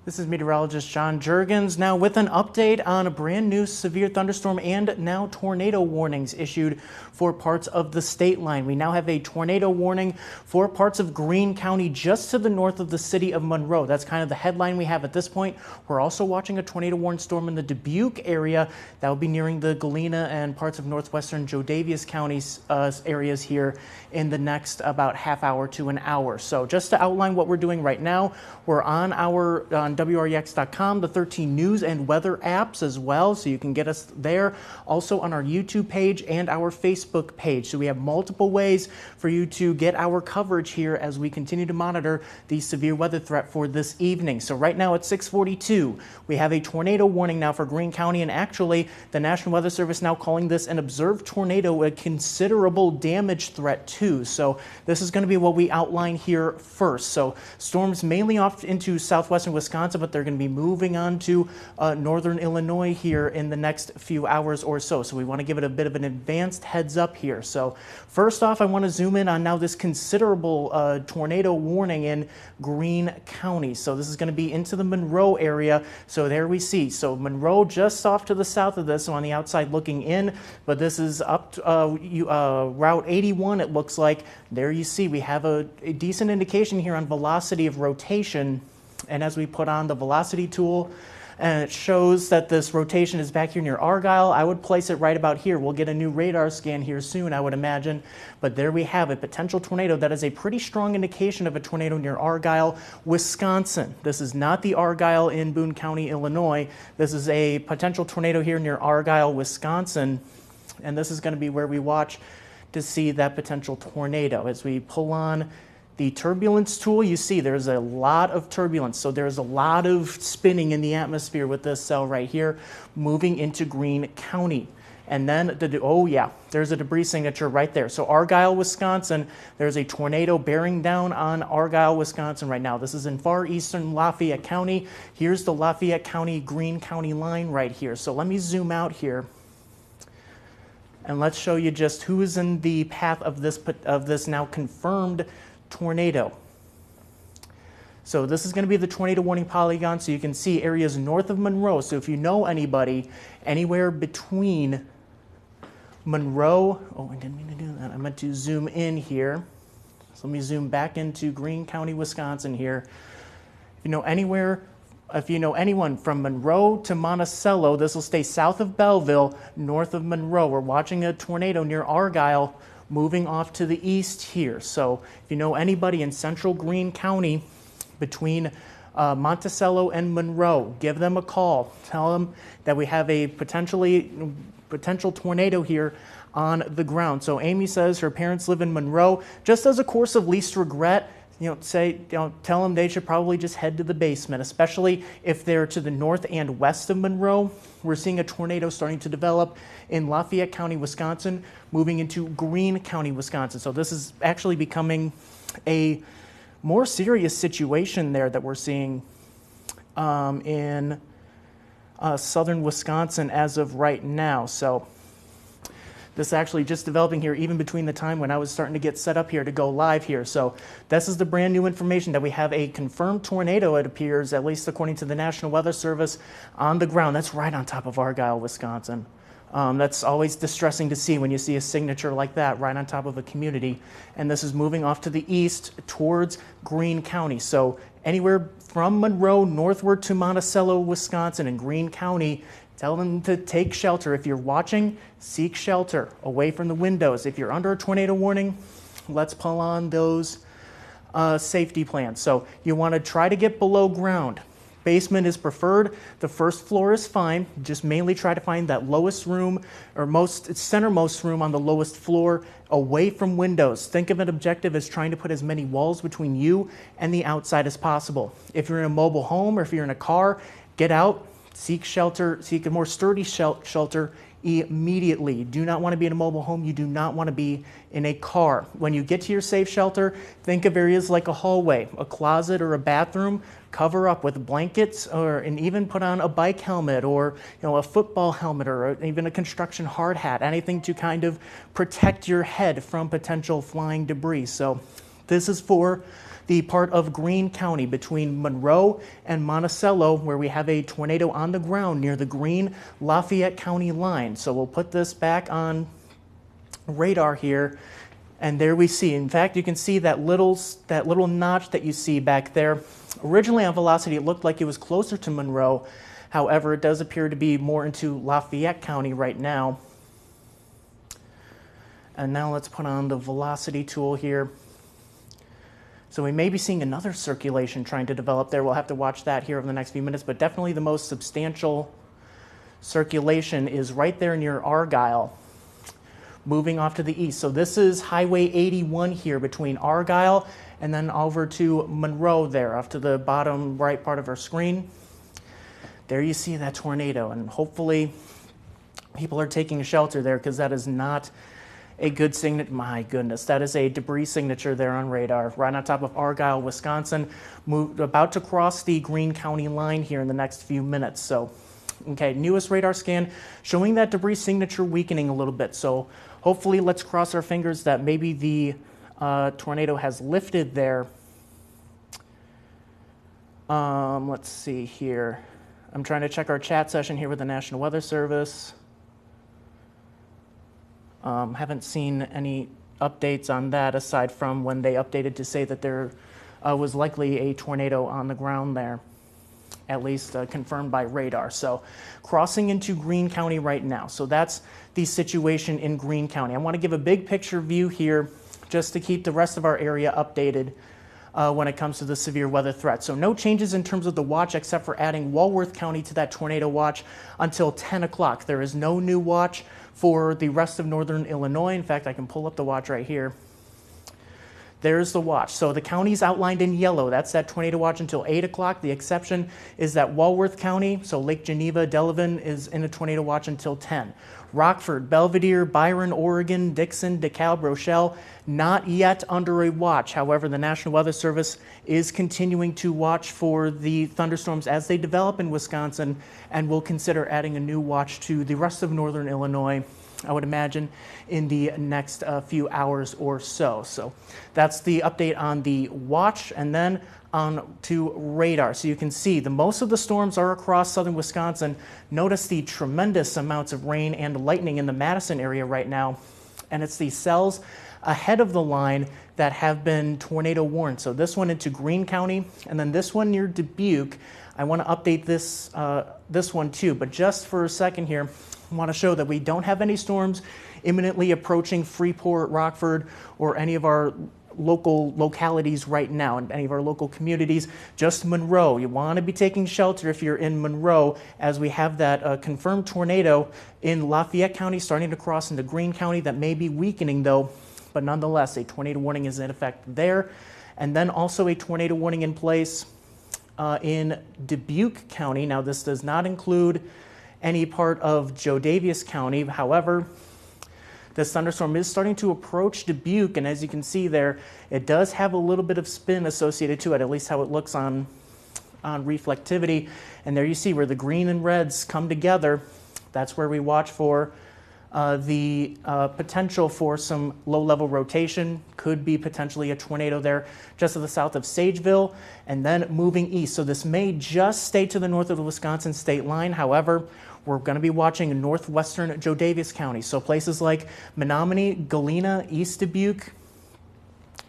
This is Meteorologist John Jurgens now with an update on a brand new severe thunderstorm and now tornado warnings issued for parts of the state line. We now have a tornado warning for parts of Greene County just to the north of the city of Monroe. That's kind of the headline we have at this point. We're also watching a tornado warning storm in the Dubuque area that will be nearing the Galena and parts of northwestern Joe Daviess counties areas here in the next about half hour to an hour. So just to outline what we're doing right now, we're on WREX.com, the 13 news and weather apps as well, so you can get us there. Also on our YouTube page and our Facebook page. So we have multiple ways for you to get our coverage here as we continue to monitor the severe weather threat for this evening. So right now at 6:42, we have a tornado warning now for Greene County, and actually the National Weather Service now calling this an observed tornado, a considerable damage threat too. So this is going to be what we outline here first. So storms mainly off into southwestern Wisconsin, but they're going to be moving on to northern Illinois here in the next few hours or so. So we want to give it a bit of an advanced heads up here. So first off, I want to zoom in on now this considerable tornado warning in Greene County. So this is going to be into the Monroe area. So there we see. So Monroe just off to the south of this, so on the outside looking in, but this is up Route 81, it looks like. There you see we have a decent indication here on velocity of rotation. And as we put on the velocity tool, and it shows that this rotation is back here near Argyle, I would place it right about here. We'll get a new radar scan here soon, I would imagine. But there we have a potential tornado. That is a pretty strong indication of a tornado near Argyle, Wisconsin. This is not the Argyle in Boone County, Illinois. This is a potential tornado here near Argyle, Wisconsin. And this is going to be where we watch to see that potential tornado. As we pull on the turbulence tool, you see there's a lot of turbulence. So there's a lot of spinning in the atmosphere with this cell right here moving into Greene County. And then, oh yeah, there's a debris signature right there. So Argyle, Wisconsin, there's a tornado bearing down on Argyle, Wisconsin right now. This is in far eastern Lafayette County. Here's the Lafayette County, Greene County line right here. So let me zoom out here. And let's show you just who is in the path of this now confirmed tornado. So this is going to be the tornado warning polygon, so you can see areas north of Monroe. So if you know anybody anywhere between Monroe, oh, I didn't mean to do that. I meant to zoom in here. So let me zoom back into Greene County, Wisconsin here. If you know anyone from Monroe to Monticello, this will stay south of Belleville, north of Monroe. We're watching a tornado near Argyle moving off to the east here. So if you know anybody in central Greene County between Monticello and Monroe, give them a call. Tell them that we have a potential tornado here on the ground. So Amy says her parents live in Monroe. Just as a course of least regret, tell them they should probably just head to the basement, especially if they're to the north and west of Monroe. We're seeing a tornado starting to develop in Lafayette County, Wisconsin, moving into Greene County, Wisconsin. So this is actually becoming a more serious situation there that we're seeing in southern Wisconsin as of right now. So this is actually just developing here even between the time when I was starting to get set up here to go live here. So this is the brand new information that we have a confirmed tornado, it appears, at least according to the National Weather Service, on the ground. That's right on top of Argyle, Wisconsin. That's always distressing to see when you see a signature like that right on top of a community. And this is moving off to the east towards Greene County. So anywhere from Monroe northward to Monticello, Wisconsin and Greene County, tell them to take shelter. If you're watching, seek shelter away from the windows. If you're under a tornado warning, let's pull on those safety plans. So you want to try to get below ground. Basement is preferred. The first floor is fine. Just mainly try to find that lowest room or centermost room on the lowest floor away from windows. Think of an objective as trying to put as many walls between you and the outside as possible. If you're in a mobile home or if you're in a car, get out. Seek shelter, seek a more sturdy shelter immediately. You do not want to be in a mobile home. You do not want to be in a car. When you get to your safe shelter, think of areas like a hallway, a closet, or a bathroom. Cover up with blankets, and even put on a bike helmet or a football helmet or even a construction hard hat, anything to kind of protect your head from potential flying debris. So this is for the part of Greene County between Monroe and Monticello, where we have a tornado on the ground near the Greene-Lafayette County line. So we'll put this back on radar here, and there we see. In fact, you can see that little notch that you see back there. Originally on velocity, it looked like it was closer to Monroe. However, it does appear to be more into Lafayette County right now. And now let's put on the velocity tool here. So we may be seeing another circulation trying to develop there. We'll have to watch that here over the next few minutes, but definitely the most substantial circulation is right there near Argyle, moving off to the east. So this is Highway 81 here between Argyle and then over to Monroe there, off to the bottom right part of our screen. There you see that tornado, and hopefully people are taking shelter there, because that is not a good signature. My goodness, that is a debris signature there on radar, right on top of Argyle, Wisconsin, about to cross the Greene County line here in the next few minutes. So, okay, newest radar scan showing that debris signature weakening a little bit. So hopefully, let's cross our fingers that maybe the tornado has lifted there. Let's see here. I'm trying to check our chat session here with the National Weather Service. Haven't seen any updates on that aside from when they updated to say that there was likely a tornado on the ground there, at least confirmed by radar. So crossing into Greene County right now. So that's the situation in Greene County. I want to give a big picture view here just to keep the rest of our area updated when it comes to the severe weather threat. So no changes in terms of the watch except for adding Wallworth County to that tornado watch until 10 o'clock. There is no new watch for the rest of northern Illinois. In fact, I can pull up the watch right here. There's the watch. So the counties outlined in yellow, that's that tornado watch until 8 o'clock. The exception is that Wallworth County, so Lake Geneva, Delavan, is in a tornado watch until 10. Rockford, Belvedere, Byron, Oregon, Dixon, DeKalb, Rochelle, not yet under a watch. However, the National Weather Service is continuing to watch for the thunderstorms as they develop in Wisconsin, and will consider adding a new watch to the rest of northern Illinois, I would imagine, in the next few hours or so. So that's the update on the watch, and then on to radar. So you can see most of the storms are across southern Wisconsin. Notice the tremendous amounts of rain and lightning in the Madison area right now, and it's the cells ahead of the line that have been tornado warned. So this one into Greene County, and then this one near Dubuque. I want to update this one too, but just for a second here, I want to show that we don't have any storms imminently approaching Freeport, Rockford, or any of our local localities right now, in any of our local communities. Just Monroe. You want to be taking shelter if you're in Monroe, as we have that confirmed tornado in Lafayette County starting to cross into Greene County. That may be weakening though, but nonetheless, a tornado warning is in effect there. And then also a tornado warning in place in Dubuque County. Now, this does not include any part of Joe Daviess County. However, this thunderstorm is starting to approach Dubuque, and as you can see there, it does have a little bit of spin associated to it, at least how it looks on reflectivity. And there you see where the green and reds come together. That's where we watch for the potential for some low-level rotation. Could be potentially a tornado there just to the south of Sageville, and then moving east. So this may just stay to the north of the Wisconsin state line. However, we're going to be watching northwestern Joe Daviess County. So places like Menominee, Galena, East Dubuque,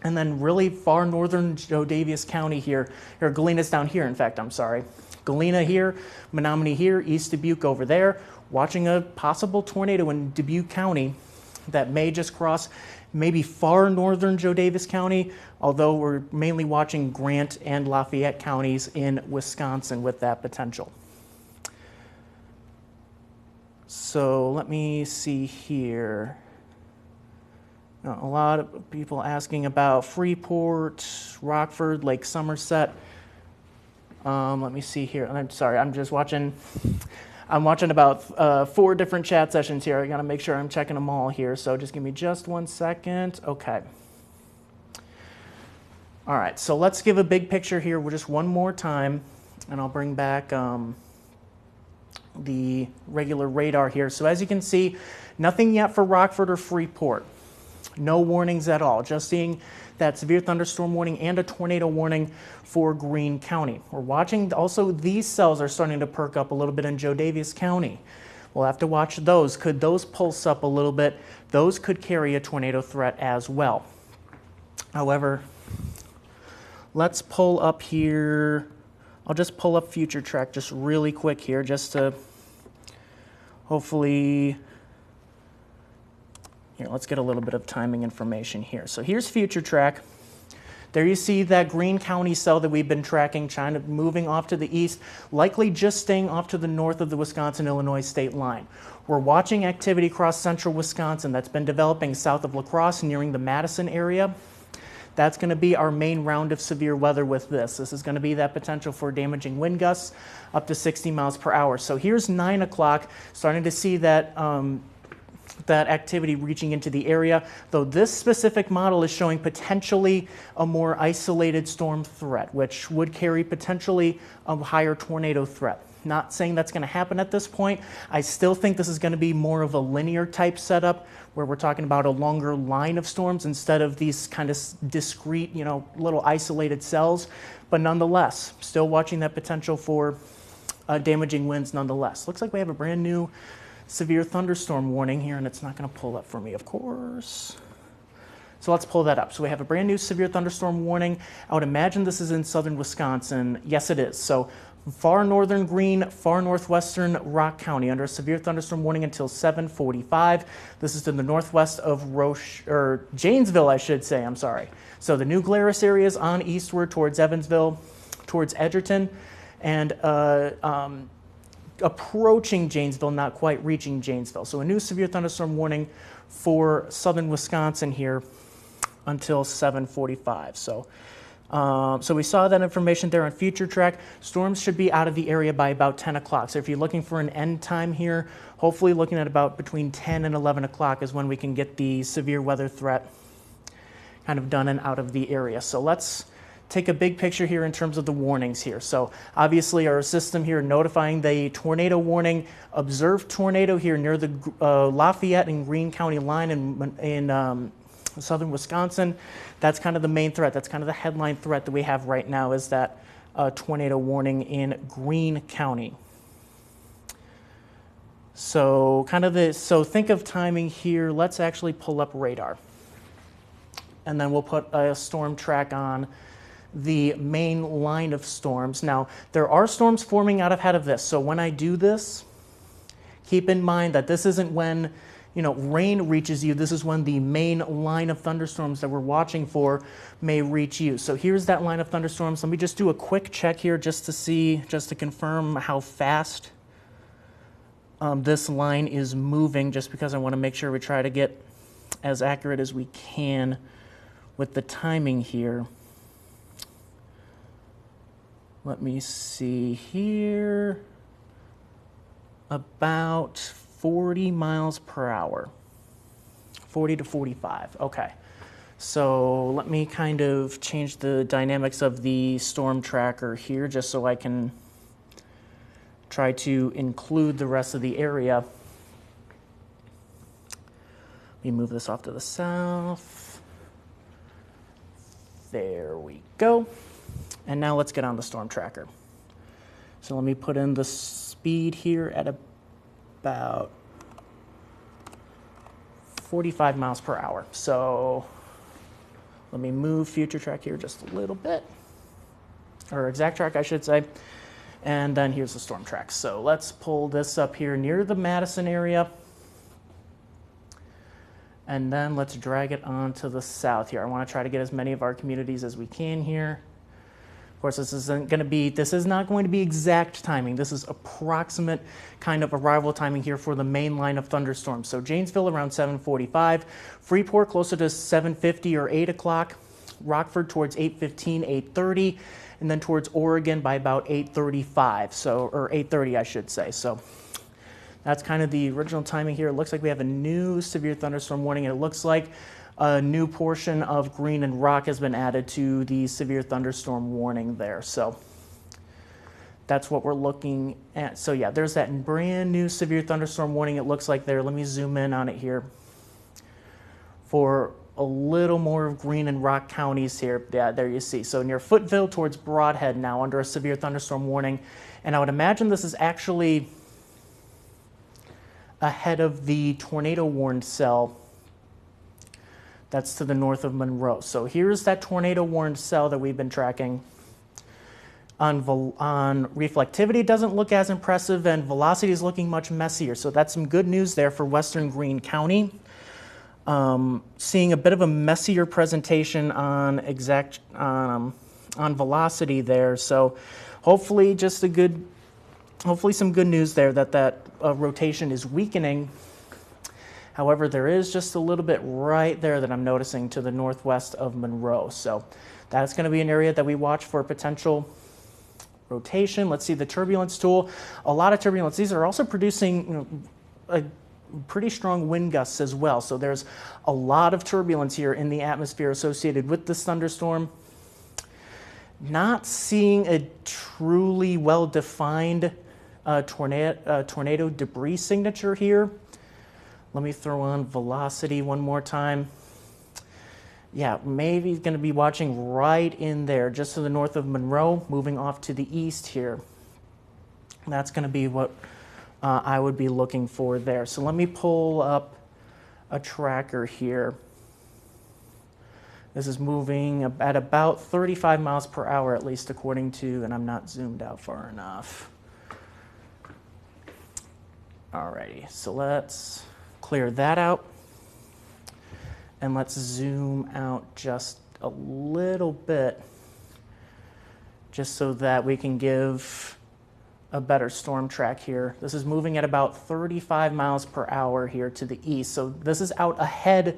and then really far northern Joe Daviess County here. Or Galena's down here, in fact, I'm sorry. Galena here, Menominee here, East Dubuque over there. Watching a possible tornado in Dubuque County that may just cross maybe far northern Joe Daviess County, although we're mainly watching Grant and Lafayette counties in Wisconsin with that potential. So let me see here. A lot of people asking about Freeport, Rockford, Lake Somerset. Let me see here. I'm sorry, I'm watching about 4 different chat sessions here. I gotta make sure I'm checking them all here. So just give me just 1 second. Okay. All right, so let's give a big picture here just one more time, and I'll bring back the regular radar here. So as you can see, nothing yet for Rockford or Freeport. No warnings at all. Just seeing that severe thunderstorm warning and a tornado warning for Greene County. We're watching also these cells are starting to perk up a little bit in Joe Daviess County. We'll have to watch those. Could those pulse up a little bit? Those could carry a tornado threat as well. However, let's pull up here. I'll just pull up Future Track just really quick here just to hopefully, here, let's get a little bit of timing information here. So here's Future Track. There you see that Greene County cell that we've been tracking, China moving off to the east, likely just staying off to the north of the Wisconsin-Illinois state line. We're watching activity across central Wisconsin that's been developing south of La Crosse, nearing the Madison area. That's going to be our main round of severe weather with this. This is going to be that potential for damaging wind gusts up to 60 miles per hour. So here's 9 o'clock, starting to see that that activity reaching into the area, though this specific model is showing potentially a more isolated storm threat, which would carry potentially a higher tornado threat. Not saying that's going to happen at this point. I still think this is going to be more of a linear type setup where we're talking about a longer line of storms instead of these kind of discrete, little isolated cells. But nonetheless, still watching that potential for damaging winds nonetheless. Looks like we have a brand new severe thunderstorm warning here, and it's not going to pull up for me, of course. So let's pull that up. So we have a brand new severe thunderstorm warning. I would imagine this is in southern Wisconsin. Yes, it is. So far northern Greene, far northwestern Rock County under a severe thunderstorm warning until 7:45. This is to the northwest of Janesville, I should say. I'm sorry. So the New Glarus area is on eastward towards Evansville, towards Edgerton, and approaching Janesville, not quite reaching Janesville. So a new severe thunderstorm warning for southern Wisconsin here until 7:45. So we saw that information there on Future Track. Storms should be out of the area by about 10 o'clock. So if you're looking for an end time here, hopefully looking at about between 10 and 11 o'clock is when we can get the severe weather threat kind of done and out of the area. So let's take a big picture here in terms of the warnings here. So obviously our system here notifying the tornado warning, observed tornado here near the Lafayette and Greene County line in southern Wisconsin. That's kind of the main threat. That's kind of the headline threat that we have right now is that tornado warning in Greene County. So think of timing here. Let's actually pull up radar. And then we'll put a storm track on the main line of storms. Now, there are storms forming out ahead of this. So when I do this, keep in mind that this isn't when rain reaches you. This is when the main line of thunderstorms that we're watching for may reach you. So here's that line of thunderstorms. Let me just do a quick check here just to confirm how fast this line is moving, just because I want to make sure we try to get as accurate as we can with the timing here. Let me see here. About 40 miles per hour. 40 to 45. Okay. So let me kind of change the dynamics of the storm tracker here just so I can try to include the rest of the area. Let me move this off to the south. There we go. And now let's get on the storm tracker. So let me put in the speed here at about 45 miles per hour. So let me move Future Track here just a little bit, or Exact Track, I should say. And then here's the storm track. So let's pull this up here near the Madison area. And then let's drag it on to the south here. I want to try to get as many of our communities as we can here. Of course, this is not going to be exact timing. This is approximate kind of arrival timing here for the main line of thunderstorms. So Janesville around 7:45, Freeport closer to 7:50 or 8 o'clock, Rockford towards 8:15, 8:30, and then towards Oregon by about 8:35, or 8:30, I should say. So that's kind of the original timing here. It looks like we have a new severe thunderstorm warning, and it looks like a new portion of Greene and Rock has been added to the severe thunderstorm warning there. So that's what we're looking at. So yeah, there's that brand new severe thunderstorm warning it looks like there. Let me zoom in on it here. For a little more of green in Rock counties here. Yeah, there you see. So near Footville towards Broadhead now under a severe thunderstorm warning. And I would imagine this is actually ahead of the tornado warned cell that's to the north of Monroe. So here's that tornado warned cell that we've been tracking. On reflectivity, it doesn't look as impressive, and velocity is looking much messier. So that's some good news there for western Greene County. Seeing a bit of a messier presentation on velocity there. So hopefully some good news there that rotation is weakening. However, there is just a little bit right there that I'm noticing to the northwest of Monroe. So that's going to be an area that we watch for potential rotation. Let's see the turbulence tool. A lot of turbulence. These are also producing a pretty strong wind gusts as well. So there's a lot of turbulence here in the atmosphere associated with this thunderstorm. Not seeing a truly well-defined tornado debris signature here. Let me throw on velocity one more time. Yeah, maybe going to be watching right in there, just to the north of Monroe, moving off to the east here. That's going to be what I would be looking for there. So let me pull up a tracker here. This is moving at about 35 miles per hour, at least according to, and I'm not zoomed out far enough. Alrighty, so let's clear that out. And let's zoom out just a little bit, just so that we can give a better storm track here. This is moving at about 35 miles per hour here to the east. So this is out ahead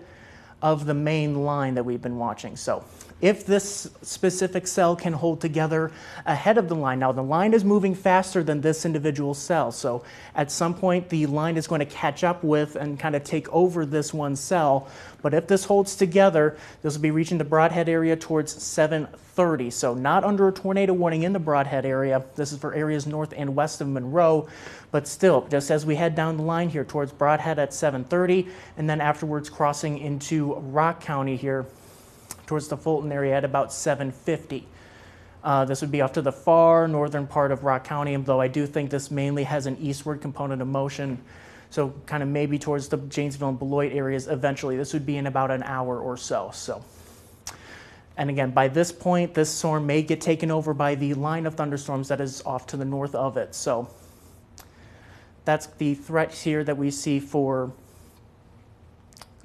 of the main line that we've been watching. So if this specific cell can hold together ahead of the line, now the line is moving faster than this individual cell. So at some point the line is going to catch up with and kind of take over this one cell. But if this holds together, this will be reaching the Broadhead area towards 7:30. So not under a tornado warning in the Broadhead area. This is for areas north and west of Monroe. But still, just as we head down the line here towards Broadhead at 7:30, and then afterwards crossing into Rock County here towards the Fulton area at about 7:50. This would be off to the far northern part of Rock County, though I do think this mainly has an eastward component of motion. So kind of maybe towards the Janesville and Beloit areas eventually. This would be in about an hour or so. And again, by this point, this storm may get taken over by the line of thunderstorms that is off to the north of it. So that's the threat here that we see for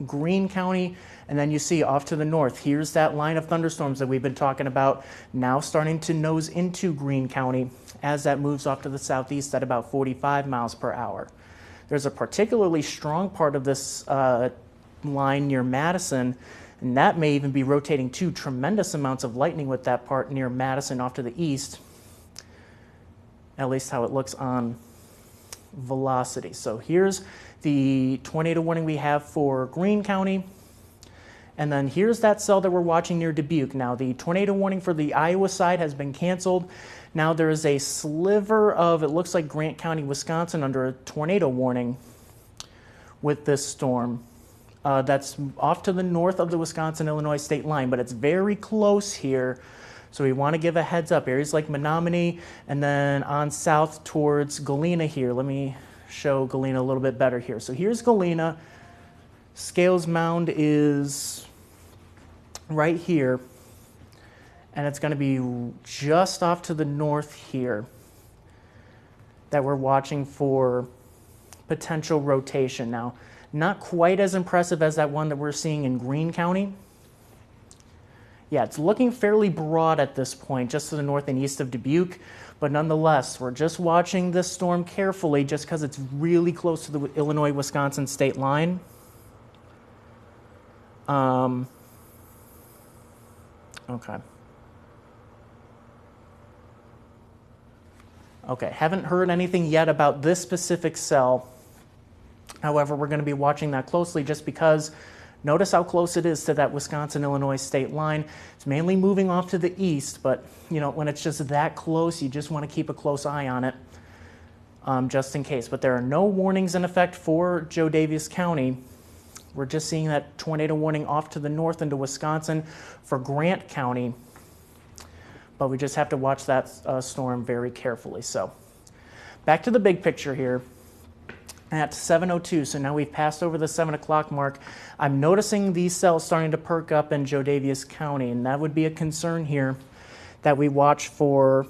Greene County. And then you see off to the north, here's that line of thunderstorms that we've been talking about, now starting to nose into Greene County as that moves off to the southeast at about 45 miles per hour. There's a particularly strong part of this line near Madison, and that may even be rotating too. Tremendous amounts of lightning with that part near Madison off to the east, at least how it looks on velocity. So here's the tornado warning we have for Greene County. And then here's that cell that we're watching near Dubuque. Now the tornado warning for the Iowa side has been canceled. Now there is a sliver of, it looks like Grant County, Wisconsin under a tornado warning with this storm. That's off to the north of the Wisconsin-Illinois state line, but it's very close here. So we want to give a heads up. Areas like Menominee and then on south towards Galena here. Let me show Galena a little bit better here. So here's Galena. Scales Mound is right here, and it's going to be just off to the north here that we're watching for potential rotation. Now, not quite as impressive as that one that we're seeing in Greene County. Yeah, it's looking fairly broad at this point, just to the north and east of Dubuque, but nonetheless, we're just watching this storm carefully just because it's really close to the Illinois-Wisconsin state line. Okay, haven't heard anything yet about this specific cell. However, we're going to be watching that closely just because notice how close it is to that Wisconsin-Illinois state line. It's mainly moving off to the east, but you know, when it's just that close, you just want to keep a close eye on it just in case. But there are no warnings in effect for Joe Daviess County We're just seeing that tornado warning off to the north into Wisconsin for Grant County, but we just have to watch that storm very carefully. So back to the big picture here. At 7:02, so now we've passed over the 7 o'clock mark, I'm noticing these cells starting to perk up in Jodavious County, and that would be a concern here that we watch for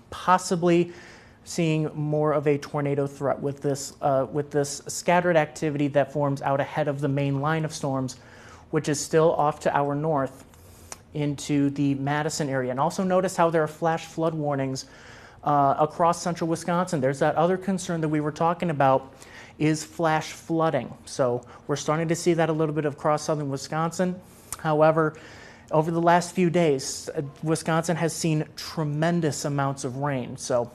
possibly seeing more of a tornado threat with this scattered activity that forms out ahead of the main line of storms, which is still off to our north into the Madison area. And also notice how there are flash flood warnings across central Wisconsin. There's that other concern that we were talking about is flash flooding. So we're starting to see that a little bit across southern Wisconsin. However, over the last few days, Wisconsin has seen tremendous amounts of rain. So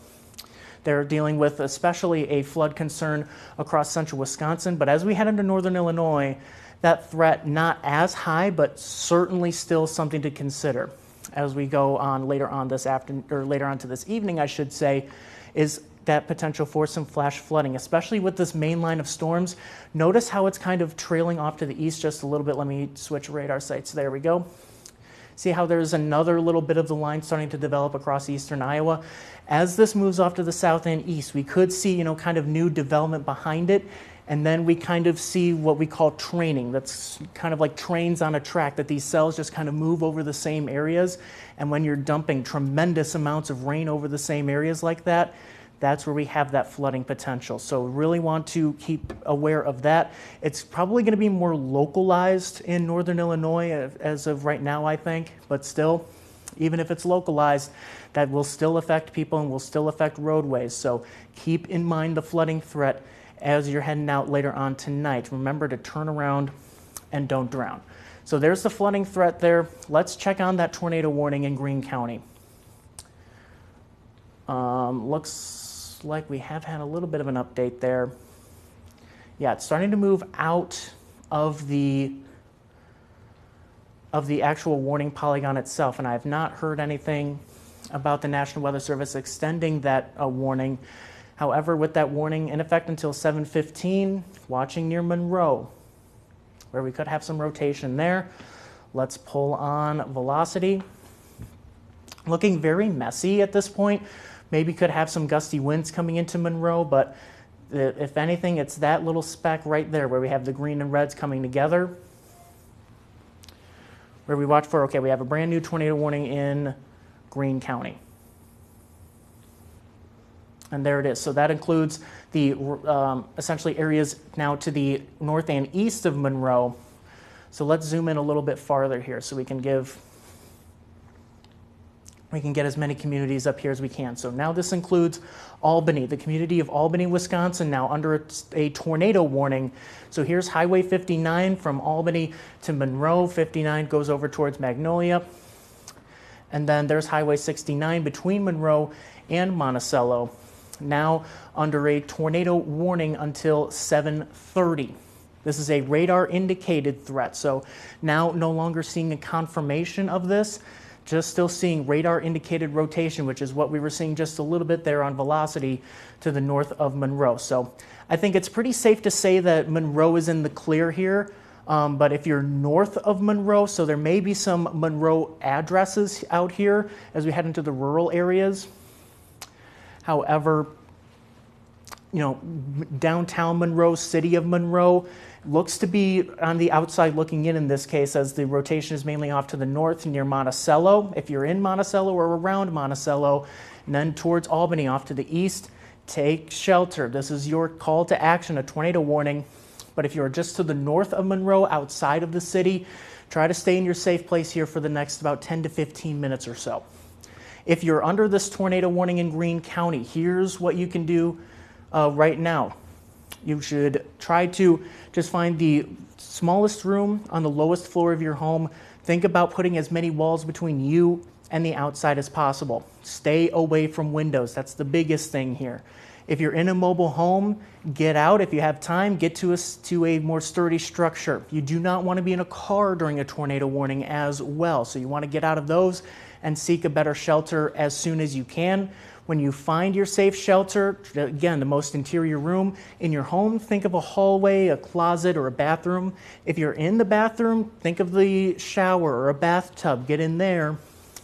they're dealing with especially a flood concern across central Wisconsin. But as we head into northern Illinois, that threat not as high, but certainly still something to consider. As we go on later on this afternoon, or later on to this evening, I should say, is that potential for some flash flooding, especially with this main line of storms. Notice how it's kind of trailing off to the east just a little bit. Let me switch radar sites. There we go. See how there's another little bit of the line starting to develop across eastern Iowa. As this moves off to the south and east, we could see, kind of new development behind it. And then we kind of see what we call training. That's kind of like trains on a track, that these cells just kind of move over the same areas. And when you're dumping tremendous amounts of rain over the same areas like that, that's where we have that flooding potential. So really want to keep aware of that. It's probably going to be more localized in northern Illinois as of right now, I think. But still, even if it's localized, that will still affect people and will still affect roadways. So keep in mind the flooding threat as you're heading out later on tonight. Remember to turn around and don't drown. So there's the flooding threat there. Let's check on that tornado warning in Greene County. Looks like we have had a little bit of an update there. Yeah, it's starting to move out of the actual warning polygon itself, and I have not heard anything about the National Weather Service extending that warning. However, with that warning in effect until 7:15, watching near Monroe, where we could have some rotation there. Let's pull on velocity. Looking very messy at this point. Maybe could have some gusty winds coming into Monroe, but if anything, it's that little speck right there where we have the green and reds coming together. Where we watch for, okay, we have a brand new tornado warning in Greene County. And there it is. So that includes the essentially areas now to the north and east of Monroe. So let's zoom in a little bit farther here so we can get as many communities up here as we can. So now this includes Albany, the community of Albany, Wisconsin, now under a tornado warning. So here's Highway 59 from Albany to Monroe. 59 goes over towards Magnolia. And then there's Highway 69 between Monroe and Monticello, now under a tornado warning until 7:30. This is a radar indicated threat. So now no longer seeing a confirmation of this, just still seeing radar indicated rotation, which is what we were seeing just a little bit there on velocity to the north of Monroe. So I think it's pretty safe to say that Monroe is in the clear here. But if you're north of Monroe, so there may be some Monroe addresses out here as we head into the rural areas. However, downtown Monroe, city of Monroe, looks to be on the outside looking in this case, as the rotation is mainly off to the north near Monticello. If you're in Monticello or around Monticello, and then towards Albany off to the east, take shelter. This is your call to action, a tornado warning. But if you're just to the north of Monroe, outside of the city, try to stay in your safe place here for the next about 10 to 15 minutes or so. If you're under this tornado warning in Greene County, here's what you can do right now. You should try to just find the smallest room on the lowest floor of your home. Think about putting as many walls between you and the outside as possible. Stay away from windows. That's the biggest thing here. If you're in a mobile home, get out. If you have time, get to a more sturdy structure. You do not want to be in a car during a tornado warning as well. So you want to get out of those and seek a better shelter as soon as you can. When you find your safe shelter, again, the most interior room in your home, think of a hallway, a closet, or a bathroom. If you're in the bathroom, think of the shower or a bathtub. Get in there.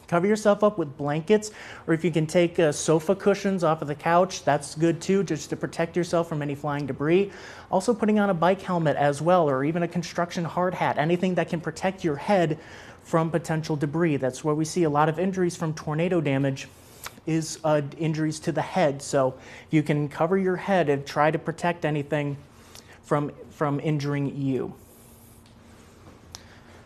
Cover yourself up with blankets, or if you can take sofa cushions off of the couch, that's good too, just to protect yourself from any flying debris. Also putting on a bike helmet as well, or even a construction hard hat, anything that can protect your head from potential debris. That's where we see a lot of injuries from tornado damage, is injuries to the head. So if you can cover your head and try to protect anything from injuring you.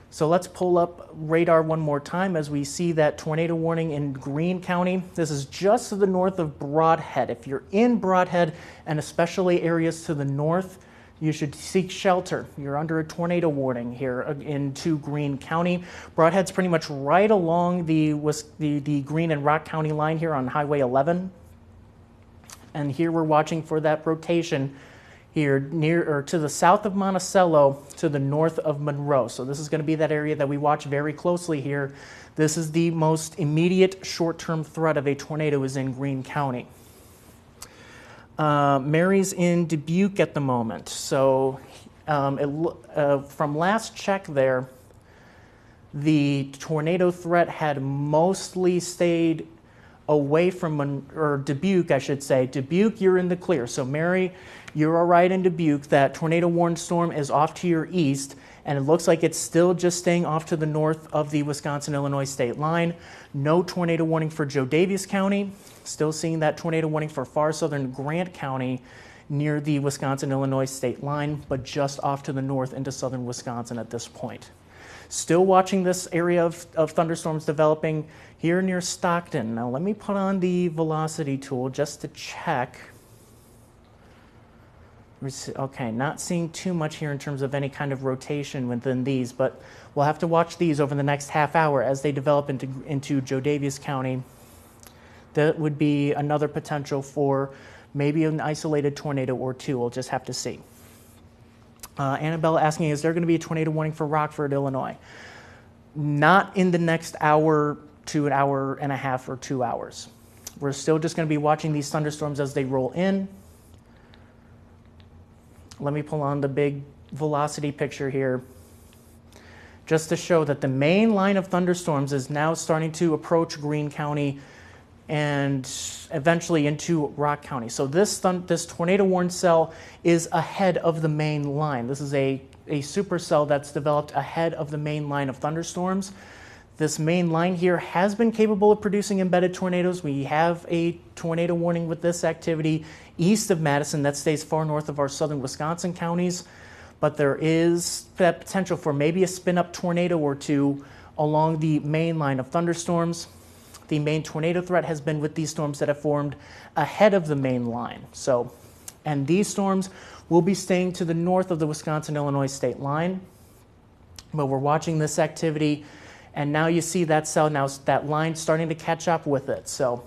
So let's pull up radar one more time as we see that tornado warning in Greene County. This is just to the north of Brodhead. If you're in Brodhead, and especially areas to the north, you should seek shelter. You're under a tornado warning here into Greene County. Brodhead's pretty much right along the Greene and Rock County line here on Highway 11. And here we're watching for that rotation here near or to the south of Monticello, to the north of Monroe. So this is going to be that area that we watch very closely here. This is the most immediate short-term threat of a tornado, is in Greene County. Mary's in Dubuque at the moment. So from last check there, the tornado threat had mostly stayed away from, or Dubuque, I should say. Dubuque, you're in the clear. So Mary, you're all right in Dubuque. That tornado warned storm is off to your east, and it looks like it's still just staying off to the north of the Wisconsin-Illinois state line. No tornado warning for Joe Daviess County. Still seeing that tornado warning for far southern Grant County near the Wisconsin-Illinois state line, but just off to the north into southern Wisconsin at this point. Still watching this area of thunderstorms developing here near Stockton. Now let me put on the velocity tool just to check. Okay, not seeing too much here in terms of any kind of rotation within these, but we'll have to watch these over the next half hour as they develop into Joe Daviess County. That would be another potential for maybe an isolated tornado or two. We'll just have to see. Annabelle asking, is there going to be a tornado warning for Rockford, Illinois? Not in the next hour to an hour and a half or 2 hours. We're still just going to be watching these thunderstorms as they roll in. Let me pull on the big velocity picture here, just to show that the main line of thunderstorms is now starting to approach Greene County and eventually into Rock County. So this tornado warned cell is ahead of the main line. This is a supercell that's developed ahead of the main line of thunderstorms. This main line here has been capable of producing embedded tornadoes. We have a tornado warning with this activity east of Madison that stays far north of our southern Wisconsin counties, but there is that potential for maybe a spin-up tornado or two along the main line of thunderstorms. The main tornado threat has been with these storms that have formed ahead of the main line. So, and these storms will be staying to the north of the Wisconsin-Illinois state line, but we're watching this activity. And now you see that cell, now that line starting to catch up with it. So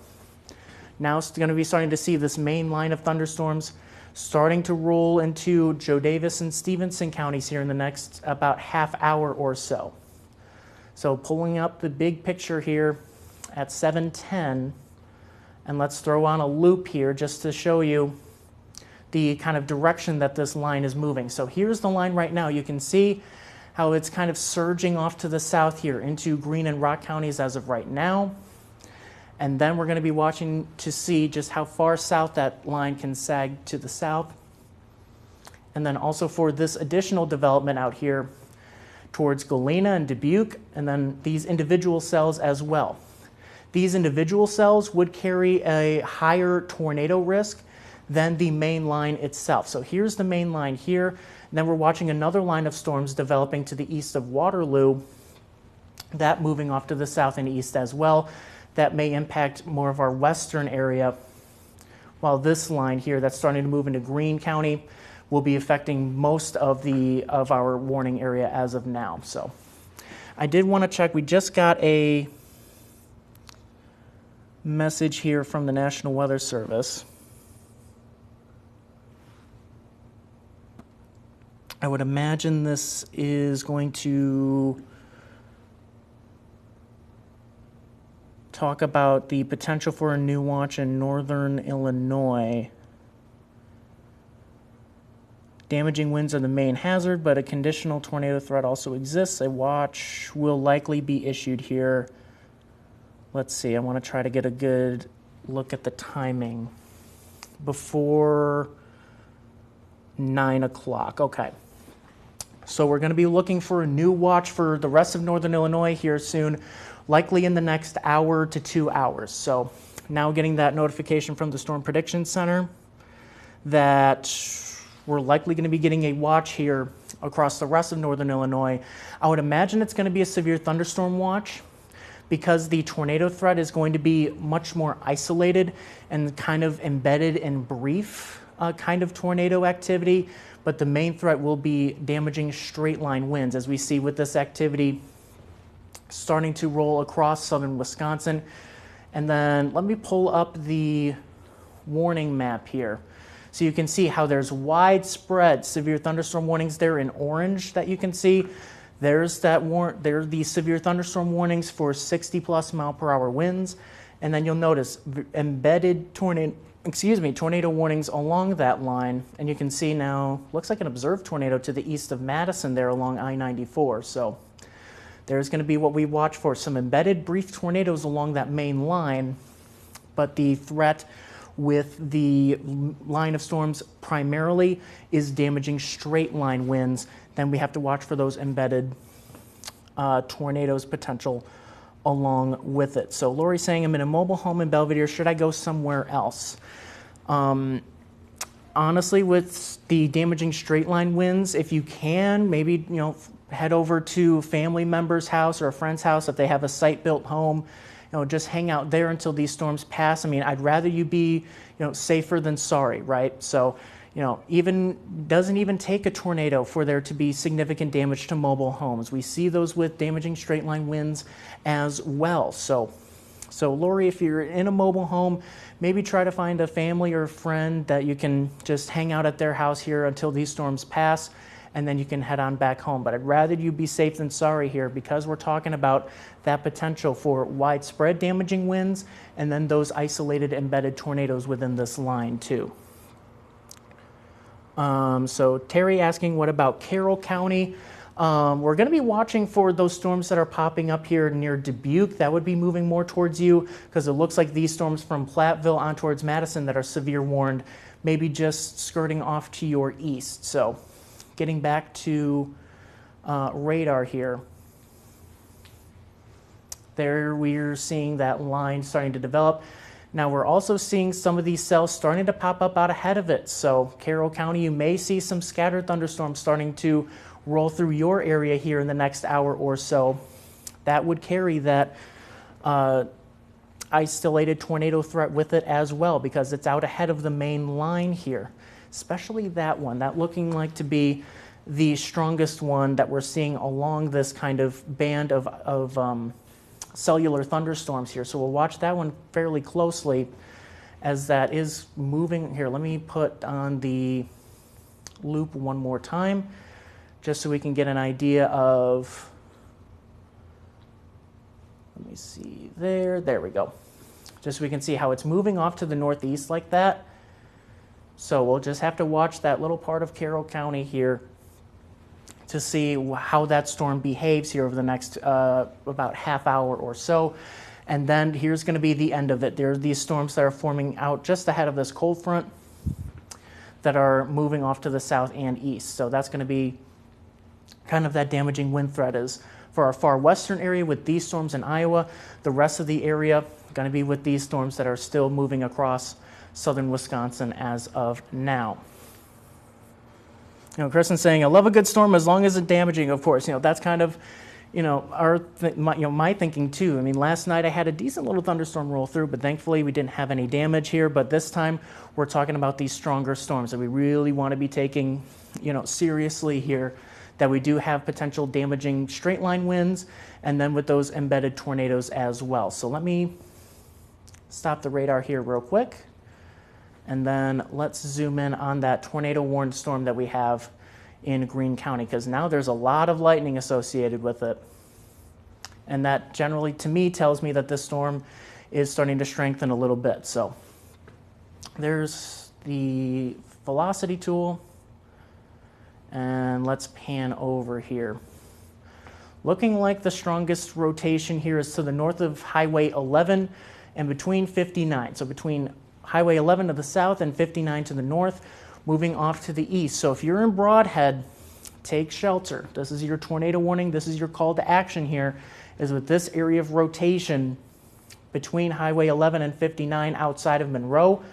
now it's going to be starting to see this main line of thunderstorms starting to roll into Joe Daviess and Stevenson counties here in the next about half hour or so. So pulling up the big picture here at 7:10, and let's throw on a loop here just to show you the kind of direction that this line is moving. So here's the line right now. You can see how it's kind of surging off to the south here into Greene and Rock counties as of right now. And then we're going to be watching to see just how far south that line can sag to the south. And then also for this additional development out here towards Galena and Dubuque, and then these individual cells as well. These individual cells would carry a higher tornado risk than the main line itself. So here's the main line here. And then we're watching another line of storms developing to the east of Waterloo, that moving off to the south and east as well. That may impact more of our western area, while this line here that's starting to move into Greene County will be affecting most of our warning area as of now. So I did want to check, we just got a message here from the National Weather Service. I would imagine this is going to talk about the potential for a new watch in northern Illinois. Damaging winds are the main hazard, but a conditional tornado threat also exists. A watch will likely be issued here. Let's see, I want to try to get a good look at the timing. Before 9 o'clock. Okay. So we're going to be looking for a new watch for the rest of northern Illinois here soon, likely in the next hour to 2 hours. So now getting that notification from the Storm Prediction Center that we're likely going to be getting a watch here across the rest of northern Illinois. I would imagine it's going to be a severe thunderstorm watch because the tornado threat is going to be much more isolated and kind of embedded in brief kind of tornado activity. But the main threat will be damaging straight line winds, as we see with this activity starting to roll across southern Wisconsin. And then let me pull up the warning map here. So you can see how there's widespread severe thunderstorm warnings there in orange that you can see. There's there are the severe thunderstorm warnings for 60+ mile per hour winds. And then you'll notice embedded tornado warnings along that line. And you can see now, looks like an observed tornado to the east of Madison there along I-94. So there's going to be what we watch for, some embedded brief tornadoes along that main line, but the threat with the line of storms primarily is damaging straight line winds. Then we have to watch for those embedded tornadoes potential along with it. So Lori's saying, I'm in a mobile home in Belvedere. Should I go somewhere else? Honestly, with the damaging straight line winds, if you can, maybe head over to a family member's house or a friend's house if they have a site-built home. Just hang out there until these storms pass. I mean, I'd rather you be, safer than sorry, right? So, doesn't even take a tornado for there to be significant damage to mobile homes. We see those with damaging straight line winds as well. So Lori, if you're in a mobile home, maybe try to find a family or a friend that you can just hang out at their house here until these storms pass, and then you can head on back home. But I'd rather you be safe than sorry here, because we're talking about that potential for widespread damaging winds and then those isolated embedded tornadoes within this line too. So Terry asking, what about Carroll County? We're going to be watching for those storms that are popping up here near Dubuque. That would be moving more towards you, because it looks like these storms from Platteville on towards Madison that are severe warned, maybe just skirting off to your east. So getting back to radar here, there we're seeing that line starting to develop. Now we're also seeing some of these cells starting to pop up out ahead of it. So Carroll County, you may see some scattered thunderstorms starting to roll through your area here in the next hour or so. That would carry that isolated tornado threat with it as well, because it's out ahead of the main line here, especially that one, that looking like to be the strongest one that we're seeing along this kind of band of cellular thunderstorms here. So we'll watch that one fairly closely as that is moving. Here, let me put on the loop one more time, just so we can get an idea of, let me see there we go. Just so we can see how it's moving off to the northeast like that. So we'll just have to watch that little part of Carroll County here to see how that storm behaves here over the next about half hour or so. And then here's going to be the end of it. There are these storms that are forming out just ahead of this cold front that are moving off to the south and east. So that's going to be kind of that damaging wind threat is for our far western area with these storms in Iowa. The rest of the area going to be with these storms that are still moving across southern Wisconsin as of now. Kristen's saying, I love a good storm as long as it's damaging, of course. That's kind of, my thinking too. I mean, last night I had a decent little thunderstorm roll through, but thankfully we didn't have any damage here. But this time we're talking about these stronger storms that we really want to be taking, seriously here, that we do have potential damaging straight line winds, and then with those embedded tornadoes as well. So let me stop the radar here real quick. And then let's zoom in on that tornado warned storm that we have in Greene County, because now there's a lot of lightning associated with it. And that generally, to me, tells me that this storm is starting to strengthen a little bit. So there's the velocity tool, and let's pan over here. Looking like the strongest rotation here is to the north of Highway 11 and between 59. So between Highway 11 to the south and 59 to the north, moving off to the east. So if you're in Broadhead, take shelter. This is your tornado warning. This is your call to action here, is with this area of rotation between Highway 11 and 59 outside of Monroe,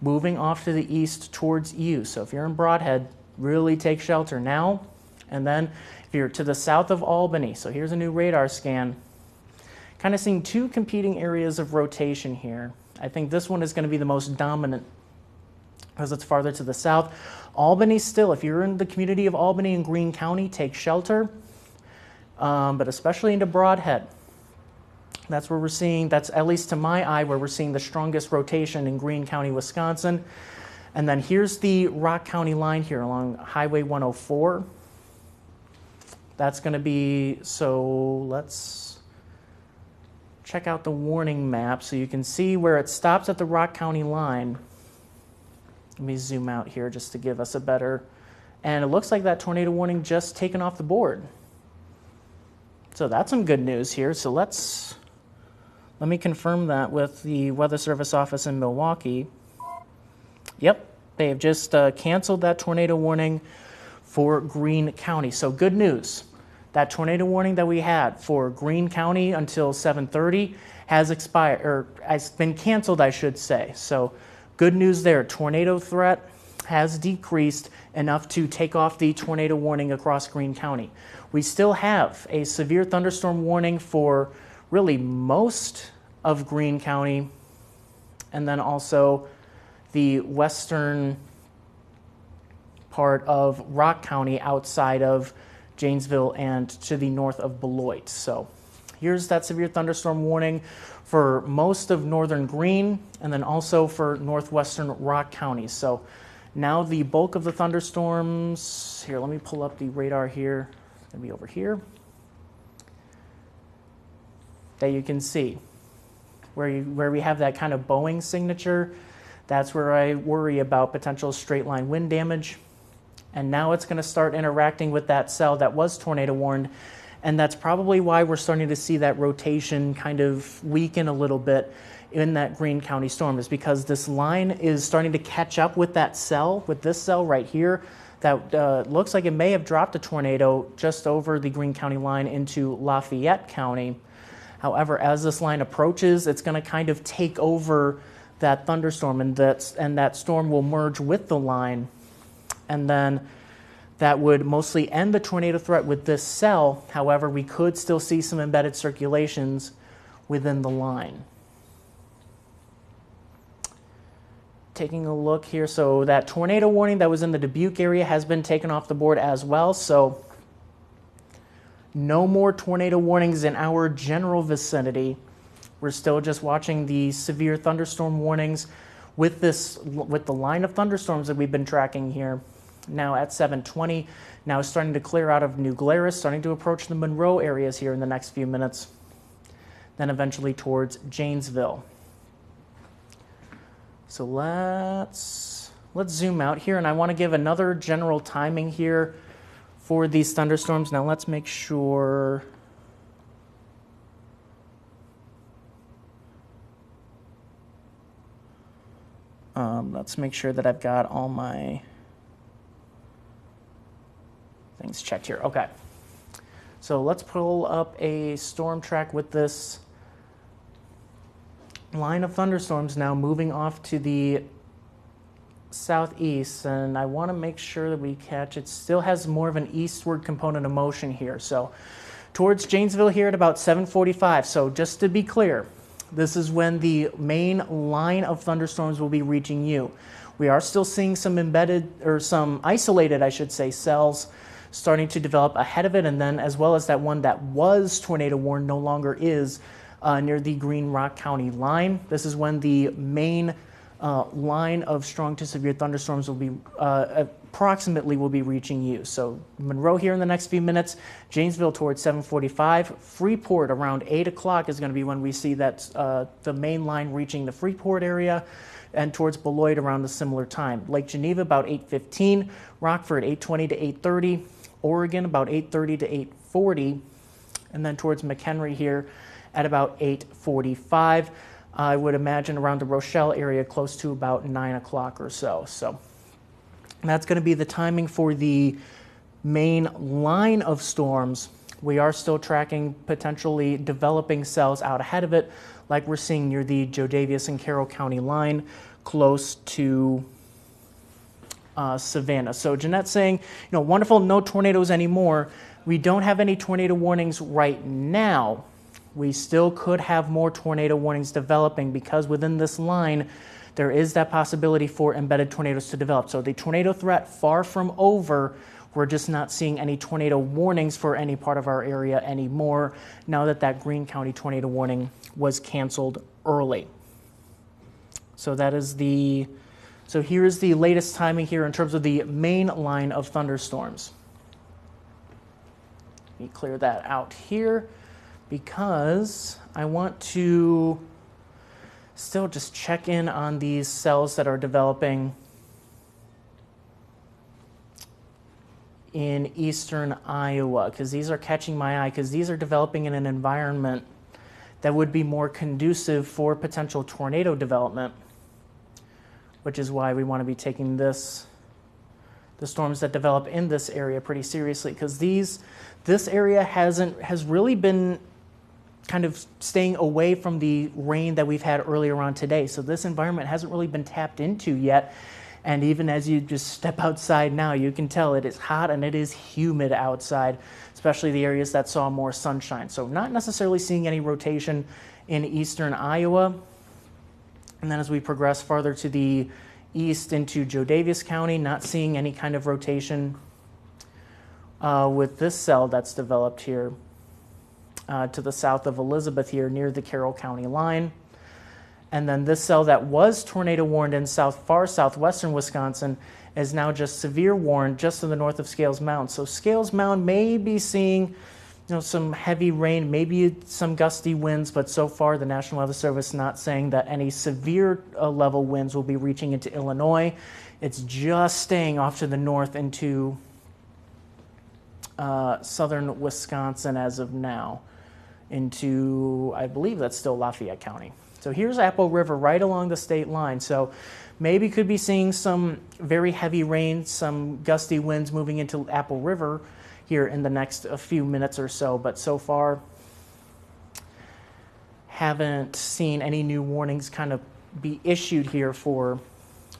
moving off to the east towards you. So if you're in Broadhead, really take shelter now. And then if you're to the south of Albany, so here's a new radar scan, kind of seeing two competing areas of rotation here. I think this one is going to be the most dominant because it's farther to the south. Albany still, if you're in the community of Albany and Greene County, take shelter, but especially into Broadhead. That's where we're seeing, that's at least to my eye, where we're seeing the strongest rotation in Greene County, Wisconsin. And then here's the Rock County line here along Highway 104. That's going to be, so let's check out the warning map so you can see where it stops at the Rock County line. Let me zoom out here just to give us a better, and it looks like that tornado warning just taken off the board. So that's some good news here. So let me confirm that with the Weather Service office in Milwaukee. Yep, they have just canceled that tornado warning for Greene County. So good news. That tornado warning that we had for Greene County until 7:30 has expired, or has been canceled, I should say. So good news there. Tornado threat has decreased enough to take off the tornado warning across Greene County. We still have a severe thunderstorm warning for really most of Greene County, and then also the western part of Rock County outside of Janesville and to the north of Beloit. So here's that severe thunderstorm warning for most of northern Greene and then also for northwestern Rock County. So now the bulk of the thunderstorms, here, let me pull up the radar here. It's going to be over here. That you can see where we have that kind of Boeing signature. That's where I worry about potential straight line wind damage. And now it's going to start interacting with that cell that was tornado warned. And that's probably why we're starting to see that rotation kind of weaken a little bit in that Greene County storm, is because this line is starting to catch up with that cell, with this cell right here, that looks like it may have dropped a tornado just over the Greene County line into Lafayette County. However, as this line approaches, it's going to kind of take over that thunderstorm, and that storm will merge with the line. And then that would mostly end the tornado threat with this cell. However, we could still see some embedded circulations within the line. Taking a look here, so that tornado warning that was in the Dubuque area has been taken off the board as well. So no more tornado warnings in our general vicinity. We're still just watching the severe thunderstorm warnings with the line of thunderstorms that we've been tracking here. Now at 7:20, now starting to clear out of New Glarus, starting to approach the Monroe areas here in the next few minutes, then eventually towards Janesville. So let's zoom out here, and I want to give another general timing here for these thunderstorms. Now let's make sure that I've got all my things checked here. Okay. So let's pull up a storm track with this line of thunderstorms now moving off to the southeast, and I want to make sure that we catch it. Still has more of an eastward component of motion here. So towards Janesville here at about 7:45. So just to be clear, this is when the main line of thunderstorms will be reaching you. We are still seeing some embedded, or some isolated, I should say, cells starting to develop ahead of it, and then as well as that one that was tornado warned no longer is near the Greene Rock County line. This is when the main line of strong to severe thunderstorms will be approximately will be reaching you. So Monroe here in the next few minutes, Janesville towards 7:45, Freeport around 8 o'clock is going to be when we see that the main line reaching the Freeport area, and towards Beloit around a similar time. Lake Geneva about 8:15, Rockford 8:20 to 8:30, Oregon about 8:30 to 8:40, and then towards McHenry here at about 8:45. I would imagine around the Rochelle area close to about 9 o'clock or so. So that's going to be the timing for the main line of storms. We are still tracking potentially developing cells out ahead of it, like we're seeing near the Jodavious and Carroll County line close to Savannah. So Jeanette's saying, wonderful, no tornadoes anymore. We don't have any tornado warnings right now. We still could have more tornado warnings developing because within this line, there is that possibility for embedded tornadoes to develop. So the tornado threat far from over. We're just not seeing any tornado warnings for any part of our area anymore now that that Greene County tornado warning was canceled early. So that is so here's the latest timing here in terms of the main line of thunderstorms. Let me clear that out here, because I want to still just check in on these cells that are developing in eastern Iowa, because these are catching my eye, because these are developing in an environment that would be more conducive for potential tornado development, which is why we want to be taking the storms that develop in this area pretty seriously, because this area has really been kind of staying away from the rain that we've had earlier on today. So this environment hasn't really been tapped into yet. And even as you just step outside now, you can tell it is hot and it is humid outside, especially the areas that saw more sunshine. So not necessarily seeing any rotation in eastern Iowa. And then as we progress farther to the east into Jodavious County, not seeing any kind of rotation with this cell that's developed here to the south of Elizabeth here near the Carroll County line. And then this cell that was tornado warned in far southwestern Wisconsin is now just severe warned just to the north of Scales Mound. So Scales Mound may be seeing some heavy rain, maybe some gusty winds, but so far the National Weather Service not saying that any severe level winds will be reaching into Illinois. It's just staying off to the north into southern Wisconsin as of now, into, I believe that's still Lafayette County. So here's Apple River right along the state line. So maybe could be seeing some very heavy rain, some gusty winds moving into Apple River here in the next few minutes or so. But so far, haven't seen any new warnings kind of be issued here for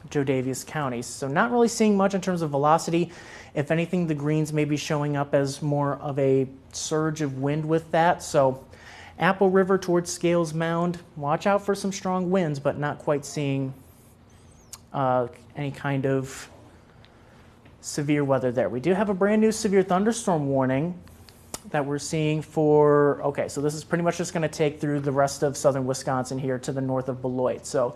Jodavious County. So not really seeing much in terms of velocity. If anything, the greens may be showing up as more of a surge of wind with that. So Apple River towards Scales Mound, watch out for some strong winds, but not quite seeing any kind of severe weather there. We do have a brand new severe thunderstorm warning that we're seeing for, okay, so this is pretty much just going to take through the rest of southern Wisconsin here to the north of Beloit. So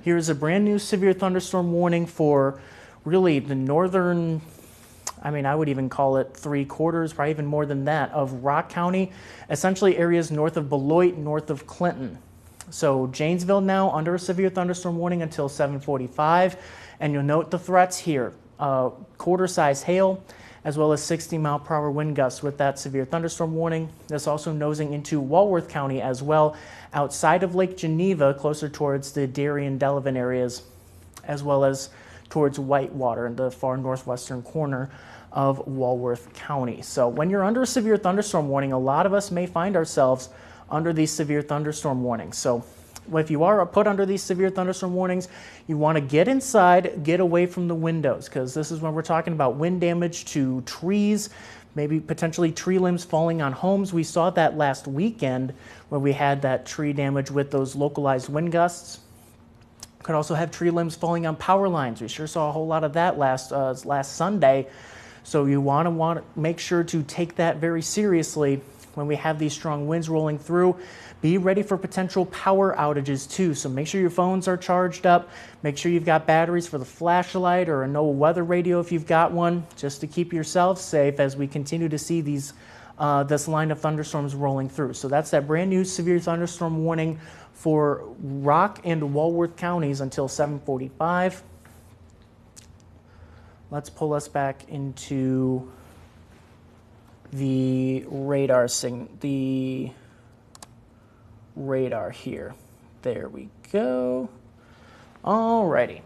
here's a brand new severe thunderstorm warning for really the northern, I would even call it 3/4, probably even more than that, of Rock County, essentially areas north of Beloit, north of Clinton. So Janesville now under a severe thunderstorm warning until 7:45, and you'll note the threats here. Quarter-size hail, as well as 60-mile-per-hour wind gusts with that severe thunderstorm warning. This also nosing into Wallworth County as well, outside of Lake Geneva, closer towards the Darien, Delavan areas, as well as towards Whitewater in the far northwestern corner of Wallworth County. So when you're under a severe thunderstorm warning, a lot of us may find ourselves under these severe thunderstorm warnings. So if you are put under these severe thunderstorm warnings, you want to get inside, get away from the windows, because this is when we're talking about wind damage to trees, maybe potentially tree limbs falling on homes. We saw that last weekend where we had that tree damage with those localized wind gusts. Could also have tree limbs falling on power lines. We sure saw a whole lot of that last Sunday. So you want to make sure to take that very seriously when we have these strong winds rolling through. Be ready for potential power outages too. So make sure your phones are charged up. Make sure you've got batteries for the flashlight or a no weather radio if you've got one, just to keep yourself safe as we continue to see these this line of thunderstorms rolling through. So that's that brand new severe thunderstorm warning for Rock and Wallworth counties until 7:45. Let's pull us back into the radar here. There we go. Alrighty.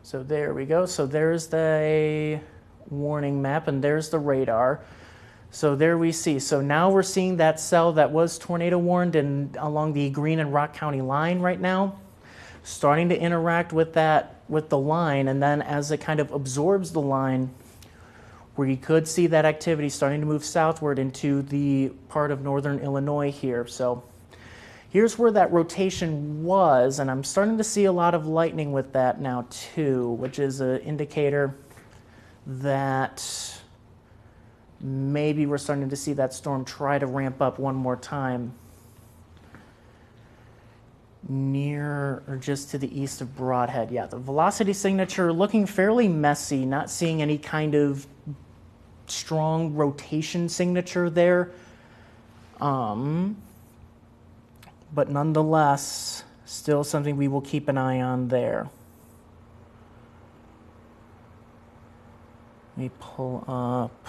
So there we go. So there's the warning map and there's the radar. So there we see. So now we're seeing that cell that was tornado warned and along the Greene and Rock County line right now, starting to interact with the line, and then as it kind of absorbs the line, we could see that activity starting to move southward into the part of northern Illinois here. So here's where that rotation was, and I'm starting to see a lot of lightning with that now too, which is an indicator that maybe we're starting to see that storm try to ramp up one more time near or just to the east of Broadhead. Yeah, the velocity signature looking fairly messy, not seeing any kind of strong rotation signature there. But nonetheless, still something we will keep an eye on there. Let me pull up.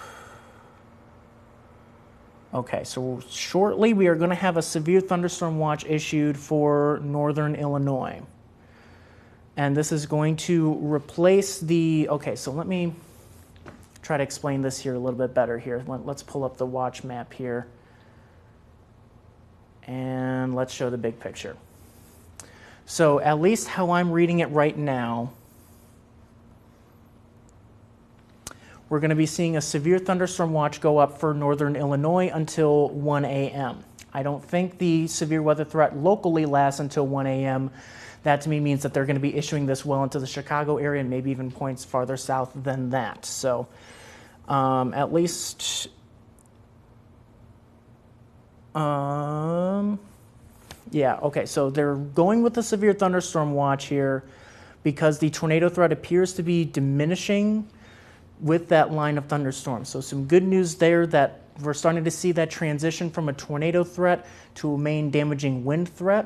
Okay, so shortly we are going to have a severe thunderstorm watch issued for northern Illinois. And this is going to replace the, okay, so let me try to explain this here a little bit better here. Let's pull up the watch map here. And let's show the big picture. So at least how I'm reading it right now, we're going to be seeing a severe thunderstorm watch go up for northern Illinois until 1 a.m. I don't think the severe weather threat locally lasts until 1 a.m. That to me means that they're going to be issuing this well into the Chicago area and maybe even points farther south than that. So at least, yeah, okay, so they're going with the severe thunderstorm watch here because the tornado threat appears to be diminishing with that line of thunderstorms. So some good news there that we're starting to see that transition from a tornado threat to a main damaging wind threat,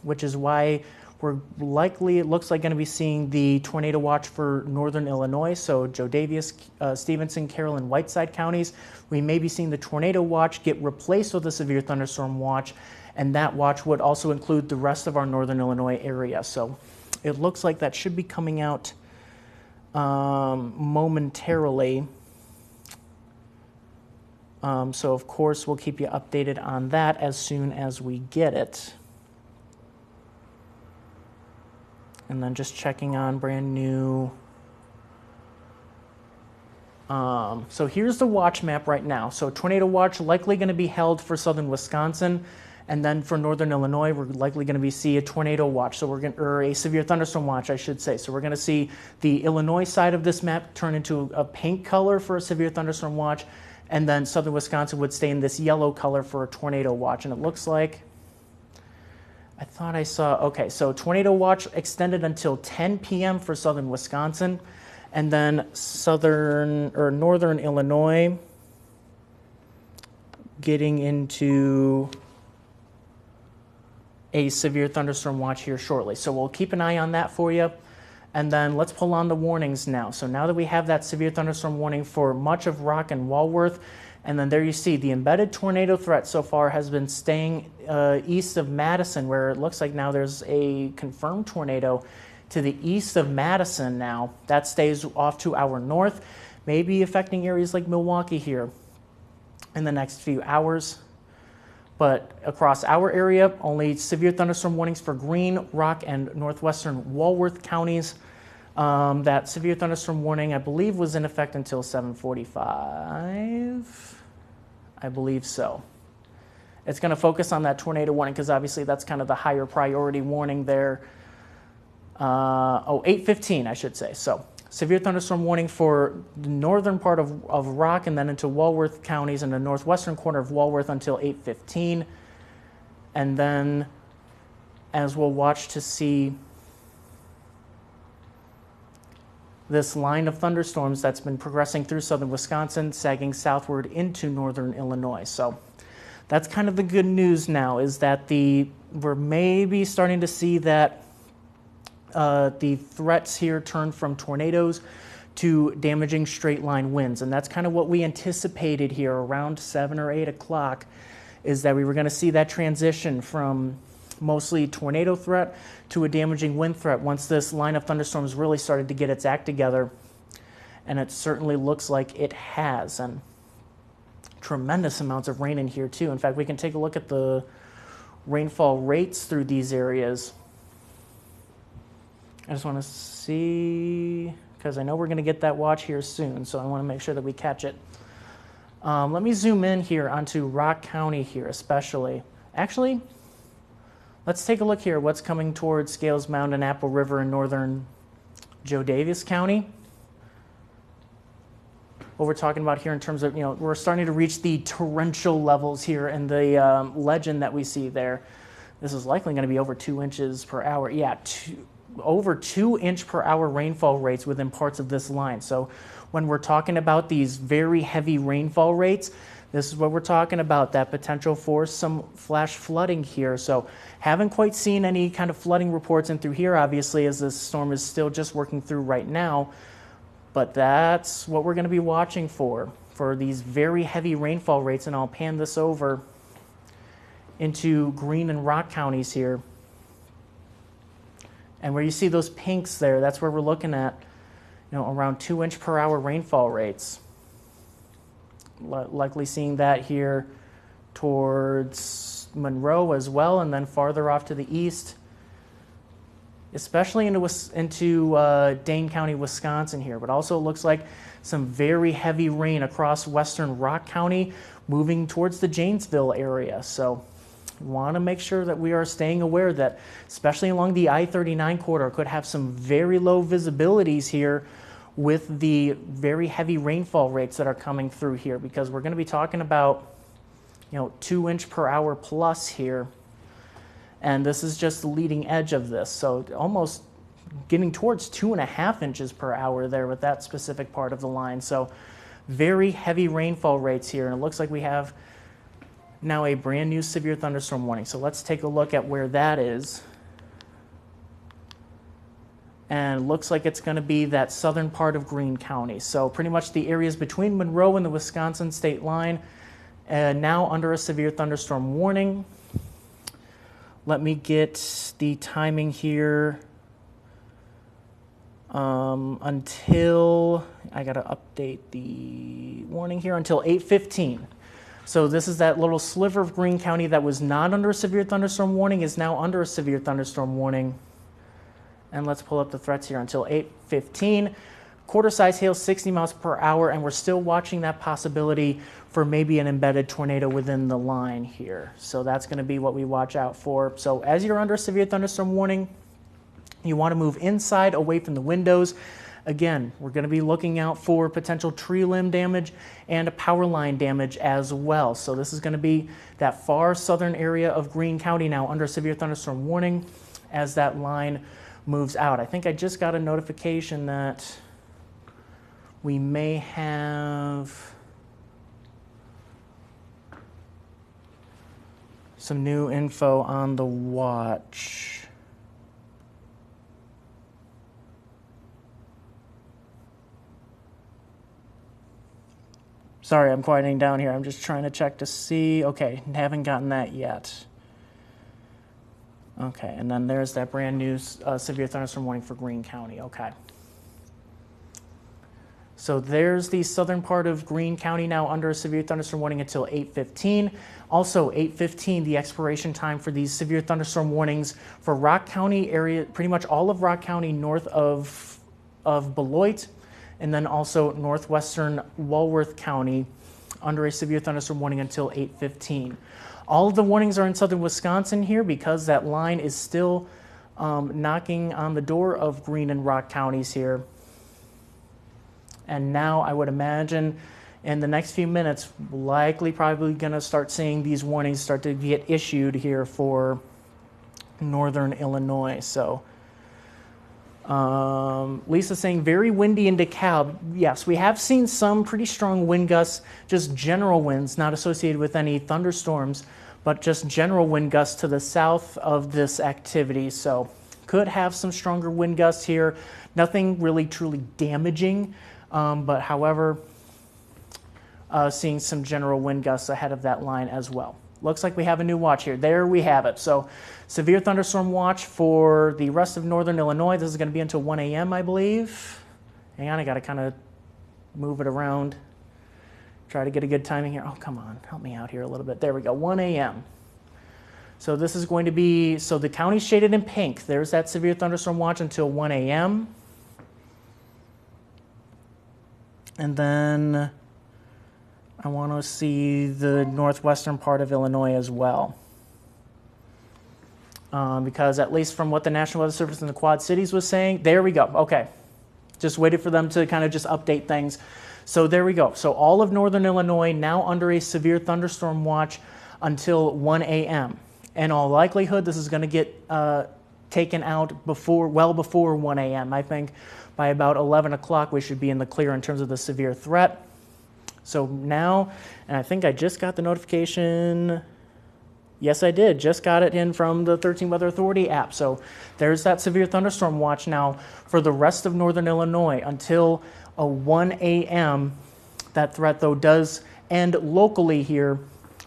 which is why we're likely, it looks like, going to be seeing the tornado watch for northern Illinois. So Joe Daviess, Stevenson, Carroll, and Whiteside counties. We may be seeing the tornado watch get replaced with a severe thunderstorm watch, and that watch would also include the rest of our northern Illinois area. So it looks like that should be coming out momentarily. So of course we'll keep you updated on that as soon as we get it. And then just checking on brand new. So here's the watch map right now. So tornado watch likely going to be held for southern Wisconsin. And then for northern Illinois, we're likely going to be see a tornado watch. So we're going, or a severe thunderstorm watch, I should say. So we're going to see the Illinois side of this map turn into a pink color for a severe thunderstorm watch, and then southern Wisconsin would stay in this yellow color for a tornado watch. And it looks like, I thought I saw, okay, so tornado watch extended until 10 p.m. for southern Wisconsin, and then southern or northern Illinois getting into a severe thunderstorm watch here shortly. So we'll keep an eye on that for you. And then let's pull on the warnings now. So now that we have that severe thunderstorm warning for much of Rock and Wallworth, and then there you see the embedded tornado threat so far has been staying east of Madison, where it looks like now there's a confirmed tornado to the east of Madison now. That stays off to our north, maybe affecting areas like Milwaukee here in the next few hours. But across our area, only severe thunderstorm warnings for Greene, Rock, and northwestern Wallworth counties. That severe thunderstorm warning, I believe, was in effect until 7:45. I believe so. It's going to focus on that tornado warning because obviously that's kind of the higher priority warning there. 8:15, I should say. So severe thunderstorm warning for the northern part of Rock and then into Wallworth counties and the northwestern corner of Wallworth until 8:15. And then, as we'll watch to see this line of thunderstorms that's been progressing through southern Wisconsin, sagging southward into northern Illinois. So that's kind of the good news now, is that we're maybe starting to see that the threats here turn from tornadoes to damaging straight line winds. And that's kind of what we anticipated here around 7 or 8 o'clock, is that we were going to see that transition from mostly tornado threat to a damaging wind threat once this line of thunderstorms really started to get its act together. And it certainly looks like it has. And tremendous amounts of rain in here too. In fact, we can take a look at the rainfall rates through these areas. I just want to see, because I know we're going to get that watch here soon, so I want to make sure that we catch it. Let me zoom in here onto Rock County here especially. Actually, let's take a look here what's coming towards Scales Mound and Apple River in northern Joe Davis County. What we're talking about here in terms of, we're starting to reach the torrential levels here in the legend that we see there. This is likely going to be over 2 inches per hour. Yeah, over 2 inch per hour rainfall rates within parts of this line. So when we're talking about these very heavy rainfall rates, this is what we're talking about, that potential for some flash flooding here. So haven't quite seen any kind of flooding reports in through here, obviously, as this storm is still just working through right now. But that's what we're going to be watching for these very heavy rainfall rates. And I'll pan this over into Greene and Rock counties here. And where you see those pinks there, that's where we're looking at, around 2 inch per hour rainfall rates. Likely seeing that here towards Monroe as well, and then farther off to the east, especially into Dane County, Wisconsin here. But also it looks like some very heavy rain across western Rock County, moving towards the Janesville area. So want to make sure that we are staying aware that, especially along the I-39 corridor, could have some very low visibilities here with the very heavy rainfall rates that are coming through here, because we're going to be talking about 2 inch per hour plus here, and this is just the leading edge of this, so almost getting towards 2.5 inches per hour there with that specific part of the line. So very heavy rainfall rates here, and it looks like we have now a brand new severe thunderstorm warning. So let's take a look at where that is. And it looks like it's going to be that southern part of Greene County. So pretty much the areas between Monroe and the Wisconsin state line, now under a severe thunderstorm warning. Let me get the timing here until, I got to update the warning here, until 8:15. So this is that little sliver of Greene County that was not under a severe thunderstorm warning, is now under a severe thunderstorm warning. And let's pull up the threats here until 8:15. Quarter-size hail, 60 miles per hour, and we're still watching that possibility for maybe an embedded tornado within the line here. So that's going to be what we watch out for. So as you're under a severe thunderstorm warning, you want to move inside, away from the windows. Again, we're going to be looking out for potential tree limb damage and power line damage as well. So this is going to be that far southern area of Greene County now under severe thunderstorm warning as that line moves out. I think I just got a notification that we may have some new info on the watch. Sorry, I'm quieting down here. I'm just trying to check to see. Okay, haven't gotten that yet. Okay, and then there's that brand new severe thunderstorm warning for Greene County. Okay. So there's the southern part of Greene County now under a severe thunderstorm warning until 8:15. Also, 8:15, the expiration time for these severe thunderstorm warnings for Rock County area, pretty much all of Rock County north of Beloit, and then also northwestern Wallworth County under a severe thunderstorm warning until 8:15. All of the warnings are in southern Wisconsin here because that line is still knocking on the door of Greene and Rock counties here. And now I would imagine in the next few minutes, probably going to start seeing these warnings start to get issued here for northern Illinois. So Lisa's saying very windy in DeKalb. Yes, we have seen some pretty strong wind gusts, just general winds, not associated with any thunderstorms, but just general wind gusts to the south of this activity. So could have some stronger wind gusts here. Nothing really truly damaging, but however, seeing some general wind gusts ahead of that line as well. Looks like we have a new watch here. There we have it. So severe thunderstorm watch for the rest of northern Illinois. This is going to be until 1 a.m., I believe. Hang on, I got to kind of move it around. Try to get a good timing here. Oh, come on. Help me out here a little bit. There we go. 1 a.m. So this is going to be, so the county's shaded in pink. There's that severe thunderstorm watch until 1 a.m. And then I want to see the northwestern part of Illinois as well. Because at least from what the National Weather Service in the Quad Cities was saying, there we go. Okay. Just waited for them to kind of just update things. So there we go. So all of northern Illinois now under a severe thunderstorm watch until 1 a.m. In all likelihood, this is going to get taken out well before 1 a.m. I think by about 11 o'clock we should be in the clear in terms of the severe threat. So now, and I think I just got the notification. Yes, I did. Just got it in from the 13 Weather Authority app. So there's that severe thunderstorm watch now for the rest of northern Illinois until 1 a.m. That threat, though, does end locally here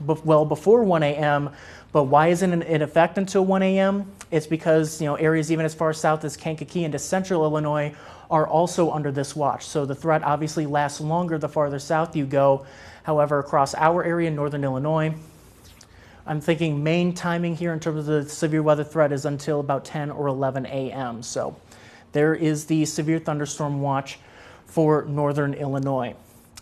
well before 1 a.m. But why isn't it in effect until 1 a.m.? It's because areas even as far south as Kankakee into central Illinois are also under this watch. So the threat obviously lasts longer the farther south you go. However, across our area in northern Illinois, I'm thinking main timing here in terms of the severe weather threat is until about 10 or 11 a.m. So there is the severe thunderstorm watch for northern Illinois.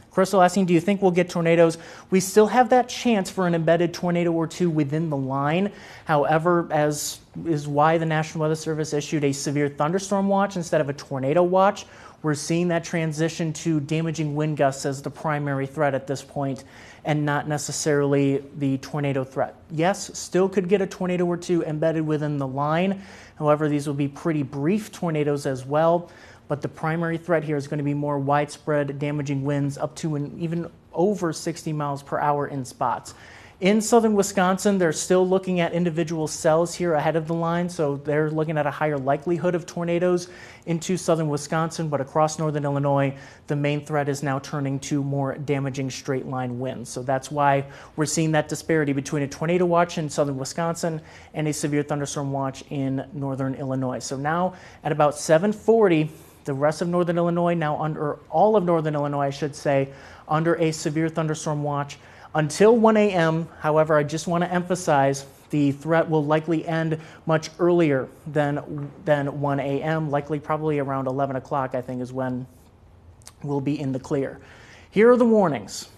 Crystal asking, do you think we'll get tornadoes? We still have that chance for an embedded tornado or two within the line. However, as is why the National Weather Service issued a severe thunderstorm watch instead of a tornado watch, we're seeing that transition to damaging wind gusts as the primary threat at this point and not necessarily the tornado threat. Yes, still could get a tornado or two embedded within the line. However, these will be pretty brief tornadoes as well. But the primary threat here is going to be more widespread damaging winds up to and even over 60 miles per hour in spots. In southern Wisconsin, they're still looking at individual cells here ahead of the line, so they're looking at a higher likelihood of tornadoes into southern Wisconsin, but across northern Illinois, the main threat is now turning to more damaging straight line winds. So that's why we're seeing that disparity between a tornado watch in southern Wisconsin and a severe thunderstorm watch in northern Illinois. So now at about 7:40, the rest of northern Illinois, now under all of northern Illinois, I should say, under a severe thunderstorm watch until 1 a.m. However, I just want to emphasize the threat will likely end much earlier than 1 a.m., likely probably around 11 o'clock, I think, is when we'll be in the clear. Here are the warnings.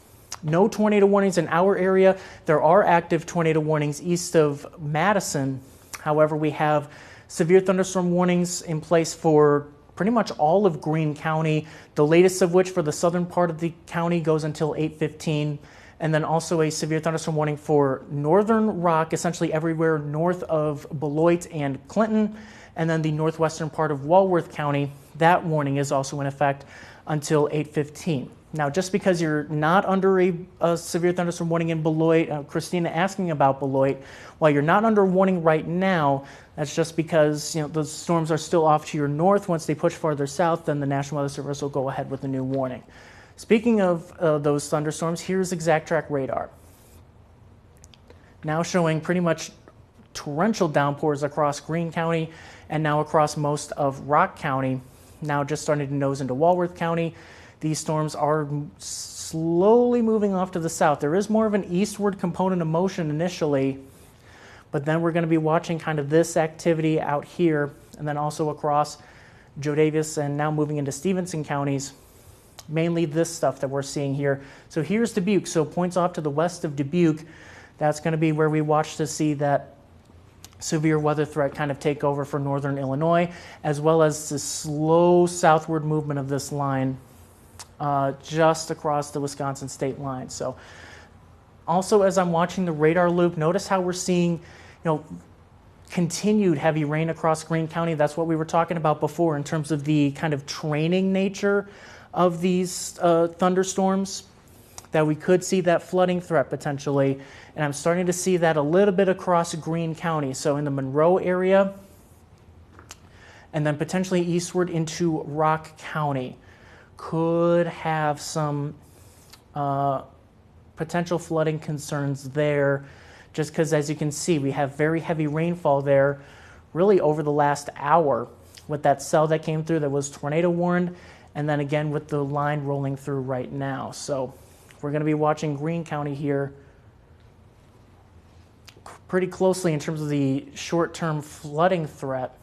No tornado warnings in our area. There are active tornado warnings east of Madison. However, we have severe thunderstorm warnings in place for pretty much all of Greene County, the latest of which for the southern part of the county goes until 8:15, and then also a severe thunderstorm warning for northern Rock, essentially everywhere north of Beloit and Clinton, and then the northwestern part of Wallworth County. That warning is also in effect until 8:15. Now, just because you're not under a severe thunderstorm warning in Beloit, Christina asking about Beloit, while you're not under a warning right now, that's just because the storms are still off to your north. Once they push farther south, then the National Weather Service will go ahead with a new warning. Speaking of those thunderstorms, here's exact track radar. Now showing pretty much torrential downpours across Greene County and now across most of Rock County. Now just starting to nose into Wallworth County. These storms are slowly moving off to the south. There is more of an eastward component of motion initially, but then we're going to be watching kind of this activity out here and then also across Joe Davis and now moving into Stevenson counties. Mainly this stuff that we're seeing here. So here's Dubuque. So points off to the west of Dubuque. That's going to be where we watch to see that severe weather threat kind of take over for northern Illinois, as well as the slow southward movement of this line just across the Wisconsin state line. So also, as I'm watching the radar loop, notice how we're seeing, continued heavy rain across Greene County. That's what we were talking about before in terms of the kind of training nature of these thunderstorms, that we could see that flooding threat potentially. And I'm starting to see that a little bit across Greene County. So in the Monroe area, and then potentially eastward into Rock County, could have some potential flooding concerns there, just because, as you can see, we have very heavy rainfall there really over the last hour with that cell that came through that was tornado warned, and then again with the line rolling through right now. So we're going to be watching Greene County here pretty closely in terms of the short-term flooding threat.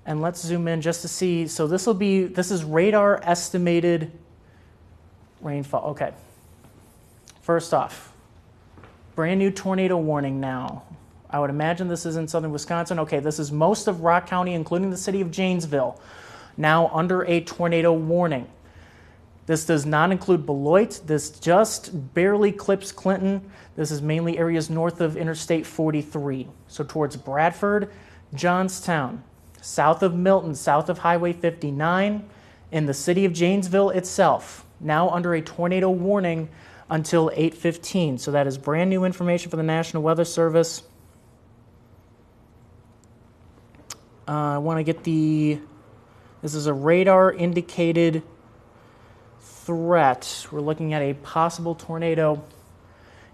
And let's zoom in just to see. So this is radar estimated rainfall. Okay. First off, brand new tornado warning now. I would imagine this is in southern Wisconsin. Okay, this is most of Rock County, including the city of Janesville, now under a tornado warning. This does not include Beloit. This just barely clips Clinton. This is mainly areas north of Interstate 43. So towards Bradford, Johnstown, south of Milton, south of Highway 59, in the city of Janesville itself, now under a tornado warning until 8:15. So that is brand new information for the National Weather Service. I want to get this is a radar indicated threat. We're looking at a possible tornado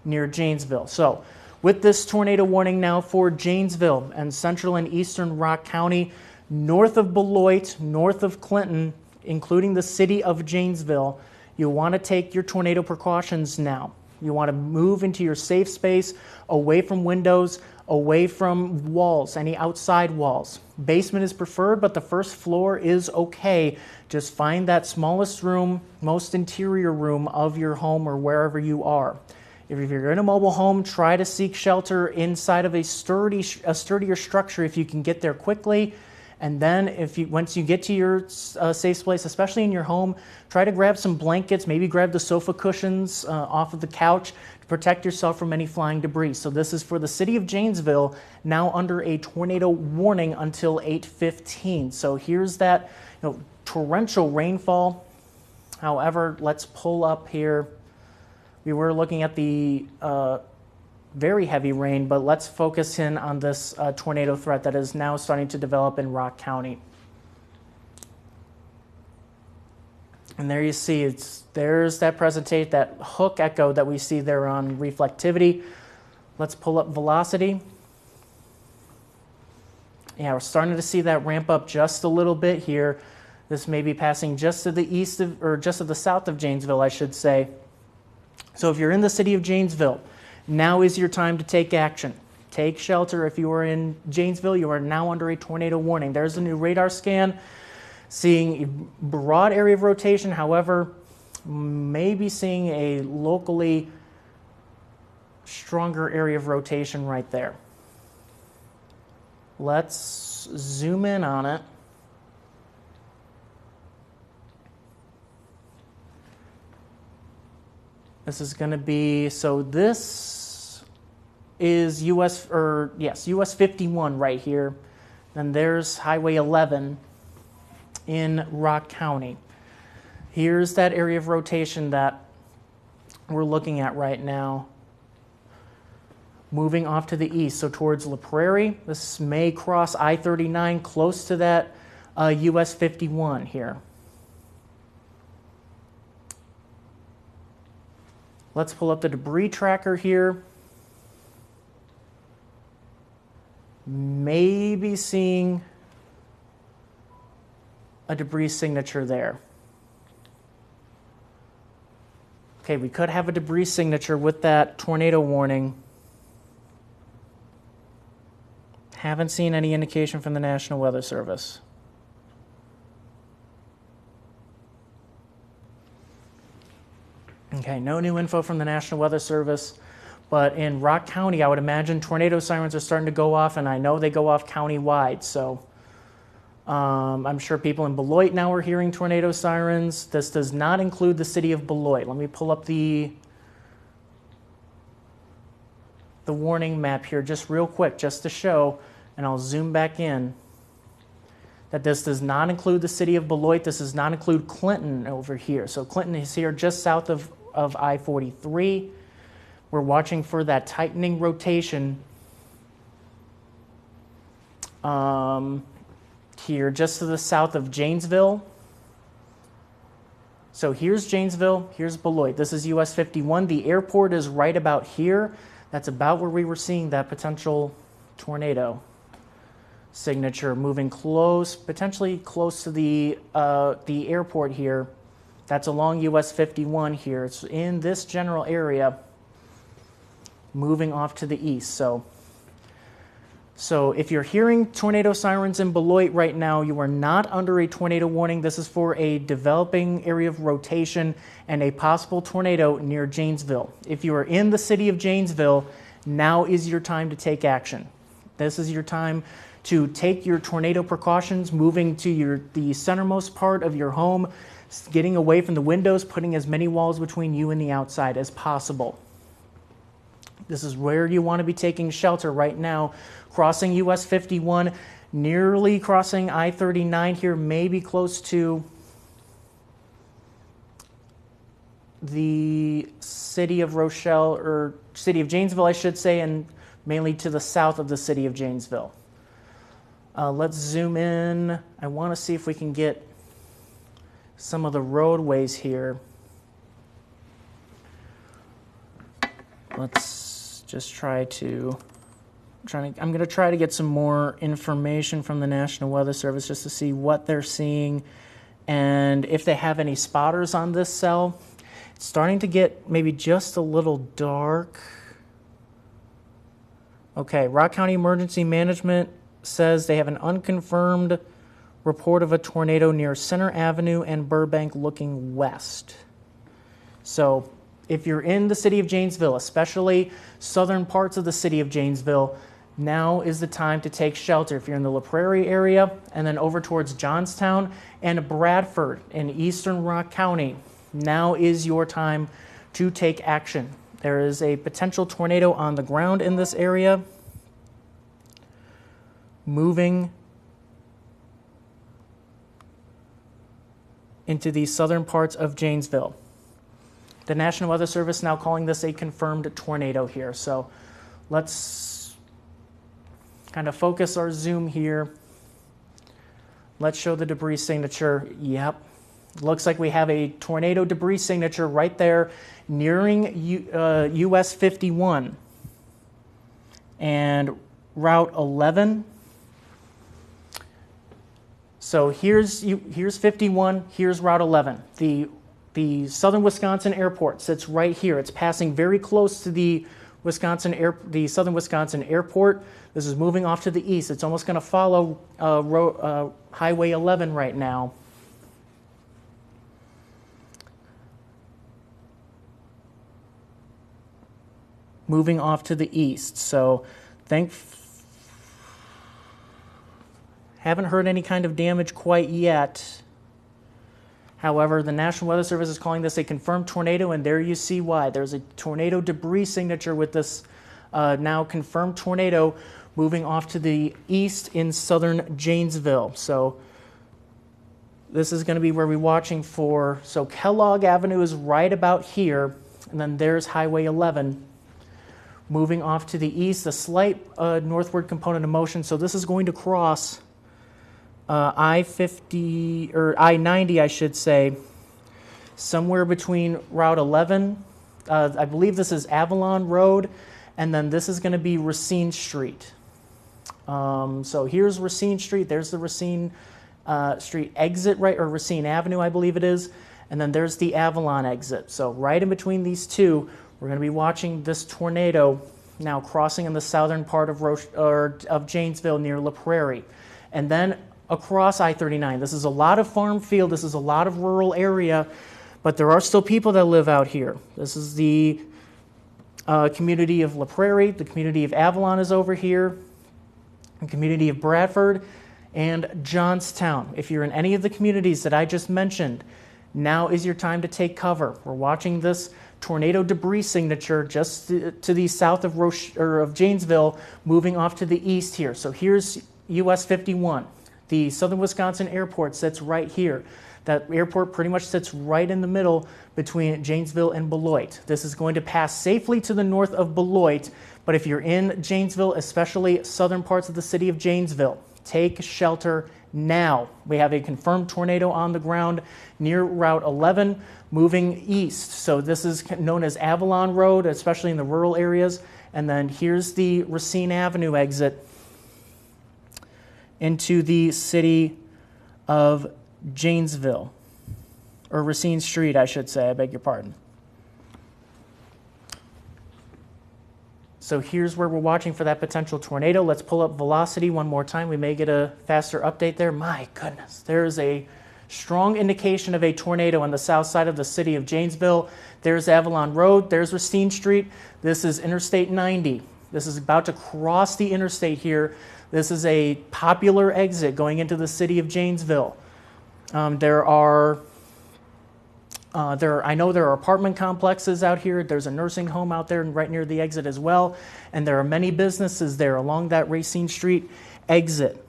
near Janesville. So with this tornado warning now for Janesville and central and eastern Rock County, north of Beloit, north of Clinton, including the city of Janesville, you want to take your tornado precautions now. You want to move into your safe space, away from windows, away from walls, any outside walls. Basement is preferred, but the first floor is okay. Just find that smallest room, most interior room of your home or wherever you are. If you're in a mobile home, try to seek shelter inside of a sturdier structure if you can get there quickly. And then once you get to your safe place, especially in your home, try to grab some blankets, maybe grab the sofa cushions off of the couch to protect yourself from any flying debris. So this is for the city of Janesville, now under a tornado warning until 8:15. So here's that torrential rainfall. However, let's pull up here. We were looking at the very heavy rain, but let's focus in on this tornado threat that is now starting to develop in Rock County. And there you see, there's that presentation, that hook echo that we see there on reflectivity. Let's pull up velocity. Yeah, we're starting to see that ramp up just a little bit here. This may be passing just to the east of, or just to the south of Janesville, I should say. So if you're in the city of Janesville, now is your time to take action. Take shelter. If you are in Janesville, you are now under a tornado warning. There's a new radar scan, seeing a broad area of rotation. However, maybe seeing a locally stronger area of rotation right there. Let's zoom in on it. This is going to be, so this is US 51 right here. Then there's Highway 11 in Rock County. Here's that area of rotation that we're looking at right now. Moving off to the east, so towards La Prairie. This may cross I-39 close to that US 51 here. Let's pull up the debris tracker here. Maybe seeing a debris signature there. Okay, we could have a debris signature with that tornado warning. Haven't seen any indication from the National Weather Service. Okay, no new info from the National Weather Service, but in Rock County, I would imagine tornado sirens are starting to go off, and I know they go off county-wide, so I'm sure people in Beloit now are hearing tornado sirens. This does not include the city of Beloit. Let me pull up the warning map here just real quick, just to show, and I'll zoom back in, that this does not include the city of Beloit. This does not include Clinton over here. So Clinton is here just south of I-43. We're watching for that tightening rotation here just to the south of Janesville. So here's Janesville, here's Beloit. This is US 51. The airport is right about here. That's about where we were seeing that potential tornado signature moving close, potentially close to the airport here. That's along US 51 here. It's in this general area, moving off to the east. So if you're hearing tornado sirens in Beloit right now, you are not under a tornado warning. This is for a developing area of rotation and a possible tornado near Janesville. If you are in the city of Janesville, now is your time to take action. This is your time to take your tornado precautions, moving to the centermost part of your home, getting away from the windows, putting as many walls between you and the outside as possible. This is where you want to be taking shelter right now, crossing US 51, nearly crossing I-39 here, maybe close to the city of Rochelle, or city of Janesville, I should say, and mainly to the south of the city of Janesville. Let's zoom in. I want to see if we can get some of the roadways here. Let's just try to, I'm going to try to get some more information from the National Weather Service just to see what they're seeing and if they have any spotters on this cell. It's starting to get maybe just a little dark. Okay, Rock County Emergency Management says they have an unconfirmed report of a tornado near Center Avenue and Burbank looking west. So if you're in the city of Janesville, especially southern parts of the city of Janesville, now is the time to take shelter. If you're in the La Prairie area and then over towards Johnstown and Bradford in eastern Rock County, now is your time to take action. There is a potential tornado on the ground in this area, moving into the southern parts of Janesville. The National Weather Service now calling this a confirmed tornado here. So let's kind of focus our zoom here. Let's show the debris signature. Yep. Looks like we have a tornado debris signature right there nearing US 51 and Route 11. So here's 51, here's Route 11. The Southern Wisconsin Airport sits right here. It's passing very close to the Southern Wisconsin Airport. This is moving off to the east. It's almost going to follow Highway 11 right now. Moving off to the east. So haven't heard any kind of damage quite yet. However, the National Weather Service is calling this a confirmed tornado, and there you see why. There's a tornado debris signature with this now confirmed tornado moving off to the east in southern Janesville. So this is going to be where we're watching for. So Kellogg Avenue is right about here, and then there's Highway 11 moving off to the east, a slight northward component of motion. So this is going to cross I-50, or I-90, I should say, somewhere between Route 11. I believe this is Avalon Road, and then this is going to be Racine Street. So here's Racine Street. There's the Racine Street exit, right, or Racine Avenue, I believe it is, and then there's the Avalon exit. So right in between these two, we're going to be watching this tornado now crossing in the southern part of Janesville near La Prairie, and then across I-39. This is a lot of farm field. This is a lot of rural area, but there are still people that live out here. This is the community of La Prairie. The community of Avalon is over here. The community of Bradford. and Johnstown. If you're in any of the communities that I just mentioned, now is your time to take cover. We're watching this tornado debris signature just to the south of Janesville, moving off to the east here. So here's US 51. The Southern Wisconsin Airport sits right here. That airport pretty much sits right in the middle between Janesville and Beloit. This is going to pass safely to the north of Beloit, but if you're in Janesville, especially southern parts of the city of Janesville, take shelter now. We have a confirmed tornado on the ground near Route 11 moving east. So this is known as Avalon Road, especially in the rural areas. And then here's the Racine Avenue exit into the city of Janesville, or Racine Street, I should say, I beg your pardon. So here's where we're watching for that potential tornado. Let's pull up velocity one more time. We may get a faster update there. My goodness, there's a strong indication of a tornado on the south side of the city of Janesville. There's Avalon Road, there's Racine Street. This is Interstate 90. This is about to cross the interstate here. This is a popular exit going into the city of Janesville. I know there are apartment complexes out here. There's a nursing home out there and right near the exit as well. And there are many businesses there along that Racine Street exit.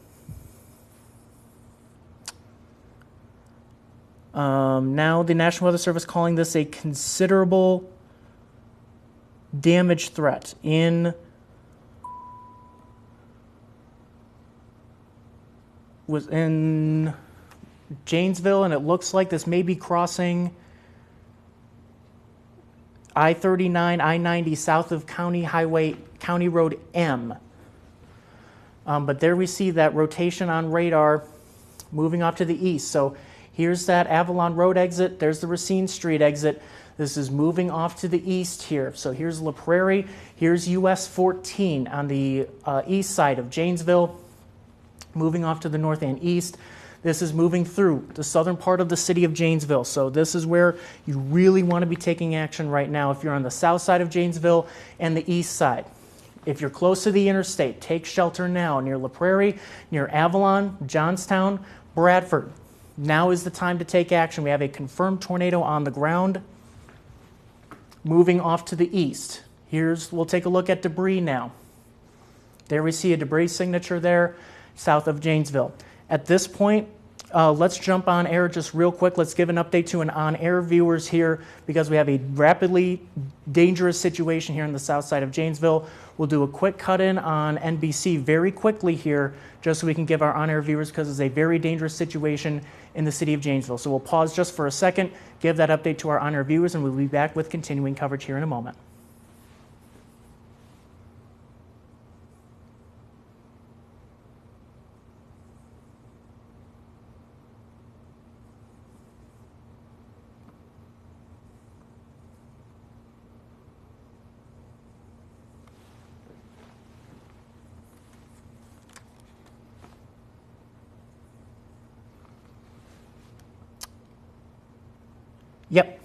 Now the National Weather Service calling this a considerable damage threat within Janesville, and it looks like this may be crossing I-39, I-90 south of County Road M. But there we see that rotation on radar moving off to the east. So here's that Avalon Road exit. There's the Racine Street exit. This is moving off to the east here. So here's La Prairie. Here's US 14 on the east side of Janesville, moving off to the north and east. This is moving through the southern part of the city of Janesville. So this is where you really want to be taking action right now if you're on the south side of Janesville and the east side. If you're close to the interstate, take shelter now near La Prairie, near Avalon, Johnstown, Bradford. Now is the time to take action. We have a confirmed tornado on the ground moving off to the east. We'll take a look at debris now. There we see a debris signature there south of Janesville. At this point, let's jump on air just real quick. Let's give an update to an on-air viewers here because we have a rapidly dangerous situation here on the south side of Janesville. We'll do a quick cut-in on NBC very quickly here just so we can give our on-air viewers because it's a very dangerous situation in the city of Janesville. So we'll pause just for a second, give that update to our on-air viewers, and we'll be back with continuing coverage here in a moment. Yep.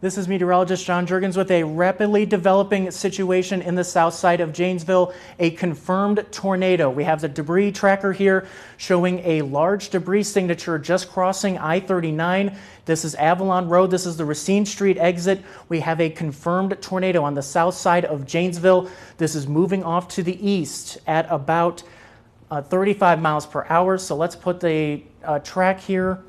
This is Meteorologist John Jurgens with a rapidly developing situation in the south side of Janesville, a confirmed tornado. We have the debris tracker here showing a large debris signature just crossing I-39. This is Avalon Road. This is the Racine Street exit. We have a confirmed tornado on the south side of Janesville. This is moving off to the east at about 35 miles per hour. So let's put the track here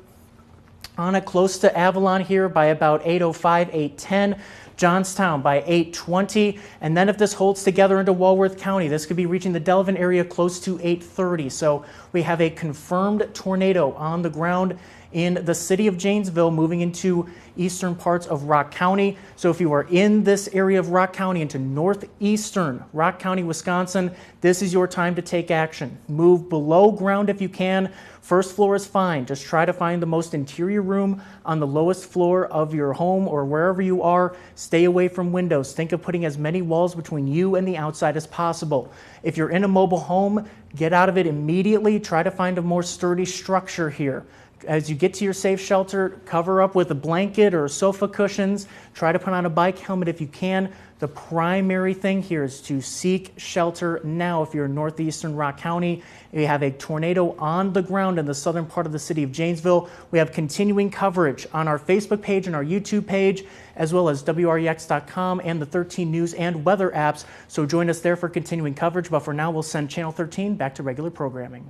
on it close to Avalon here by about 8:05, 8:10, Johnstown by 8:20, and then if this holds together into Wallworth County, this could be reaching the Delavan area close to 8:30. So we have a confirmed tornado on the ground in the city of Janesville, moving into eastern parts of Rock County. So if you are in this area of Rock County into northeastern Rock County, Wisconsin, this is your time to take action. Move below ground if you can. First floor is fine. Just try to find the most interior room on the lowest floor of your home or wherever you are. Stay away from windows. Think of putting as many walls between you and the outside as possible. If you're in a mobile home, get out of it immediately. Try to find a more sturdy structure here. As you get to your safe shelter, cover up with a blanket or sofa cushions. Try to put on a bike helmet if you can. The primary thing here is to seek shelter now if you're in northeastern Rock County. We have a tornado on the ground in the southern part of the city of Janesville. We have continuing coverage on our Facebook page and our YouTube page, as well as WREX.com and the 13 News and weather apps. So join us there for continuing coverage. But for now, we'll send Channel 13 back to regular programming.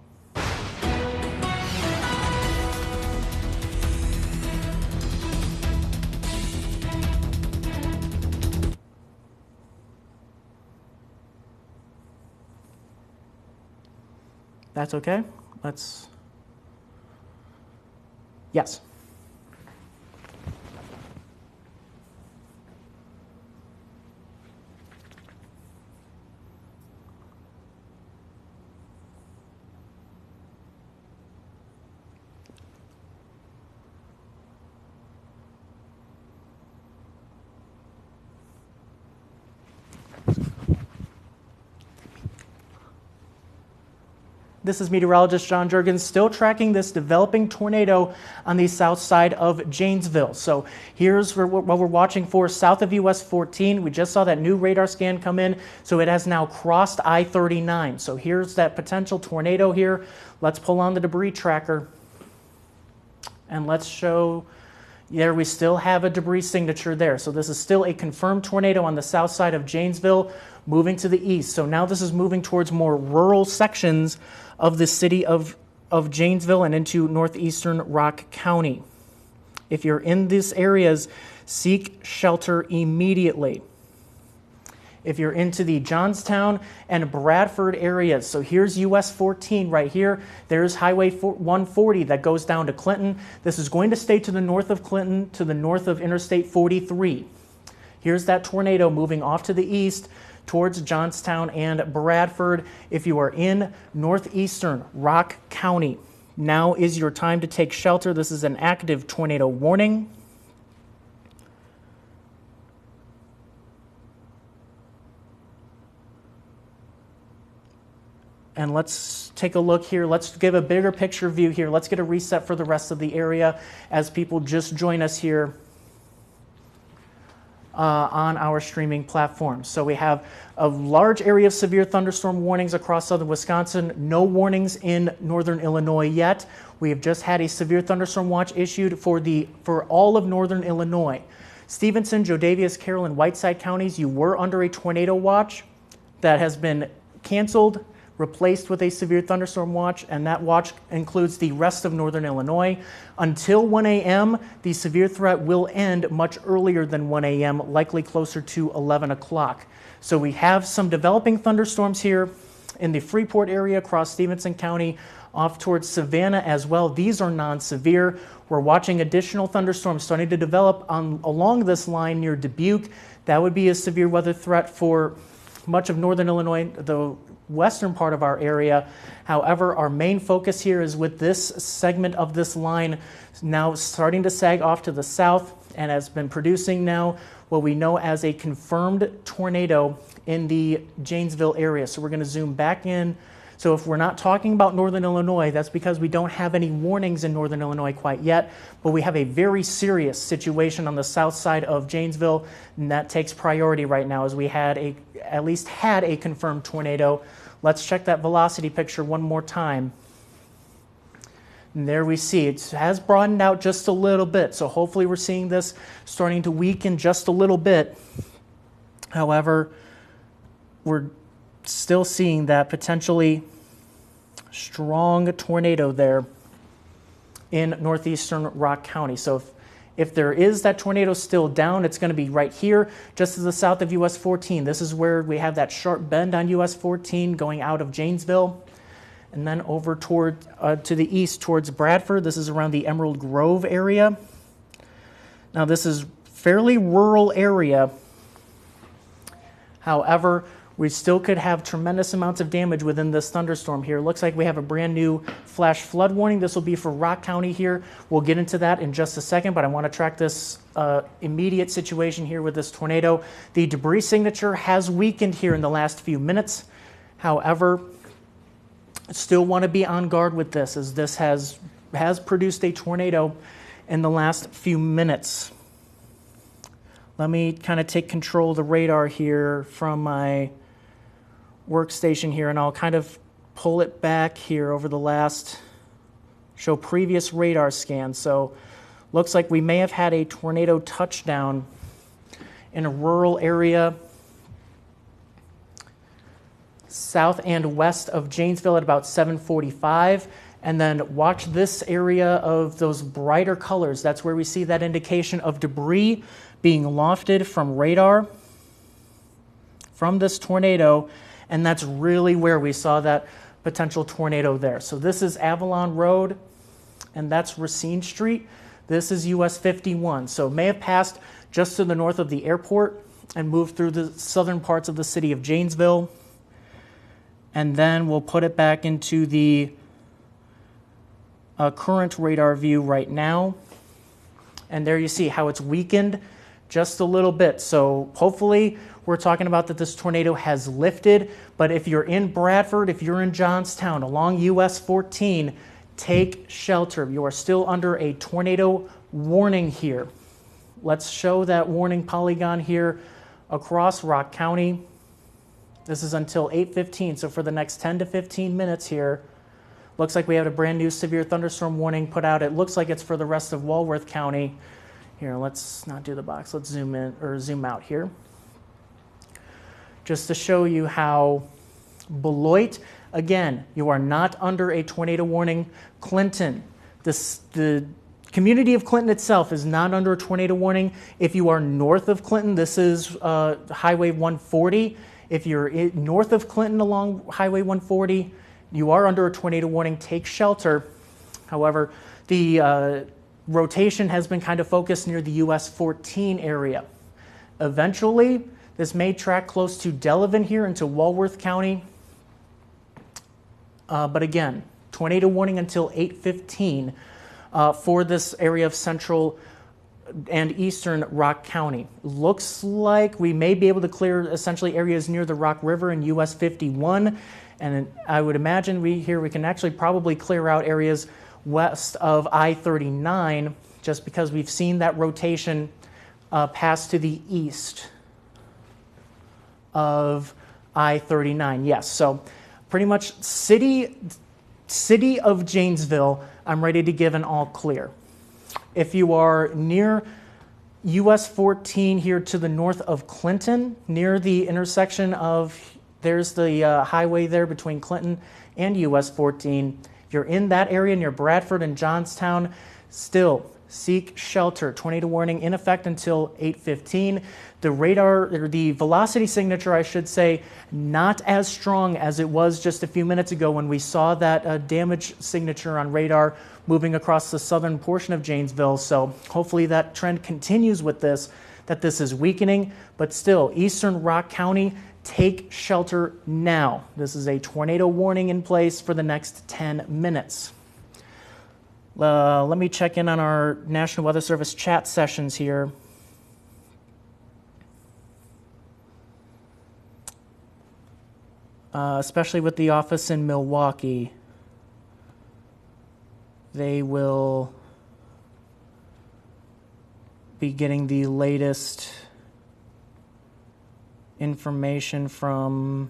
That's okay? Yes. This is Meteorologist John Jurgens, still tracking this developing tornado on the south side of Janesville. So here's what we're watching for south of US 14. We just saw that new radar scan come in, so it has now crossed I-39. So here's that potential tornado here. Let's pull on the debris tracker and let's show. There we still have a debris signature there. So this is still a confirmed tornado on the south side of Janesville, moving to the east. So now this is moving towards more rural sections of the city of Janesville and into northeastern Rock County. If you're in these areas, seek shelter immediately. If you're into the Johnstown and Bradford areas, so here's US 14 right here. There's Highway 140 that goes down to Clinton. This is going to stay to the north of Clinton, to the north of Interstate 43. Here's that tornado moving off to the east towards Johnstown and Bradford. If you are in northeastern Rock County, now is your time to take shelter. This is an active tornado warning. And let's take a look here. Let's give a bigger picture view here. Let's get a reset for the rest of the area as people just join us here on our streaming platform. So we have a large area of severe thunderstorm warnings across southern Wisconsin. No warnings in northern Illinois yet. We have just had a severe thunderstorm watch issued for all of northern Illinois. Stevenson, Jodavious, Carroll, and Whiteside counties, you were under a tornado watch that has been canceled, replaced with a severe thunderstorm watch, and that watch includes the rest of northern Illinois. Until 1 a.m., the severe threat will end much earlier than 1 a.m., likely closer to 11 o'clock. So we have some developing thunderstorms here in the Freeport area across Stevenson County, off towards Savannah as well. These are non-severe. We're watching additional thunderstorms starting to develop along this line near Dubuque. That would be a severe weather threat for much of northern Illinois, the western part of our area. However, our main focus here is with this segment of this line now starting to sag off to the south and has been producing now what we know as a confirmed tornado in the Janesville area. So we're going to zoom back in. So if we're not talking about northern Illinois, that's because we don't have any warnings in northern Illinois quite yet, but we have a very serious situation on the south side of Janesville, and that takes priority right now as we at least had a confirmed tornado. Let's check that velocity picture one more time. And there we see it has broadened out just a little bit, so hopefully we're seeing this starting to weaken just a little bit. However, we're still seeing that potentially strong tornado there in northeastern Rock County. So if there is that tornado still down, it's going to be right here, just to the south of US 14. This is where we have that sharp bend on US 14 going out of Janesville. And then over toward to the east towards Bradford. This is around the Emerald Grove area. Now this is fairly rural area. However, we still could have tremendous amounts of damage within this thunderstorm here. Looks like we have a brand new flash flood warning. This will be for Rock County here. We'll get into that in just a second, but I want to track this immediate situation here with this tornado. The debris signature has weakened here in the last few minutes. However, still want to be on guard with this, as this has produced a tornado in the last few minutes. Let me kind of take control of the radar here from my workstation here, and I'll kind of pull it back here over the last, show previous radar scans. So looks like we may have had a tornado touchdown in a rural area south and west of Janesville at about 7:45. And then watch this area of those brighter colors. That's where we see that indication of debris being lofted from radar from this tornado. And that's really where we saw that potential tornado there. So this is Avalon Road, and that's Racine Street. This is US 51. So it may have passed just to the north of the airport and moved through the southern parts of the city of Janesville. And then we'll put it back into the current radar view right now. And there you see how it's weakened just a little bit. So hopefully we're talking about that this tornado has lifted. But if you're in Bradford, if you're in Johnstown, along US 14, take shelter. You are still under a tornado warning here. Let's show that warning polygon here across Rock County. This is until 8:15, so for the next 10 to 15 minutes here. Looks like we have a brand new severe thunderstorm warning put out. It looks like it's for the rest of Wallworth County. Here, let's not do the box. Let's zoom in or zoom out here. Just to show you how Beloit, again, you are not under a tornado warning. Clinton, the community of Clinton itself is not under a tornado warning. If you are north of Clinton, this is Highway 140. If you're north of Clinton along Highway 140, you are under a tornado warning. Take shelter. However, the rotation has been kind of focused near the US 14 area. Eventually, this may track close to Delavan here into Wallworth County. But again, tornado warning until 8:15 for this area of central and eastern Rock County. Looks like we may be able to clear essentially areas near the Rock River in US 51. And I would imagine we can actually probably clear out areas west of I-39, just because we've seen that rotation pass to the east of I-39. Yes, so pretty much city of Janesville, I'm ready to give an all clear. If you are near US 14 here to the north of Clinton, near the intersection of, there's the highway there between Clinton and US 14. If you're in that area near Bradford and Johnstown, still seek shelter. Tornado warning in effect until 8:15. The radar, or the velocity signature, I should say, not as strong as it was just a few minutes ago when we saw that damage signature on radar moving across the southern portion of Janesville. So hopefully that trend continues with this, that this is weakening, but still, eastern Rock County, take shelter now. This is a tornado warning in place for the next 10 minutes. Let me check in on our National Weather Service chat sessions here. Especially with the office in Milwaukee. They will be getting the latest information from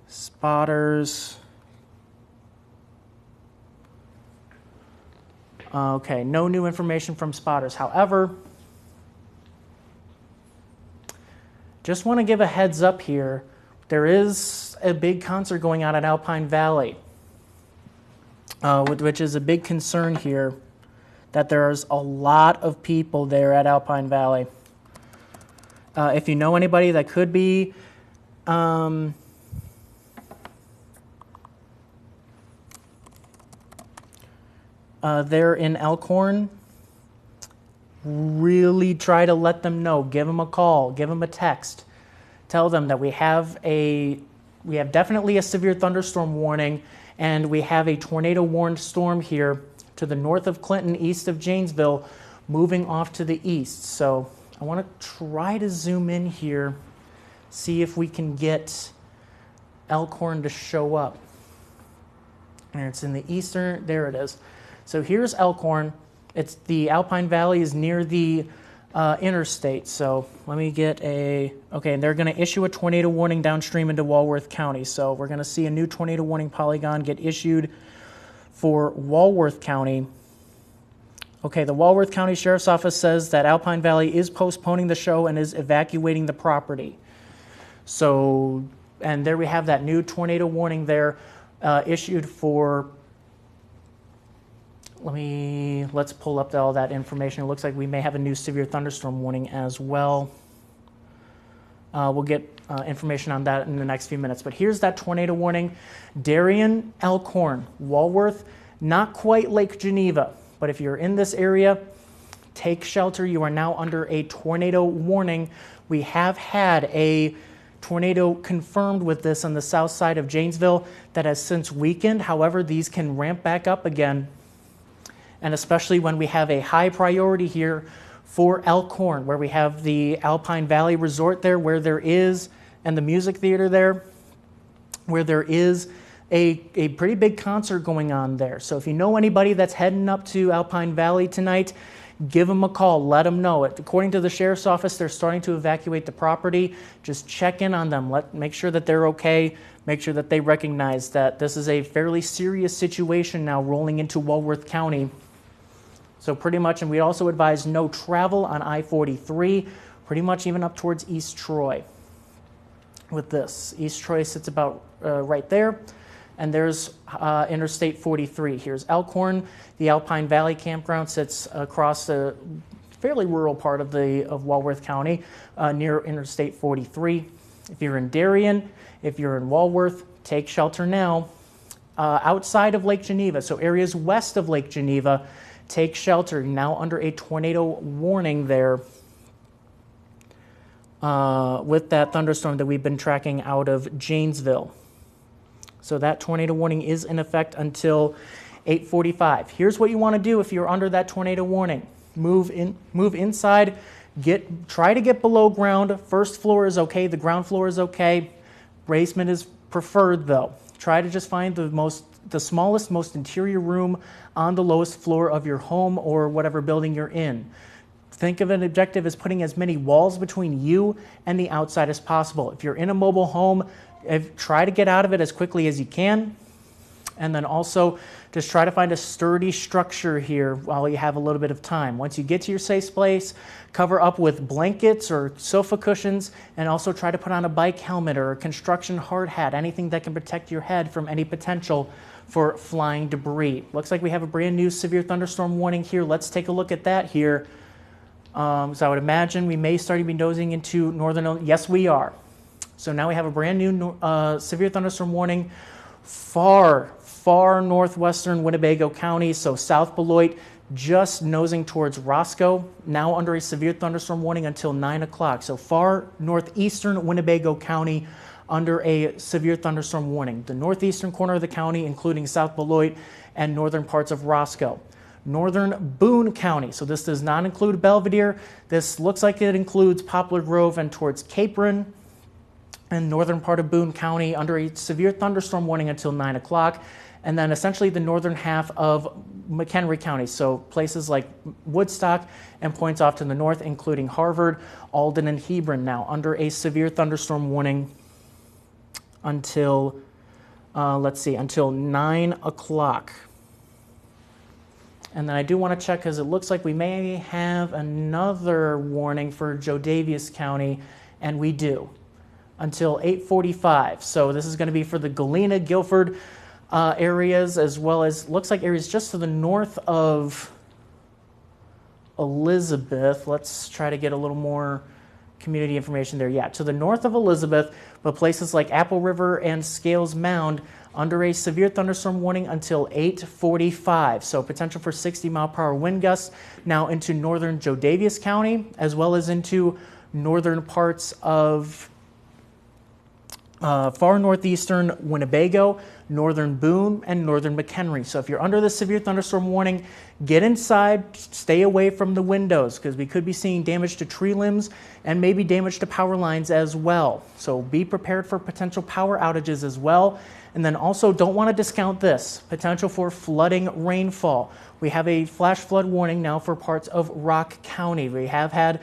spotters. Okay, no new information from spotters. However, just want to give a heads up here. There is a big concert going on at Alpine Valley, which is a big concern here, that there's a lot of people there at Alpine Valley. If you know anybody that could be there in Elkhorn, really try to let them know. Give them a call, give them a text. Tell them that we have definitely a severe thunderstorm warning, and we have a tornado warned storm here to the north of Clinton, east of Janesville, moving off to the east. So I want to try to zoom in here, see if we can get Elkhorn to show up. And it's in the eastern, there it is. So here's Elkhorn. It's the Alpine Valley is near the interstate. So let me get okay, and they're going to issue a tornado warning downstream into Wallworth County. So we're going to see a new tornado warning polygon get issued for Wallworth County. Okay, the Wallworth County Sheriff's Office says that Alpine Valley is postponing the show and is evacuating the property. So, and there we have that new tornado warning there issued for, let's pull up all that information. It looks like we may have a new severe thunderstorm warning as well. We'll get information on that in the next few minutes. But here's that tornado warning. Darien, Elkhorn, Wallworth, not quite Lake Geneva. But if you're in this area, take shelter. You are now under a tornado warning. We have had a tornado confirmed with this on the south side of Janesville that has since weakened. However, these can ramp back up again. And especially when we have a high priority here for Elkhorn, where we have the Alpine Valley Resort there, where there is, and the music theater there, where there is a pretty big concert going on there. So if you know anybody that's heading up to Alpine Valley tonight, give them a call, let them know. According to the Sheriff's Office, they're starting to evacuate the property. Just check in on them, make sure that they're okay, make sure that they recognize that this is a fairly serious situation now rolling into Wallworth County. So pretty much, and we also advise no travel on I-43, pretty much even up towards East Troy with this. East Troy sits about right there. And there's Interstate 43. Here's Elkhorn. The Alpine Valley Campground sits across a fairly rural part of Wallworth County near Interstate 43. If you're in Darien, if you're in Wallworth, take shelter now. Outside of Lake Geneva, so areas west of Lake Geneva, take shelter. Now under a tornado warning there with that thunderstorm that we've been tracking out of Janesville. So that tornado warning is in effect until 8:45. Here's what you want to do if you're under that tornado warning. Move inside, try to get below ground. First floor is okay, the ground floor is okay. Basement is preferred though. Try to just find the smallest, most interior room on the lowest floor of your home or whatever building you're in. Think of an objective as putting as many walls between you and the outside as possible. If you're in a mobile home, try to get out of it as quickly as you can. And then also just try to find a sturdy structure here while you have a little bit of time. Once you get to your safe place, cover up with blankets or sofa cushions, and also try to put on a bike helmet or a construction hard hat, anything that can protect your head from any potential for flying debris. Looks like we have a brand new severe thunderstorm warning here. Let's take a look at that here. So I would imagine we may start to be nosing into northern, yes we are. So now we have a brand new severe thunderstorm warning far northwestern Winnebago County, so South Beloit, just nosing towards Roscoe, now under a severe thunderstorm warning until 9 o'clock. So far northeastern Winnebago County under a severe thunderstorm warning. The northeastern corner of the county, including South Beloit and northern parts of Roscoe. Northern Boone County, so this does not include Belvedere. This looks like it includes Poplar Grove and towards Capron. And northern part of Boone County under a severe thunderstorm warning until 9 o'clock. And then essentially the northern half of McHenry County, so places like Woodstock and points off to the north, including Harvard, Alden, and Hebron, now under a severe thunderstorm warning until, until 9 o'clock. And then I do want to check because it looks like we may have another warning for Jodaviess County, and we do, until 8:45. So this is going to be for the Galena, Guilford areas, as well as looks like areas just to the north of Elizabeth. Let's try to get a little more community information there. Yeah, to the north of Elizabeth, but places like Apple River and Scales Mound under a severe thunderstorm warning until 8:45. So potential for 60-mile-per-hour wind gusts now into northern Jodaviess County, as well as into northern parts of far northeastern Winnebago, northern Boone, and northern McHenry. So if you're under the severe thunderstorm warning, get inside, stay away from the windows, because we could be seeing damage to tree limbs and maybe damage to power lines as well. So be prepared for potential power outages as well. And then also don't want to discount this, potential for flooding rainfall. We have a flash flood warning now for parts of Rock County. We have had,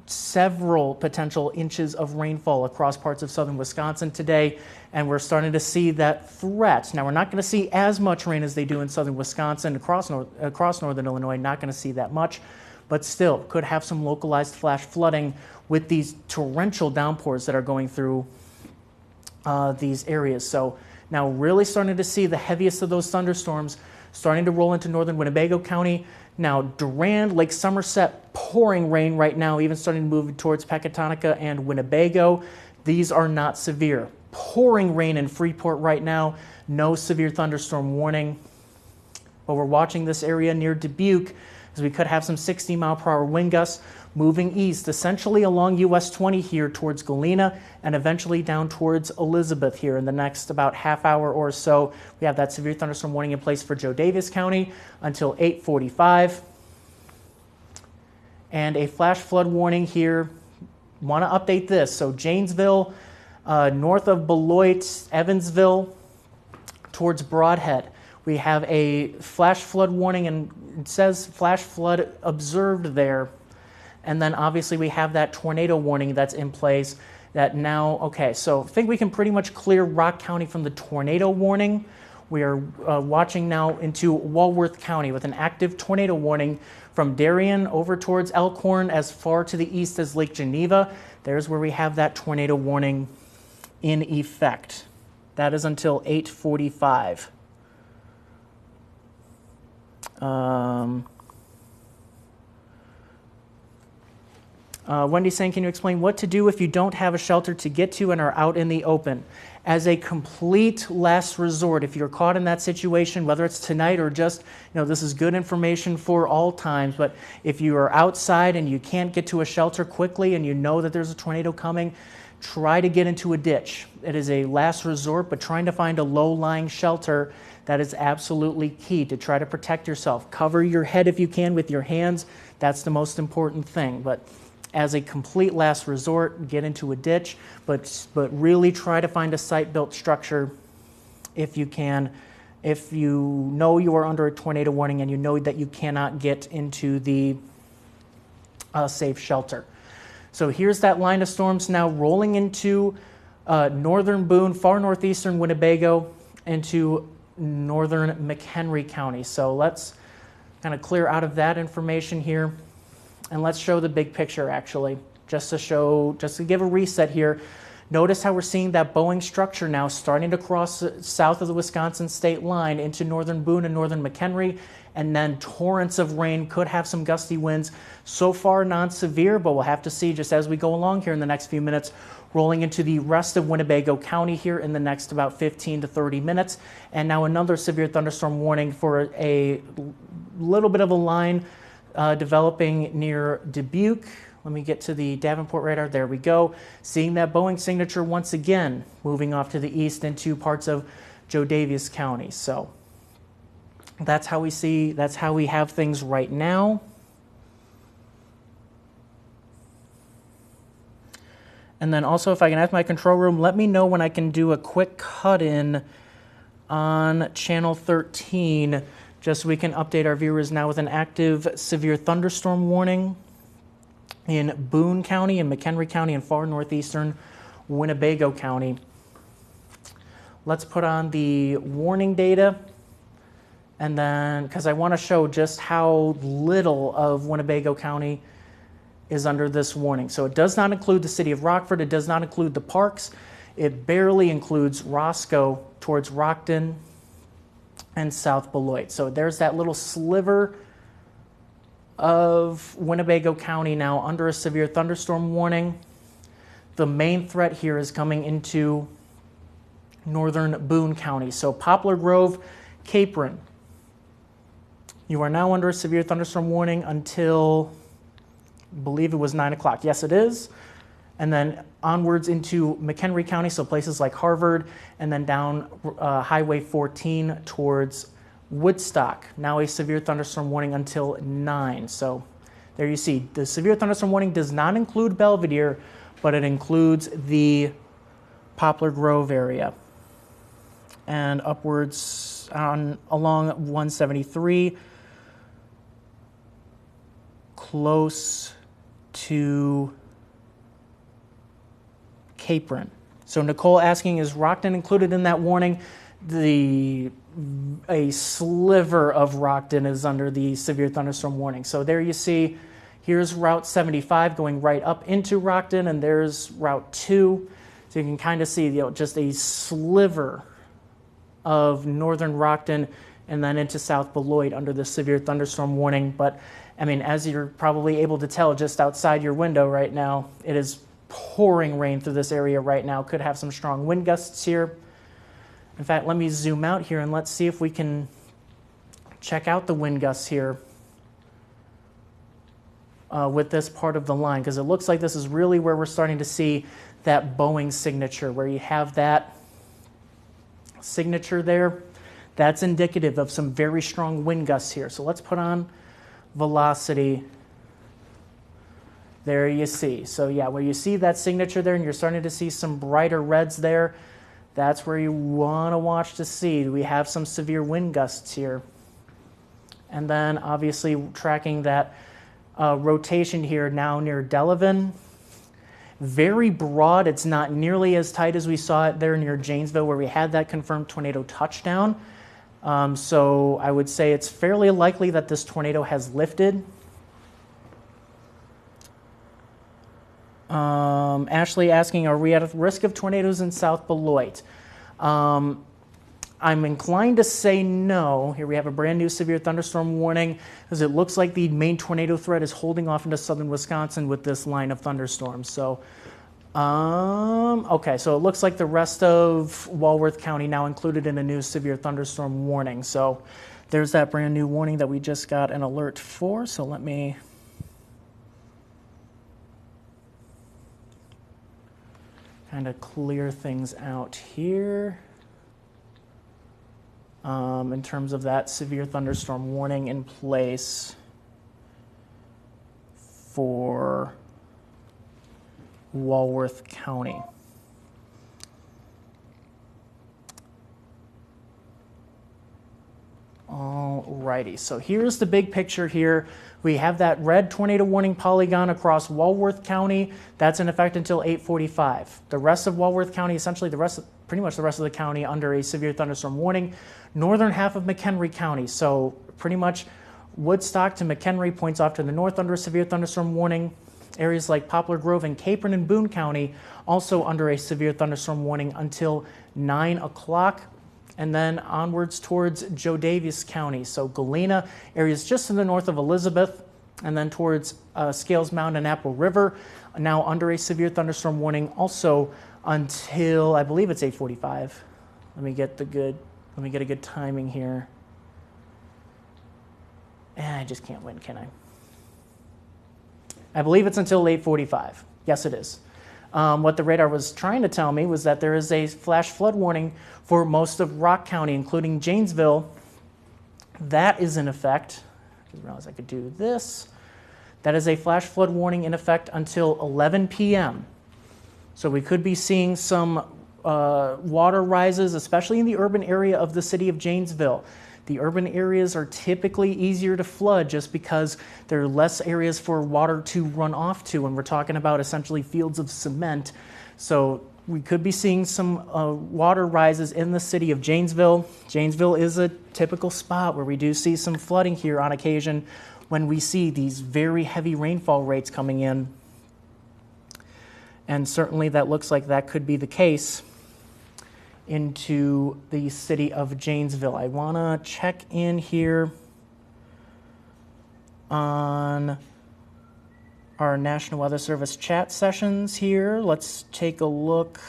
several potential inches of rainfall across parts of southern Wisconsin today, and we're starting to see that threat. Now, we're not going to see as much rain as they do in southern Wisconsin, across northern Illinois, not going to see that much, but still could have some localized flash flooding with these torrential downpours that are going through these areas. So now really starting to see the heaviest of those thunderstorms starting to roll into northern Winnebago County. Now, Durand, Lake Somerset, pouring rain right now, even starting to move towards Pecatonica and Winnebago. These are not severe. Pouring rain in Freeport right now, no severe thunderstorm warning. But we're watching this area near Dubuque, as we could have some 60-mile-per-hour wind gusts moving east, essentially along US 20 here towards Galena, and eventually down towards Elizabeth here in the next about half hour or so. We have that severe thunderstorm warning in place for Jodaviess County until 8:45. And a flash flood warning here. Want to update this. So Janesville, north of Beloit, Evansville, towards Broadhead. We have a flash flood warning, and it says flash flood observed there. And then obviously we have that tornado warning that's in place that now, okay, so I think we can pretty much clear Rock County from the tornado warning. We are watching now into Wallworth County with an active tornado warning from Darien over towards Elkhorn as far to the east as Lake Geneva. There's where we have that tornado warning in effect. That is until 8:45. Wendy's saying, can you explain what to do if you don't have a shelter to get to and are out in the open? As a complete last resort, if you're caught in that situation, whether it's tonight or just, this is good information for all times, but if you are outside and you can't get to a shelter quickly and you know that there's a tornado coming, try to get into a ditch. It is a last resort, but trying to find a low-lying shelter, that is absolutely key to try to protect yourself. Cover your head if you can with your hands. That's the most important thing. But as a complete last resort, get into a ditch, but really try to find a site-built structure if you can. If you know you are under a tornado warning and you know that you cannot get into the safe shelter. So here's that line of storms now rolling into northern Boone, far northeastern Winnebago, into northern McHenry County. So let's kind of clear out of that information here. And let's show the big picture, actually, just to give a reset here. Notice how we're seeing that Boeing structure now starting to cross south of the Wisconsin state line into northern Boone and northern McHenry, and then torrents of rain, could have some gusty winds. So far, non-severe, but we'll have to see just as we go along here in the next few minutes, rolling into the rest of Winnebago County here in the next about 15 to 30 minutes. And now another severe thunderstorm warning for a little bit of a line developing near Dubuque. Let me get to the Davenport radar. There we go. Seeing that Boeing signature once again, moving off to the east into parts of Jodaviess County. So that's how we have things right now. And then also, if I can ask my control room, let me know when I can do a quick cut-in on channel 13, just so we can update our viewers now with an active severe thunderstorm warning in Boone County and McHenry County and far northeastern Winnebago County. Let's put on the warning data, and then, because I want to show just how little of Winnebago County is under this warning. So it does not include the city of Rockford, it does not include the parks, it barely includes Roscoe towards Rockton and South Beloit. So there's that little sliver of Winnebago County now under a severe thunderstorm warning. The main threat here is coming into northern Boone County. So Poplar Grove, Capron. You are now under a severe thunderstorm warning until, I believe it was 9 o'clock. Yes, it is. And then onwards into McHenry County, so places like Harvard, and then down Highway 14 towards Woodstock. Now a severe thunderstorm warning until 9. So there you see, the severe thunderstorm warning does not include Belvedere, but it includes the Poplar Grove area. And upwards along 173, close to Capron. So Nicole asking, is Rockton included in that warning? A sliver of Rockton is under the severe thunderstorm warning. So there you see, here's Route 75 going right up into Rockton, and there's Route 2. So you can kind of see, just a sliver of northern Rockton and then into South Beloit under the severe thunderstorm warning. But I mean, as you're probably able to tell just outside your window right now, it is pouring rain through this area right now. Could have some strong wind gusts here. In fact, let me zoom out here and let's see if we can check out the wind gusts here with this part of the line, because it looks like this is really where we're starting to see that Boeing signature, where you have that signature there. That's indicative of some very strong wind gusts here. So let's put on velocity. There you see. So yeah, where you see that signature there and you're starting to see some brighter reds there, that's where you want to watch to see. We have some severe wind gusts here. And then obviously tracking that rotation here now near Delavan. Very broad. It's not nearly as tight as we saw it there near Janesville, where we had that confirmed tornado touchdown. So I would say it's fairly likely that this tornado has lifted. Ashley asking, are we at risk of tornadoes in South Beloit? I'm inclined to say no. Here we have a brand new severe thunderstorm warning, because it looks like the main tornado threat is holding off into southern Wisconsin with this line of thunderstorms. So, okay, so it looks like the rest of Wallworth County now included in a new severe thunderstorm warning. So there's that brand new warning that we just got an alert for. So let me kind of clear things out here in terms of that severe thunderstorm warning in place for Wallworth County. Alrighty, so here's the big picture here. We have that red tornado warning polygon across Wallworth County. That's in effect until 8:45. The rest of Wallworth County, essentially pretty much the rest of the county, under a severe thunderstorm warning. Northern half of McHenry County, so pretty much Woodstock to McHenry points off to the north under a severe thunderstorm warning. Areas like Poplar Grove and Capron and Boone County also under a severe thunderstorm warning until 9 o'clock. And then onwards towards Joe Davis County. So Galena, areas just to the north of Elizabeth, and then towards Scales Mountain and Apple River, now under a severe thunderstorm warning also until, I believe it's 8:45. Let me get a good timing here. I just can't win, can I? I believe it's until 8:45. Yes, it is. What the radar was trying to tell me was that there is a flash flood warning for most of Rock County, including Janesville. That is in effect. I didn't realize I could do this. That is a flash flood warning in effect until 11 p.m. So we could be seeing some water rises, especially in the urban area of the city of Janesville. The urban areas are typically easier to flood just because there are less areas for water to run off to, and we're talking about essentially fields of cement. So we could be seeing some water rises in the city of Janesville. Janesville is a typical spot where we do see some flooding here on occasion when we see these very heavy rainfall rates coming in. And certainly that looks like that could be the case into the city of Janesville. I want to check in here on our National Weather Service chat sessions here. Let's take a look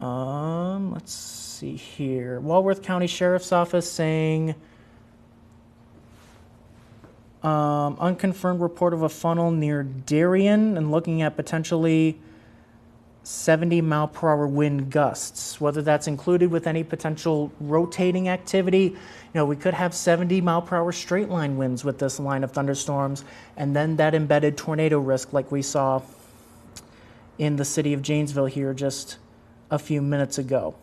Let's see here. Wallworth County Sheriff's Office saying unconfirmed report of a funnel near Darien and looking at potentially 70-mile-per-hour wind gusts. Whether that's included with any potential rotating activity, we could have 70-mile-per-hour straight line winds with this line of thunderstorms, and then that embedded tornado risk like we saw in the city of Janesville here just a few minutes ago.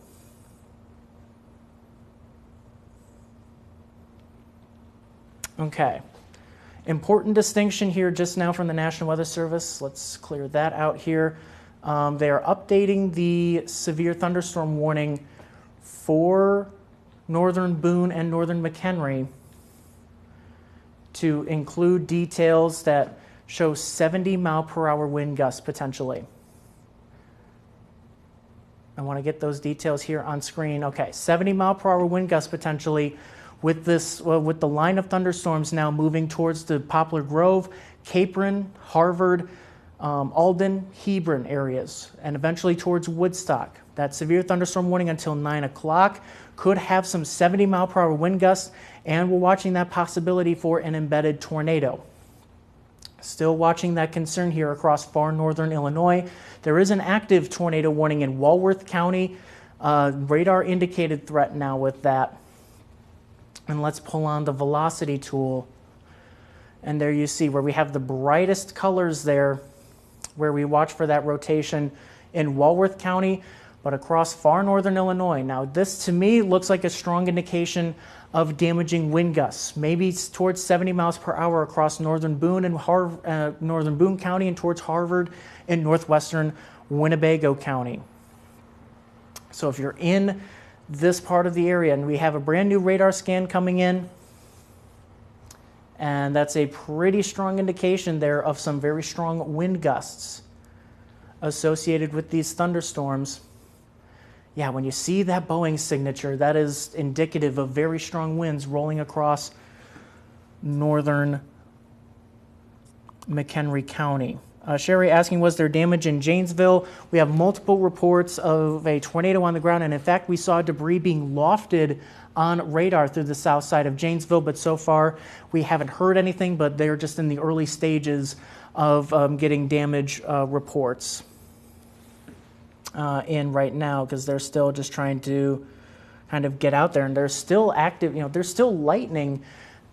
Okay. Important distinction here just now from the National Weather Service. Let's clear that out here. They are updating the severe thunderstorm warning for northern Boone and northern McHenry to include details that show 70-mile-per-hour wind gusts potentially. I want to get those details here on screen. Okay, 70-mile-per-hour wind gusts potentially with this, with the line of thunderstorms now moving towards the Poplar Grove, Capron, Harvard, Alden, Hebron areas, and eventually towards Woodstock. That severe thunderstorm warning until 9 o'clock could have some 70-mile-per-hour wind gusts, and we're watching that possibility for an embedded tornado. Still watching that concern here across far northern Illinois. There is an active tornado warning in Wallworth County. Radar indicated threat now with that. And let's pull on the velocity tool. And there you see where we have the brightest colors there, where we watch for that rotation in Wallworth County, but across far northern Illinois. Now, this to me looks like a strong indication of damaging wind gusts, maybe towards 70 miles per hour across northern Boone and northern Boone County and towards Harvard in northwestern Winnebago County. So if you're in this part of the area, and we have a brand new radar scan coming in, and that's a pretty strong indication there of some very strong wind gusts associated with these thunderstorms. Yeah, when you see that Boeing signature, that is indicative of very strong winds rolling across northern McHenry County. Sherry asking, was there damage in Janesville? We have multiple reports of a tornado on the ground, and in fact, we saw debris being lofted on radar through the south side of Janesville, but so far we haven't heard anything, but they're just in the early stages of getting damage reports in right now, because they're still just trying to kind of get out there, and they're still active. There's still lightning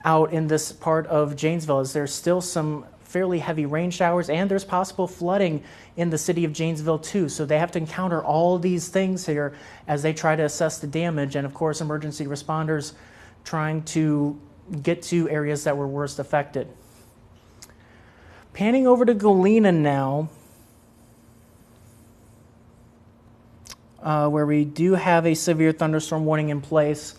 out in this part of Janesville, as there's still some fairly heavy rain showers, and there's possible flooding in the city of Janesville too. So they have to encounter all these things here as they try to assess the damage, and of course emergency responders trying to get to areas that were worst affected. Panning over to Galena now, where we do have a severe thunderstorm warning in place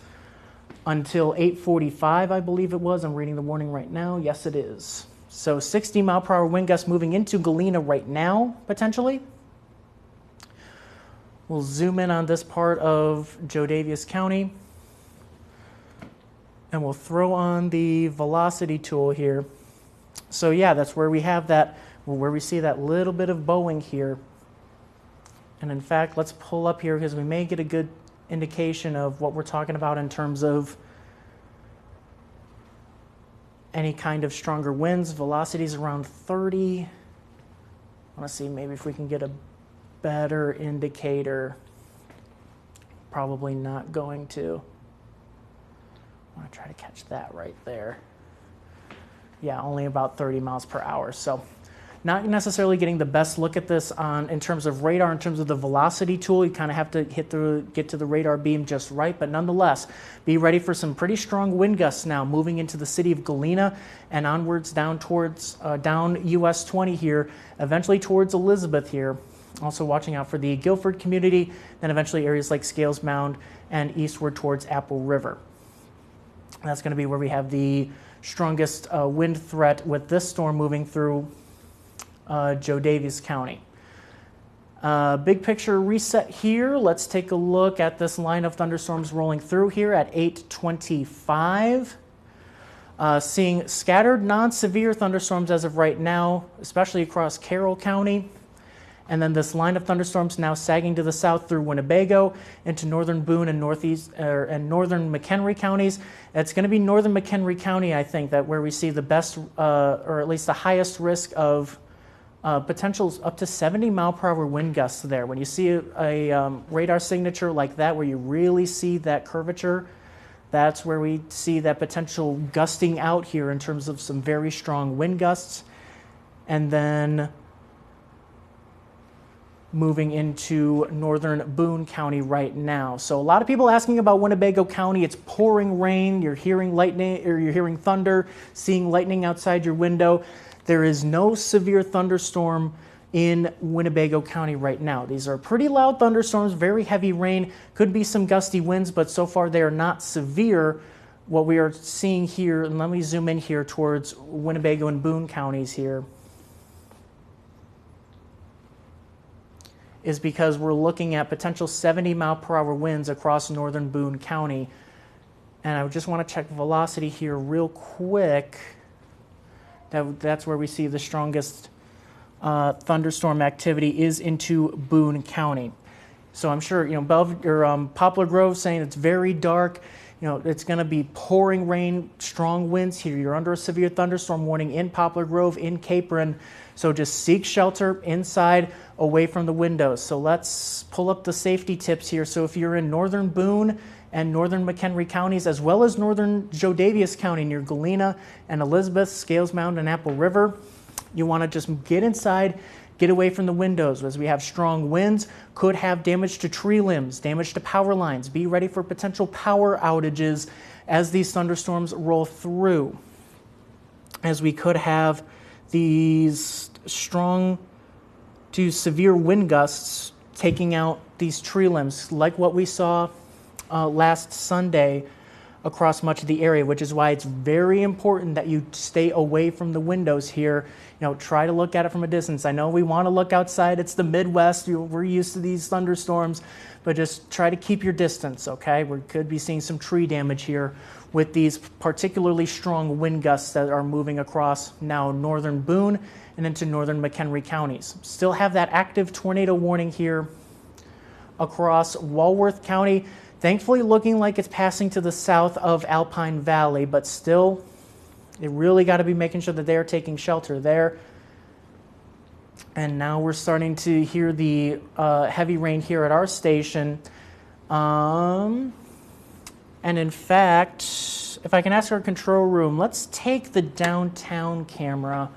until 8:45, I believe it was. I'm reading the warning right now. Yes, it is. So 60-mile-per-hour wind gusts moving into Galena right now, potentially. We'll zoom in on this part of Joe Daviess County, and we'll throw on the velocity tool here. So yeah, that's where we have that, where we see that little bit of bowing here. And in fact, let's pull up here because we may get a good indication of what we're talking about in terms of any kind of stronger winds. Velocities around 30. I want to see maybe if we can get a better indicator. Probably not going to. I want to try to catch that right there. Yeah, only about 30 miles per hour. So not necessarily getting the best look at this in terms of radar, in terms of the velocity tool. You kind of have to get to the radar beam just right, but nonetheless, be ready for some pretty strong wind gusts now moving into the city of Galena and onwards down towards down US 20 here, eventually towards Elizabeth here. Also watching out for the Guilford community, then eventually areas like Scales Mound and eastward towards Apple River. That's going to be where we have the strongest wind threat with this storm moving through Joe Daviess County. Big picture reset here. Let's take a look at this line of thunderstorms rolling through here at 8:25. Seeing scattered non-severe thunderstorms as of right now, especially across Carroll County. And then this line of thunderstorms now sagging to the south through Winnebago into northern Boone and northern McHenry counties. It's going to be northern McHenry County, I think, that where we see the best, or at least the highest risk of potentials up to 70-mile-per-hour wind gusts there. When you see a radar signature like that, where you really see that curvature, that's where we see that potential gusting out here in terms of some very strong wind gusts. And then moving into northern Boone County right now. So a lot of people asking about Winnebago County. It's pouring rain, you're hearing lightning, or you're hearing thunder, seeing lightning outside your window. There is no severe thunderstorm in Winnebago County right now. These are pretty loud thunderstorms, very heavy rain, could be some gusty winds, but so far they are not severe. What we are seeing here, and let me zoom in here towards Winnebago and Boone counties here, is because we're looking at potential 70-mile-per-hour winds across northern Boone County. And I just want to check velocity here real quick. That's where we see the strongest thunderstorm activity is into Boone County. So I'm sure, Poplar Grove saying it's very dark. It's going to be pouring rain, strong winds here. You're under a severe thunderstorm warning in Poplar Grove, in Capron. So just seek shelter inside, away from the windows. So let's pull up the safety tips here. So if you're in northern Boone and northern McHenry counties, as well as northern Joe Daviess County near Galena and Elizabeth, Scales Mound, and Apple River, you want to just get inside, get away from the windows, as we have strong winds, could have damage to tree limbs, damage to power lines. Be ready for potential power outages as these thunderstorms roll through, as we could have these strong to severe wind gusts taking out these tree limbs, like what we saw last Sunday across much of the area, which is why it's very important that you stay away from the windows here. Try to look at it from a distance. I know we want to look outside. It's the Midwest. We're used to these thunderstorms, but just try to keep your distance, okay? We could be seeing some tree damage here with these particularly strong wind gusts that are moving across now northern Boone and into northern McHenry counties. Still have that active tornado warning here across Wallworth County. Thankfully looking like it's passing to the south of Alpine Valley, but still, they really got to be making sure that they're taking shelter there. And now we're starting to hear the heavy rain here at our station. And in fact, if I can ask our control room, let's take the downtown camera.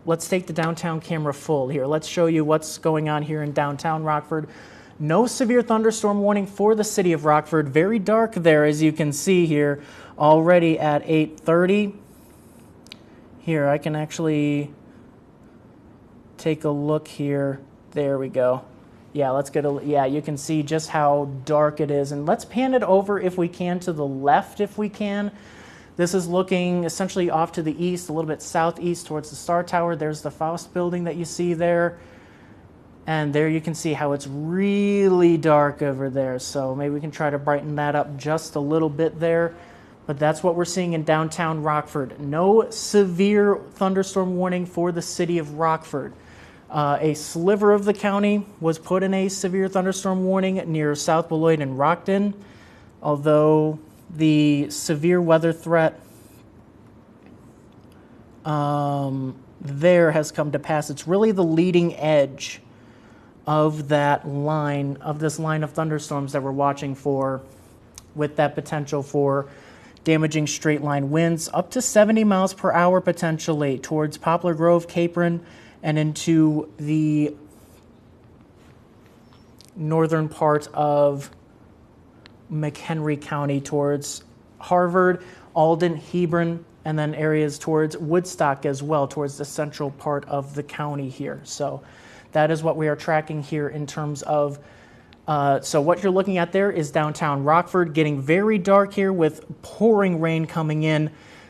Let's take the downtown camera full here. Let's show you what's going on here in downtown Rockford. No severe thunderstorm warning for the city of Rockford. Very dark there, as you can see here, already at 8:30. Here, I can actually take a look here. There we go. Yeah, let's get you can see just how dark it is. And let's pan it over, if we can, to the left, if we can. This is looking essentially off to the east, a little bit southeast towards the Star Tower. There's the Faust building that you see there. And there you can see how it's really dark over there. So maybe we can try to brighten that up just a little bit there. But that's what we're seeing in downtown Rockford. No severe thunderstorm warning for the city of Rockford. A sliver of the county was put in a severe thunderstorm warning near South Beloit and Rockton, although the severe weather threat there has come to pass. It's really the leading edge of that line, of this line of thunderstorms that we're watching for, with that potential for damaging straight line winds up to 70 miles per hour potentially towards Poplar Grove, Capron, and into the northern part of McHenry County towards Harvard, Alden, Hebron, and then areas towards Woodstock as well, towards the central part of the county here. So that is what we are tracking here in terms of, so what you're looking at there is downtown Rockford, getting very dark here with pouring rain coming in.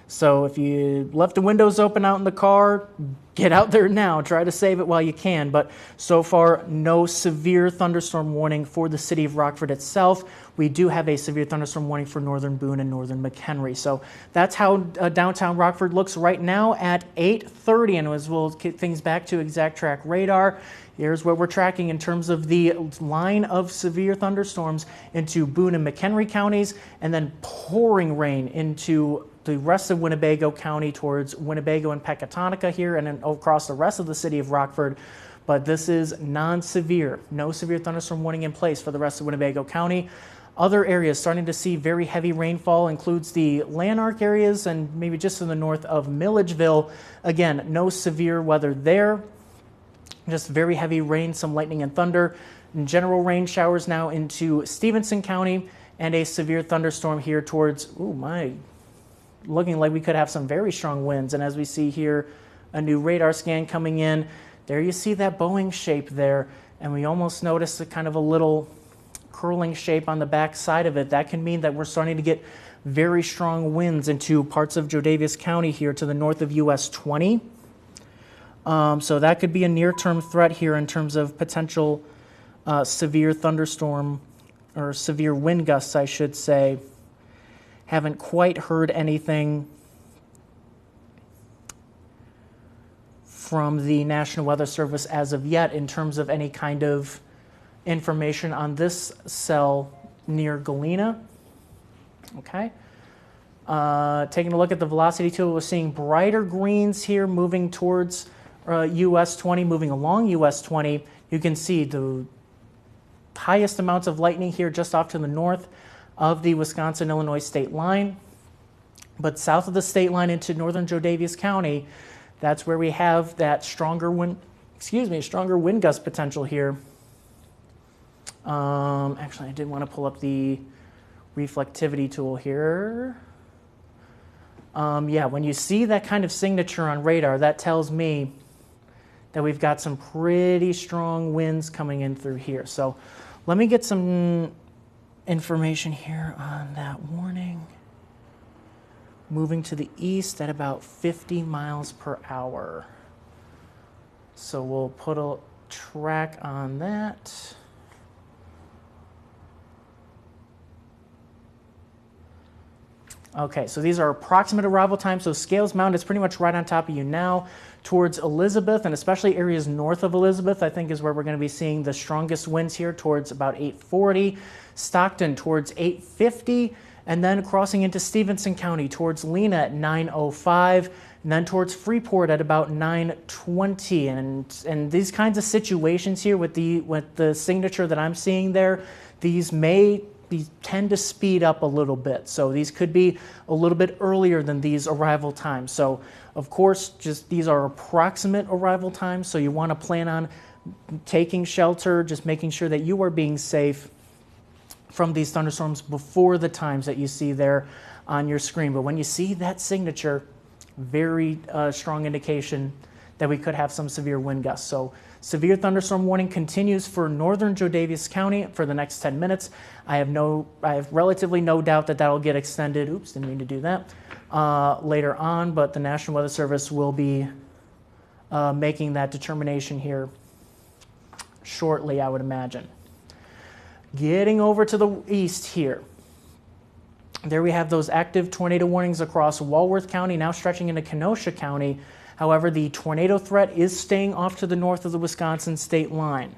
So if you left the windows open out in the car, get out there now. Try to save it while you can. But so far, no severe thunderstorm warning for the city of Rockford itself. We do have a severe thunderstorm warning for northern Boone and northern McHenry. So that's how downtown Rockford looks right now at 8:30. And as we'll get things back to exact track radar, here's what we're tracking in terms of the line of severe thunderstorms into Boone and McHenry counties, and then pouring rain into the rest of Winnebago County towards Winnebago and Pecatonica here, and then across the rest of the city of Rockford. But this is non-severe. No severe thunderstorm warning in place for the rest of Winnebago County. Other areas starting to see very heavy rainfall includes the Lanark areas and maybe just to the north of Milledgeville. Again, no severe weather there. Just very heavy rain, some lightning and thunder. And general rain showers now into Stevenson County, and a severe thunderstorm here towards, looking like we could have some very strong winds. And as we see here, a new radar scan coming in. There you see that Boeing shape there, and we almost notice a kind of a little curling shape on the back side of it. That can mean that we're starting to get very strong winds into parts of Jodavious County here to the north of US 20. So that could be a near-term threat here in terms of potential severe thunderstorm or severe wind gusts, I should say. Haven't quite heard anything from the National Weather Service as of yet in terms of any kind of information on this cell near Galena. Okay. Taking a look at the velocity tool, we're seeing brighter greens here moving towards US 20, moving along US 20. You can see the highest amounts of lightning here just off to the north of the Wisconsin-Illinois state line. But south of the state line into northern Jodavious County, that's where we have that stronger wind gust potential here. Actually, I did want to pull up the reflectivity tool here. Yeah, when you see that kind of signature on radar, that tells me that we've got some pretty strong winds coming in through here. So let me get some information here on that warning. Moving to the east at about 50 miles per hour. So we'll put a track on that. Okay, so these are approximate arrival times. So Scales Mound is pretty much right on top of you now. Towards Elizabeth, and especially areas north of Elizabeth, I think is where we're going to be seeing the strongest winds here towards about 840. Stockton towards 850, and then crossing into Stevenson County towards Lena at 905, and then towards Freeport at about 920. And these kinds of situations here with the signature that I'm seeing there, these tend to speed up a little bit. So these could be a little bit earlier than these arrival times. So of course, just these are approximate arrival times. So you want to plan on taking shelter, just making sure that you are being safe from these thunderstorms before the times that you see there on your screen. But when you see that signature, very strong indication that we could have some severe wind gusts. So severe thunderstorm warning continues for northern Jodavious County for the next 10 minutes. I have relatively no doubt that that'll get extended. Oops, didn't mean to do that. Later on, but the National Weather Service will be making that determination here shortly, I would imagine. Getting over to the east here. There we have those active tornado warnings across Wallworth County, now stretching into Kenosha County. However, the tornado threat is staying off to the north of the Wisconsin state line.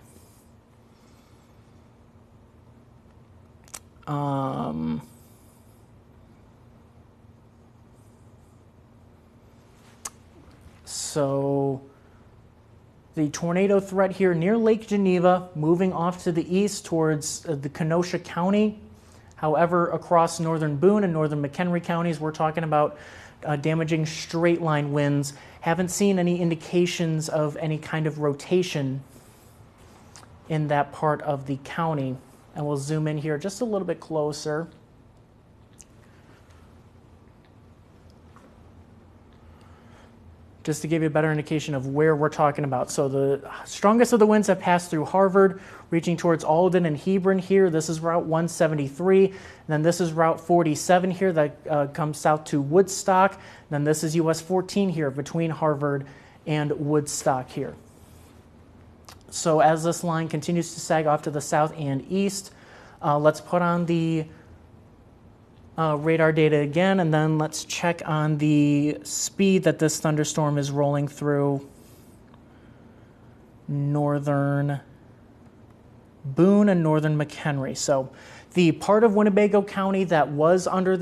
So the tornado threat here near Lake Geneva, moving off to the east towards the Kenosha County. However, across northern Boone and northern McHenry counties, we're talking about damaging straight line winds. Haven't seen any indications of any kind of rotation in that part of the county. And we'll zoom in here just a little bit closer. just to give you a better indication of where we're talking about. So the strongest of the winds have passed through Harvard, reaching towards Alden and Hebron here. This is Route 173. And then this is Route 47 here that comes south to Woodstock. And then this is US 14 here between Harvard and Woodstock here. So as this line continues to sag off to the south and east, let's put on the radar data again, and then let's check on the speed that this thunderstorm is rolling through northern Boone and northern McHenry. So the part of Winnebago County that was under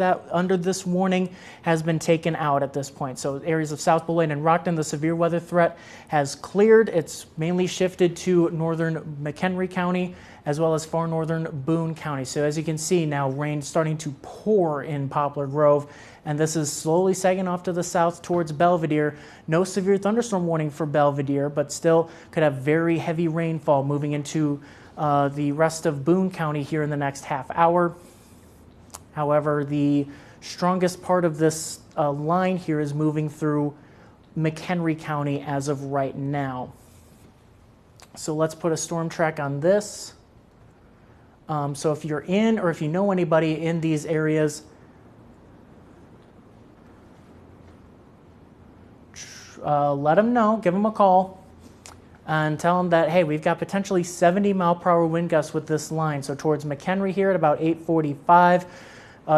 this warning has been taken out at this point. So areas of South Belen and Rockton, the severe weather threat has cleared. It's mainly shifted to northern McHenry County as well as far northern Boone County. So as you can see now, rain starting to pour in Poplar Grove, and this is slowly sagging off to the south towards Belvedere. No severe thunderstorm warning for Belvedere, but still could have very heavy rainfall moving into the rest of Boone County here in the next half hour. However, the strongest part of this line here is moving through McHenry County as of right now. So let's put a storm track on this. So if you're in, or if you know anybody in these areas, let them know, give them a call, and tell them that, hey, we've got potentially 70-mile-per-hour wind gusts with this line. So towards McHenry here at about 8:45,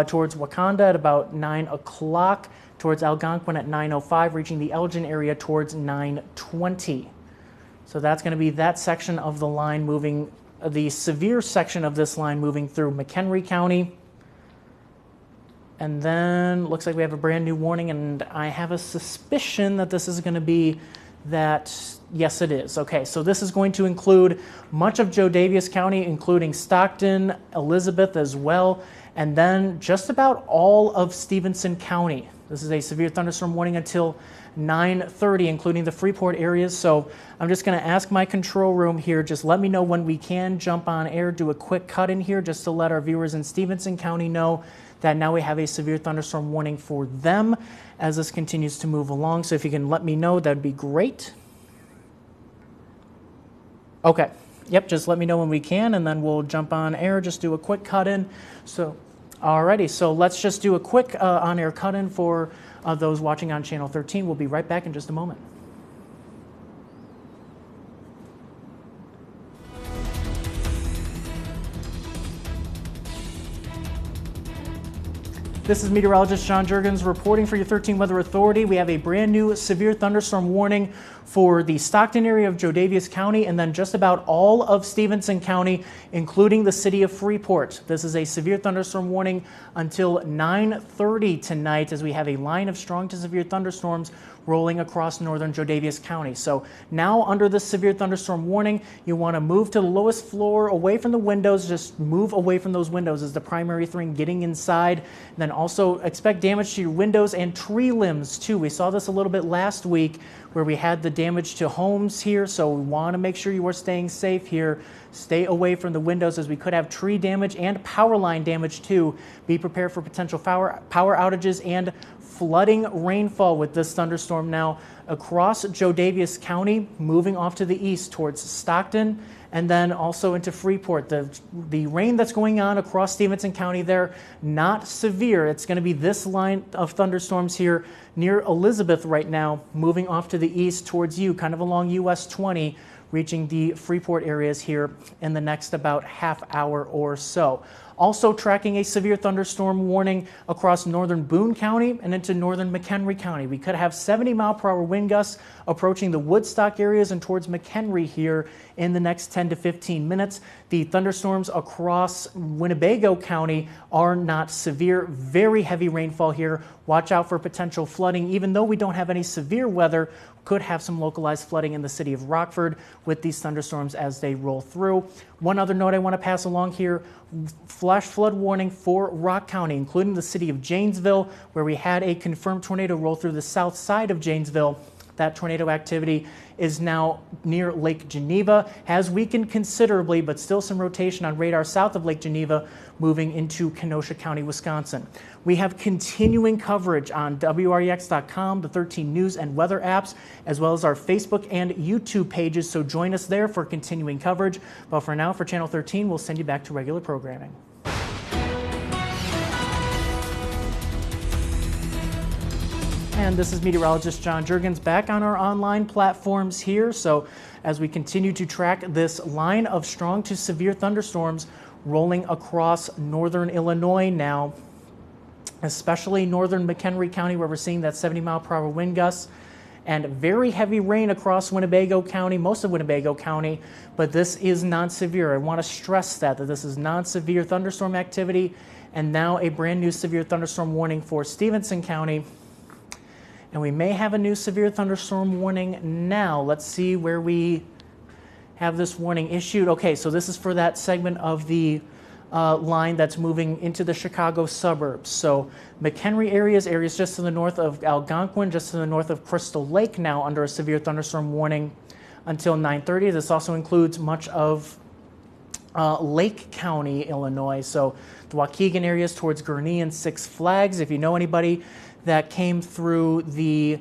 towards Wakanda at about 9 o'clock, towards Algonquin at 9:05, reaching the Elgin area towards 9:20. So that's going to be that section of the line moving, the severe section of this line moving through McHenry County. And then looks like we have a brand new warning, and I have a suspicion that this is going to be that, yes it is. Okay, so this is going to include much of Joe Daviess County, including Stockton, Elizabeth as well, and then just about all of Stevenson County. This is a severe thunderstorm warning until 9:30, including the Freeport areas. So I'm just going to ask my control room here, just let me know when we can jump on air, do a quick cut in here just to let our viewers in Stevenson County know that now we have a severe thunderstorm warning for them as this continues to move along. So if you can let me know, that'd be great. Okay, yep, just let me know when we can, and then we'll jump on air, just do a quick cut in. So, alrighty, so let's just do a quick on-air cut in for those watching on Channel 13. We'll be right back in just a moment. This is Meteorologist John Jurgens reporting for your 13 Weather Authority. We have a brand new severe thunderstorm warning for the Stockton area of Joe Daviess County, and then just about all of Stevenson County, including the city of Freeport. This is a severe thunderstorm warning until 9:30 tonight, as we have a line of strong to severe thunderstorms rolling across northern Joe Daviess County. So now under this severe thunderstorm warning, you want to move to the lowest floor, away from the windows. Just move away from those windows is the primary thing, getting inside. And then also expect damage to your windows and tree limbs too. We saw this a little bit last week where we had the damage to homes here, so we want to make sure you are staying safe here. Stay away from the windows, as we could have tree damage and power line damage too. Be prepared for potential power outages and flooding rainfall with this thunderstorm now across Joe Daviess County, moving off to the east towards Stockton, and then also into Freeport. The rain that's going on across Stevenson County there, not severe. It's going to be this line of thunderstorms here near Elizabeth right now, moving off to the east towards you, kind of along US 20, reaching the Freeport areas here in the next about half hour or so. Also tracking a severe thunderstorm warning across northern Boone County and into northern McHenry County. We could have 70-mile-per-hour wind gusts approaching the Woodstock areas and towards McHenry here in the next 10 to 15 minutes. The thunderstorms across Winnebago County are not severe. Very heavy rainfall here. Watch out for potential flooding. Even though we don't have any severe weather, could have some localized flooding in the city of Rockford with these thunderstorms as they roll through. One other note I want to pass along here, flash flood warning for Rock County, including the city of Janesville, where we had a confirmed tornado roll through the south side of Janesville That tornado activity is now near Lake Geneva, has weakened considerably, but still some rotation on radar south of Lake Geneva, moving into Kenosha County, Wisconsin. We have continuing coverage on WREX.com, the 13 news and weather apps, as well as our Facebook and YouTube pages, so join us there for continuing coverage. But for now, for Channel 13, we'll send you back to regular programming. And this is Meteorologist John Jurgens back on our online platforms here. So as we continue to track this line of strong to severe thunderstorms rolling across northern Illinois now, especially northern McHenry County, where we're seeing that 70-mile-per-hour wind gusts, and very heavy rain across Winnebago County, most of Winnebago County, but this is non-severe. I want to stress that this is non-severe thunderstorm activity, and now a brand new severe thunderstorm warning for Stevenson County. And we may have a new severe thunderstorm warning now. Let's see where we have this warning issued. Okay, so this is for that segment of the line that's moving into the Chicago suburbs. So McHenry areas just to the north of Algonquin, just to the north of Crystal Lake now under a severe thunderstorm warning until 9:30. This also includes much of Lake County, Illinois. So the Waukegan areas towards Gurnee and Six Flags. If you know anybody that came through the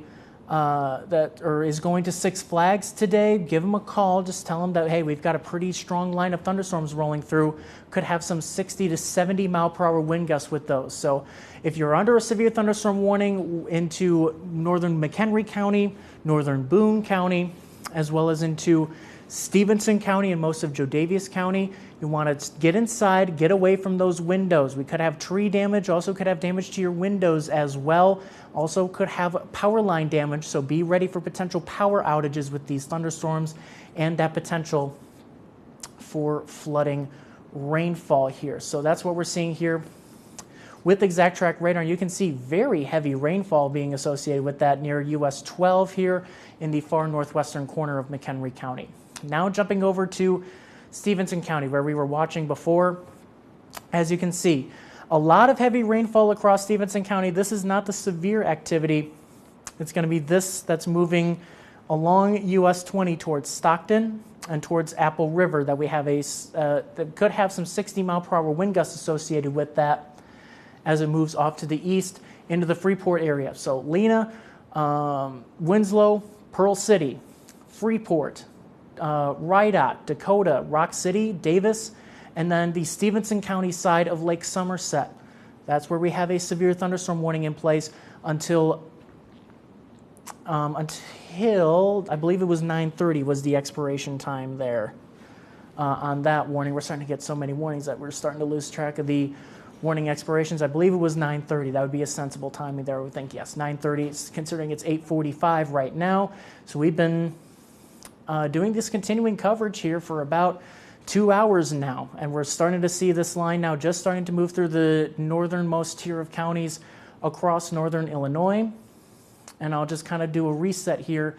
or is going to Six Flags today, give them a call. Just tell them that, hey, we've got a pretty strong line of thunderstorms rolling through. Could have some 60 to 70 mile per hour wind gusts with those. So if you're under a severe thunderstorm warning into northern McHenry County, northern Boone County, as well as into Stevenson County and most of Jodavious County, you want to get inside, get away from those windows. We could have tree damage, also could have damage to your windows as well. Also could have power line damage, so be ready for potential power outages with these thunderstorms and that potential for flooding rainfall here. So that's what we're seeing here with Exact Track radar. You can see very heavy rainfall being associated with that near US 12 here in the far northwestern corner of McHenry County. Now jumping over to Stevenson County, where we were watching before. As you can see, a lot of heavy rainfall across Stevenson County. This is not the severe activity. It's going to be this that's moving along US 20 towards Stockton and towards Apple River, that we have that could have some 60-mile-per-hour wind gusts associated with that as it moves off to the east into the Freeport area. So Lena, Winslow, Pearl City, Freeport, Rydot, Dakota, Rock City, Davis, and then the Stevenson County side of Lake Somerset. That's where we have a severe thunderstorm warning in place until I believe it was 9:30 was the expiration time there on that warning. We're starting to get so many warnings that we're starting to lose track of the warning expirations. I believe it was 9:30. That would be a sensible timing there. I would think, yes, 9:30, considering it's 8:45 right now. So we've been doing this continuing coverage here for about 2 hours now, and we're starting to see this line now just starting to move through the northernmost tier of counties across northern Illinois. And I'll just kind of do a reset here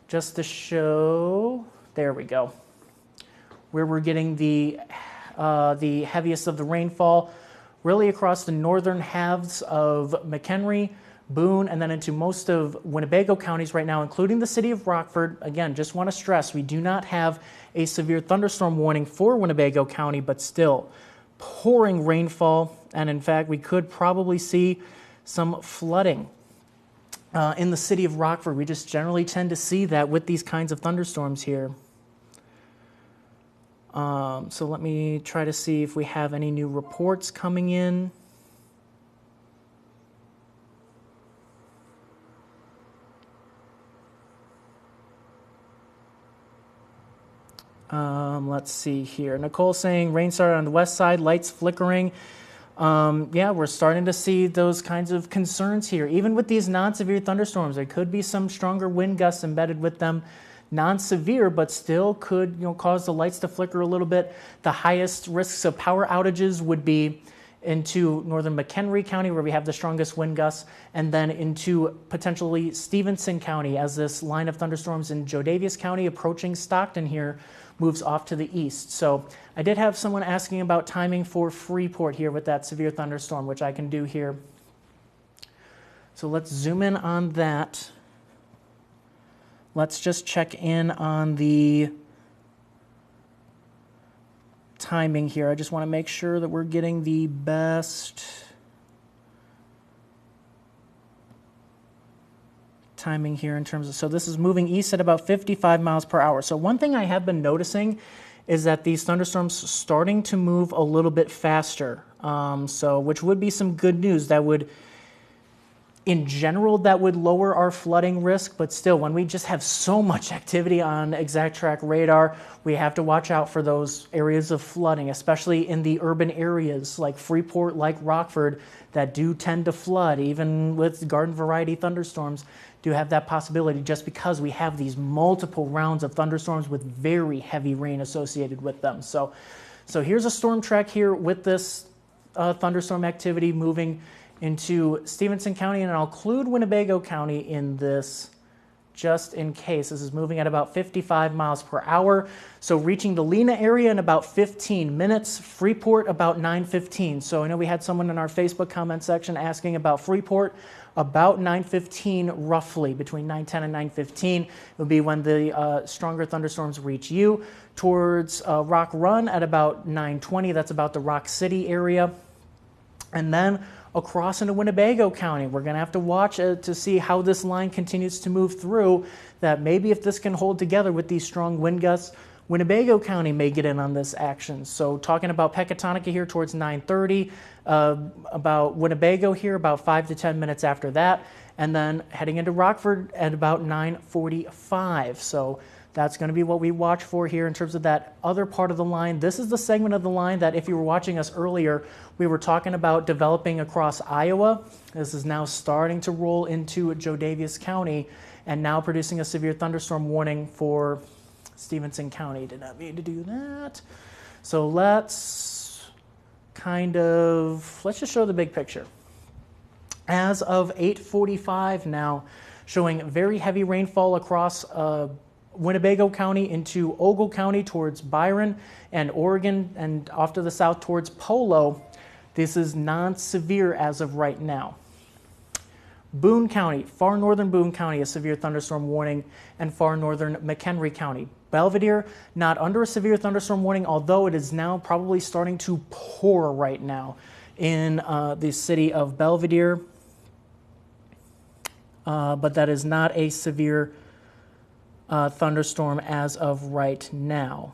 just to show, there we go, where we're getting the heaviest of the rainfall, really across the northern halves of McHenry, Boone, and then into most of Winnebago counties right now, including the city of Rockford. Again, just want to stress, we do not have a severe thunderstorm warning for Winnebago County, but still pouring rainfall. And in fact, we could probably see some flooding in the city of Rockford. We just generally tend to see that with these kinds of thunderstorms here. So let me try to see if we have any new reports coming in. Let's see here. Nicole saying rain started on the west side, lights flickering. Yeah, we're starting to see those kinds of concerns here. Even with these non-severe thunderstorms, there could be some stronger wind gusts embedded with them. Non-severe, but still could cause the lights to flicker a little bit. The highest risks of power outages would be into northern McHenry County, where we have the strongest wind gusts, and then into potentially Stevenson County, as this line of thunderstorms in Jodavious County approaching Stockton here moves off to the east. So I did have someone asking about timing for Freeport here with that severe thunderstorm, which I can do here. So let's zoom in on that. let's just check in on the timing here. I just want to make sure that we're getting the best timing here in terms of, so this is moving east at about 55 miles per hour. So one thing I have been noticing is that these thunderstorms starting to move a little bit faster. Which would be some good news. That would, in general, that would lower our flooding risk, but still, when we just have so much activity on exact track radar, we have to watch out for those areas of flooding, especially in the urban areas like Freeport, like Rockford, that do tend to flood, even with garden variety thunderstorms, do have that possibility just because we have these multiple rounds of thunderstorms with very heavy rain associated with them. So here's a storm track here with this thunderstorm activity moving into Stevenson County, and I'll include Winnebago County in this just in case. This is moving at about 55 miles per hour. So reaching the Lena area in about 15 minutes, Freeport about 9:15. So I know we had someone in our Facebook comment section asking about Freeport. About 9:15 roughly, between 9:10 and 9:15 will be when the stronger thunderstorms reach you. Towards Rock Run at about 9:20, that's about the Rock City area. And then across into Winnebago County, we're going to have to watch to see how this line continues to move through, that maybe if this can hold together with these strong wind gusts, Winnebago County may get in on this action. So talking about Pecatonica here towards 9:30, about Winnebago here about 5 to 10 minutes after that, and then heading into Rockford at about 9:45. So that's going to be what we watch for here in terms of that other part of the line. This is the segment of the line that, if you were watching us earlier, we were talking about developing across Iowa. This is now starting to roll into Jodaviess County and now producing a severe thunderstorm warning for Stevenson County. Did not mean to do that. So let's just show the big picture. As of 8:45 now, showing very heavy rainfall across Winnebago County into Ogle County towards Byron and Oregon, and off to the south towards Polo. This is non-severe as of right now. Boone County, far northern Boone County, a severe thunderstorm warning, and far northern McHenry County. Belvedere, not under a severe thunderstorm warning, although it is now probably starting to pour right now in the city of Belvedere. But that is not a severe thunderstorm as of right now.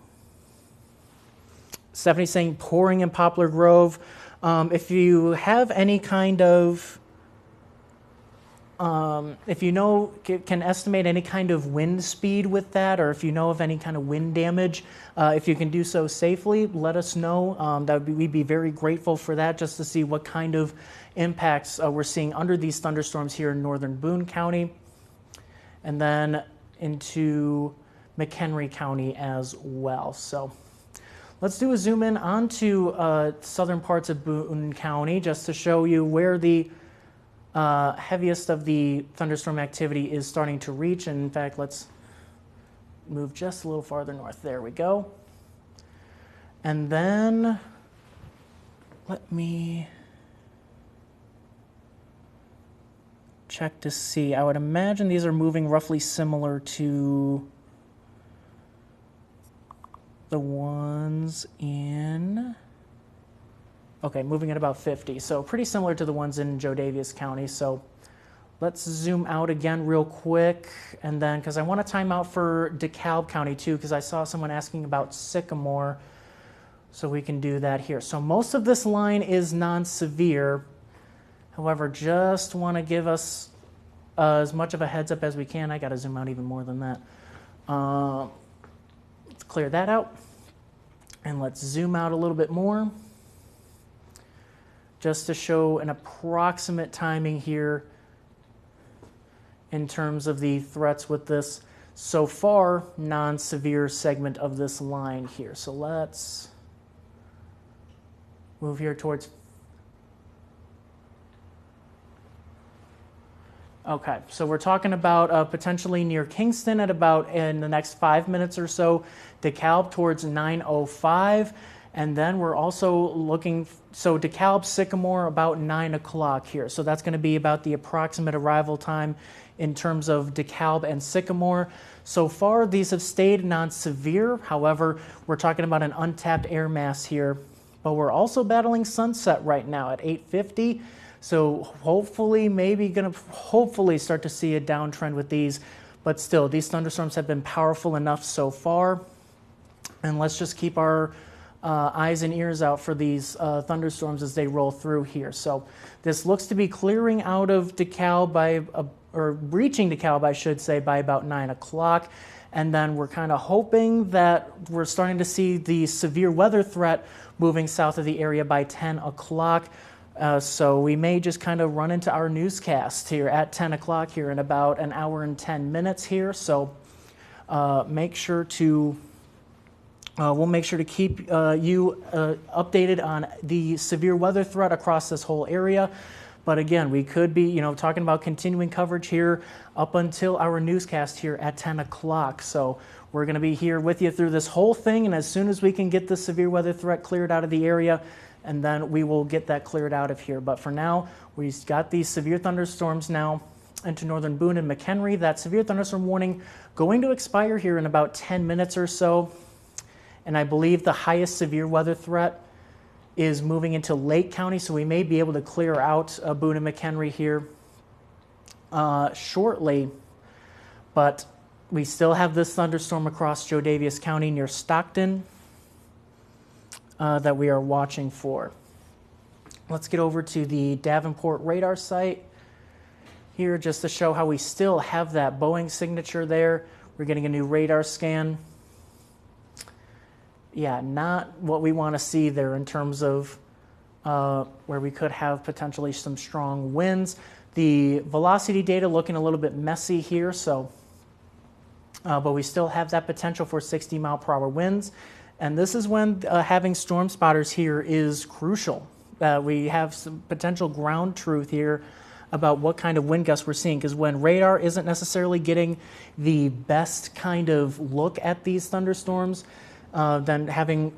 Stephanie saying pouring in Poplar Grove. If you have any kind of, if you know, can estimate any kind of wind speed with that, or if you know of any kind of wind damage, if you can do so safely, let us know. We'd be very grateful for that, just to see what kind of impacts we're seeing under these thunderstorms here in northern Boone County. And then into McHenry County as well. So let's do a zoom in onto southern parts of Boone County just to show you where the heaviest of the thunderstorm activity is starting to reach. And in fact, let's move just a little farther north. There we go. And then let me check to see. I would imagine these are moving roughly similar to the ones in, okay, moving at about 50. So pretty similar to the ones in Jodaviess County. So let's zoom out again real quick. And then, because I want to time out for DeKalb County too, because I saw someone asking about Sycamore. So we can do that here. So most of this line is non-severe. However, just want to give us as much of a heads up as we can. I got to zoom out even more than that. Let's clear that out. And let's zoom out a little bit more, just to show an approximate timing here in terms of the threats with this so far non-severe segment of this line here. So let's move here towards, okay, so we're talking about potentially near Kingston at about, in the next 5 minutes or so, DeKalb towards 9:05, And then we're also looking, so DeKalb, Sycamore, about 9 o'clock here. So that's going to be about the approximate arrival time in terms of DeKalb and Sycamore. So far, these have stayed non-severe. However, we're talking about an untapped air mass here. But we're also battling sunset right now at 8:50. So hopefully, hopefully start to see a downtrend with these. But still, these thunderstorms have been powerful enough so far. And let's just keep our eyes and ears out for these thunderstorms as they roll through here. So this looks to be clearing out of DeKalb or reaching DeKalb, I should say, by about 9 o'clock. And then we're kind of hoping that we're starting to see the severe weather threat moving south of the area by 10 o'clock. So we may just kind of run into our newscast here at 10 o'clock here in about an hour and 10 minutes here. So make sure to we'll make sure to keep you updated on the severe weather threat across this whole area. But again, we could be, talking about continuing coverage here up until our newscast here at 10 o'clock. So we're going to be here with you through this whole thing, and as soon as we can get the severe weather threat cleared out of the area, and then we will get that cleared out of here. But for now, we've got these severe thunderstorms now into northern Boone and McHenry. That severe thunderstorm warning going to expire here in about 10 minutes or so. And I believe the highest severe weather threat is moving into Lake County, so we may be able to clear out Boone and McHenry here shortly. But we still have this thunderstorm across Joe Daviess County near Stockton that we are watching for. Let's get over to the Davenport radar site here just to show how we still have that Boeing signature there. We're getting a new radar scan. Yeah, not what we want to see there in terms of where we could have potentially some strong winds. The velocity data looking a little bit messy here, so but we still have that potential for 60-mile-per-hour winds. And this is when having storm spotters here is crucial. We have some potential ground truth here about what kind of wind gusts we're seeing, because when radar isn't necessarily getting the best kind of look at these thunderstorms, then having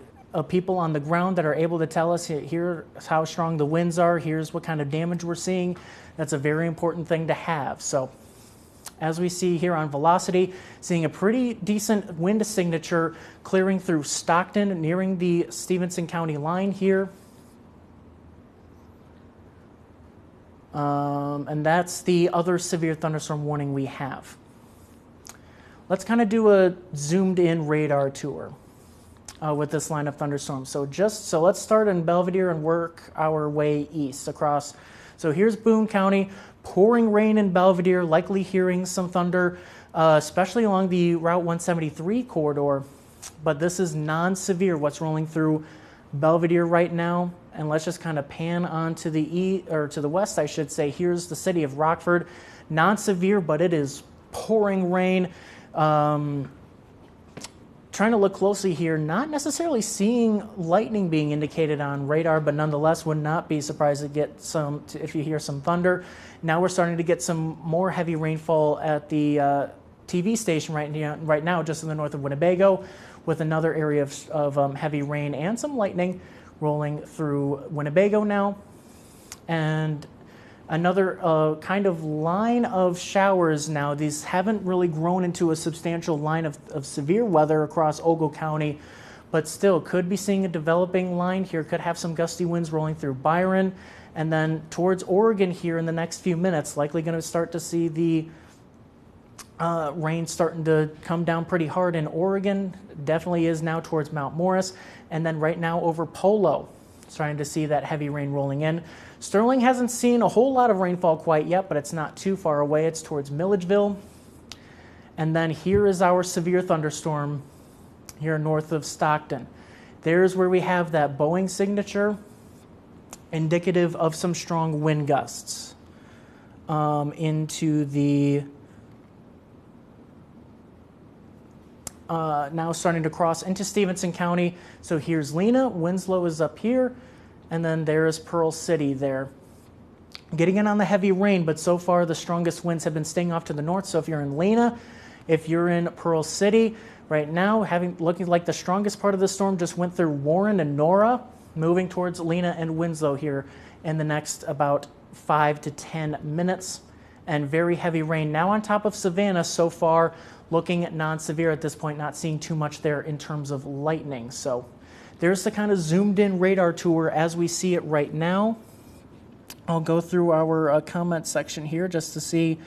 people on the ground that are able to tell us here's how strong the winds are, here's what kind of damage we're seeing, that's a very important thing to have. So as we see here on velocity, seeing a pretty decent wind signature clearing through Stockton, nearing the Stevenson County line here. And that's the other severe thunderstorm warning we have. Let's kind of do a zoomed in radar tour with this line of thunderstorms. So let's start in Belvedere and work our way east across. So here's Boone County, pouring rain in Belvedere, likely hearing some thunder, especially along the Route 173 corridor. But this is non-severe what's rolling through Belvedere right now. And let's just kind of pan on to the to the west, I should say. Here's the city of Rockford, non-severe, but it is pouring rain. Trying to look closely here, not necessarily seeing lightning being indicated on radar, but nonetheless would not be surprised to get if you hear some thunder. Now we're starting to get some more heavy rainfall at the TV station right now, just in the north of Winnebago, with another area of heavy rain and some lightning rolling through Winnebago now. And another kind of line of showers now. These haven't really grown into a substantial line of severe weather across Ogle County, but still could be seeing a developing line here. Could have some gusty winds rolling through Byron, and then towards Oregon here in the next few minutes. Likely going to start to see the rain starting to come down pretty hard in Oregon. Definitely is now towards Mount Morris, and then right now over Polo. Starting to see that heavy rain rolling in. Sterling hasn't seen a whole lot of rainfall quite yet, but it's not too far away. It's towards Milledgeville. And then here is our severe thunderstorm here north of Stockton. There's where we have that Boeing signature, indicative of some strong wind gusts into the now starting to cross into Stevenson County. So here's Lena, Winslow is up here, and then there's Pearl City there. Getting in on the heavy rain, but so far the strongest winds have been staying off to the north. So if you're in Lena, If you're in Pearl City right now, looking like the strongest part of the storm just went through Warren and Nora, moving towards Lena and Winslow here in the next about 5 to 10 minutes. And very heavy rain now on top of Savannah so far, looking at non-severe at this point, not seeing too much there in terms of lightning. So there's the kind of zoomed in radar tour as we see it right now. I'll go through our comment section here just to see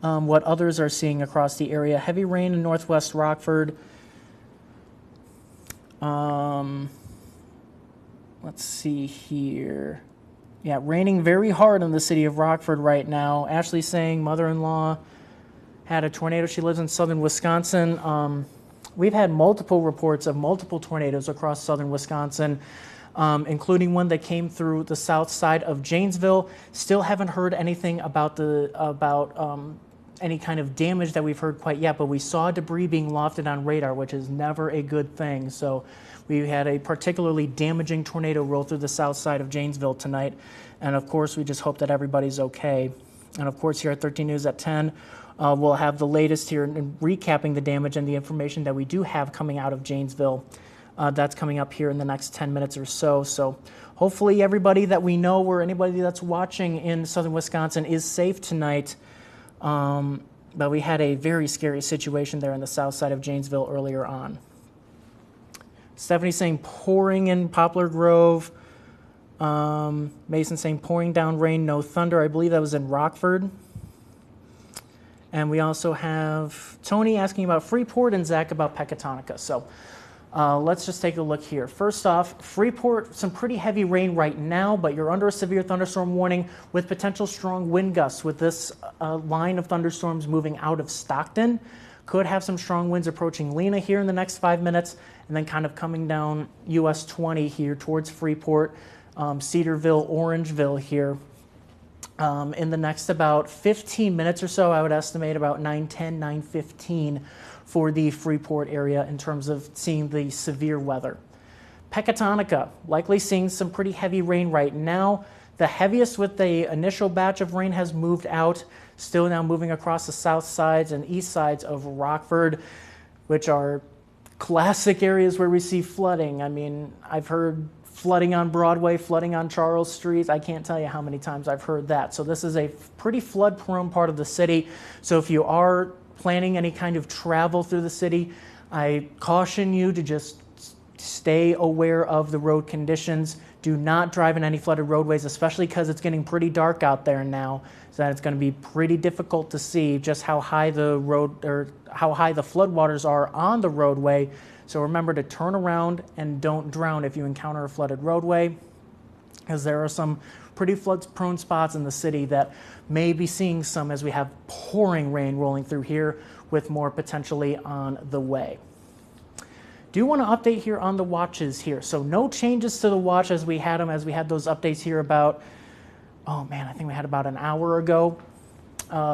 what others are seeing across the area. Heavy rain in northwest Rockford. Let's see here. Yeah, raining very hard in the city of Rockford right now. Ashley saying mother-in-law had a tornado. She lives in southern Wisconsin. We've had multiple reports of multiple tornadoes across southern Wisconsin, including one that came through the south side of Janesville. Still haven't heard anything about any kind of damage that we've heard quite yet, but we saw debris being lofted on radar, which is never a good thing. So we had a particularly damaging tornado roll through the south side of Janesville tonight. And of course, we just hope that everybody's okay. And of course, here at 13 News at 10, we'll have the latest here in recapping the damage and the information that we do have coming out of Janesville. That's coming up here in the next 10 minutes or so. So hopefully everybody that we know or anybody that's watching in southern Wisconsin is safe tonight. But we had a very scary situation there in the south side of Janesville earlier on. Stephanie saying pouring in Poplar Grove. Mason saying pouring down rain, no thunder. I believe that was in Rockford. And we also have Tony asking about Freeport and Zach about Pecatonica. So let's just take a look here. First off, Freeport, some pretty heavy rain right now, but you're under a severe thunderstorm warning with potential strong wind gusts with this line of thunderstorms moving out of Stockton. Could have some strong winds approaching Lena here in the next 5 minutes, and then kind of coming down US 20 here towards Freeport, Cedarville, Orangeville here. In the next about 15 minutes or so, I would estimate about 9:10, 9:15 for the Freeport area in terms of seeing the severe weather. Pecatonica, likely seeing some pretty heavy rain right now. The heaviest with the initial batch of rain has moved out, still now moving across the south sides and east sides of Rockford, which are classic areas where we see flooding. I mean, I've heard flooding on Broadway, flooding on Charles Street. I can't tell you how many times I've heard that. So this is a pretty flood-prone part of the city. So if you are planning any kind of travel through the city, I caution you to just stay aware of the road conditions. Do not drive in any flooded roadways, especially because it's getting pretty dark out there now, so that it's going to be pretty difficult to see just how high the floodwaters are on the roadway. So remember to turn around and don't drown if you encounter a flooded roadway, because there are some pretty flood-prone spots in the city that may be seeing some as we have pouring rain rolling through here with more potentially on the way. Do want to update here on the watches here. So no changes to the watch as we had them, as we had those updates here about, oh man, I think we had about an hour ago,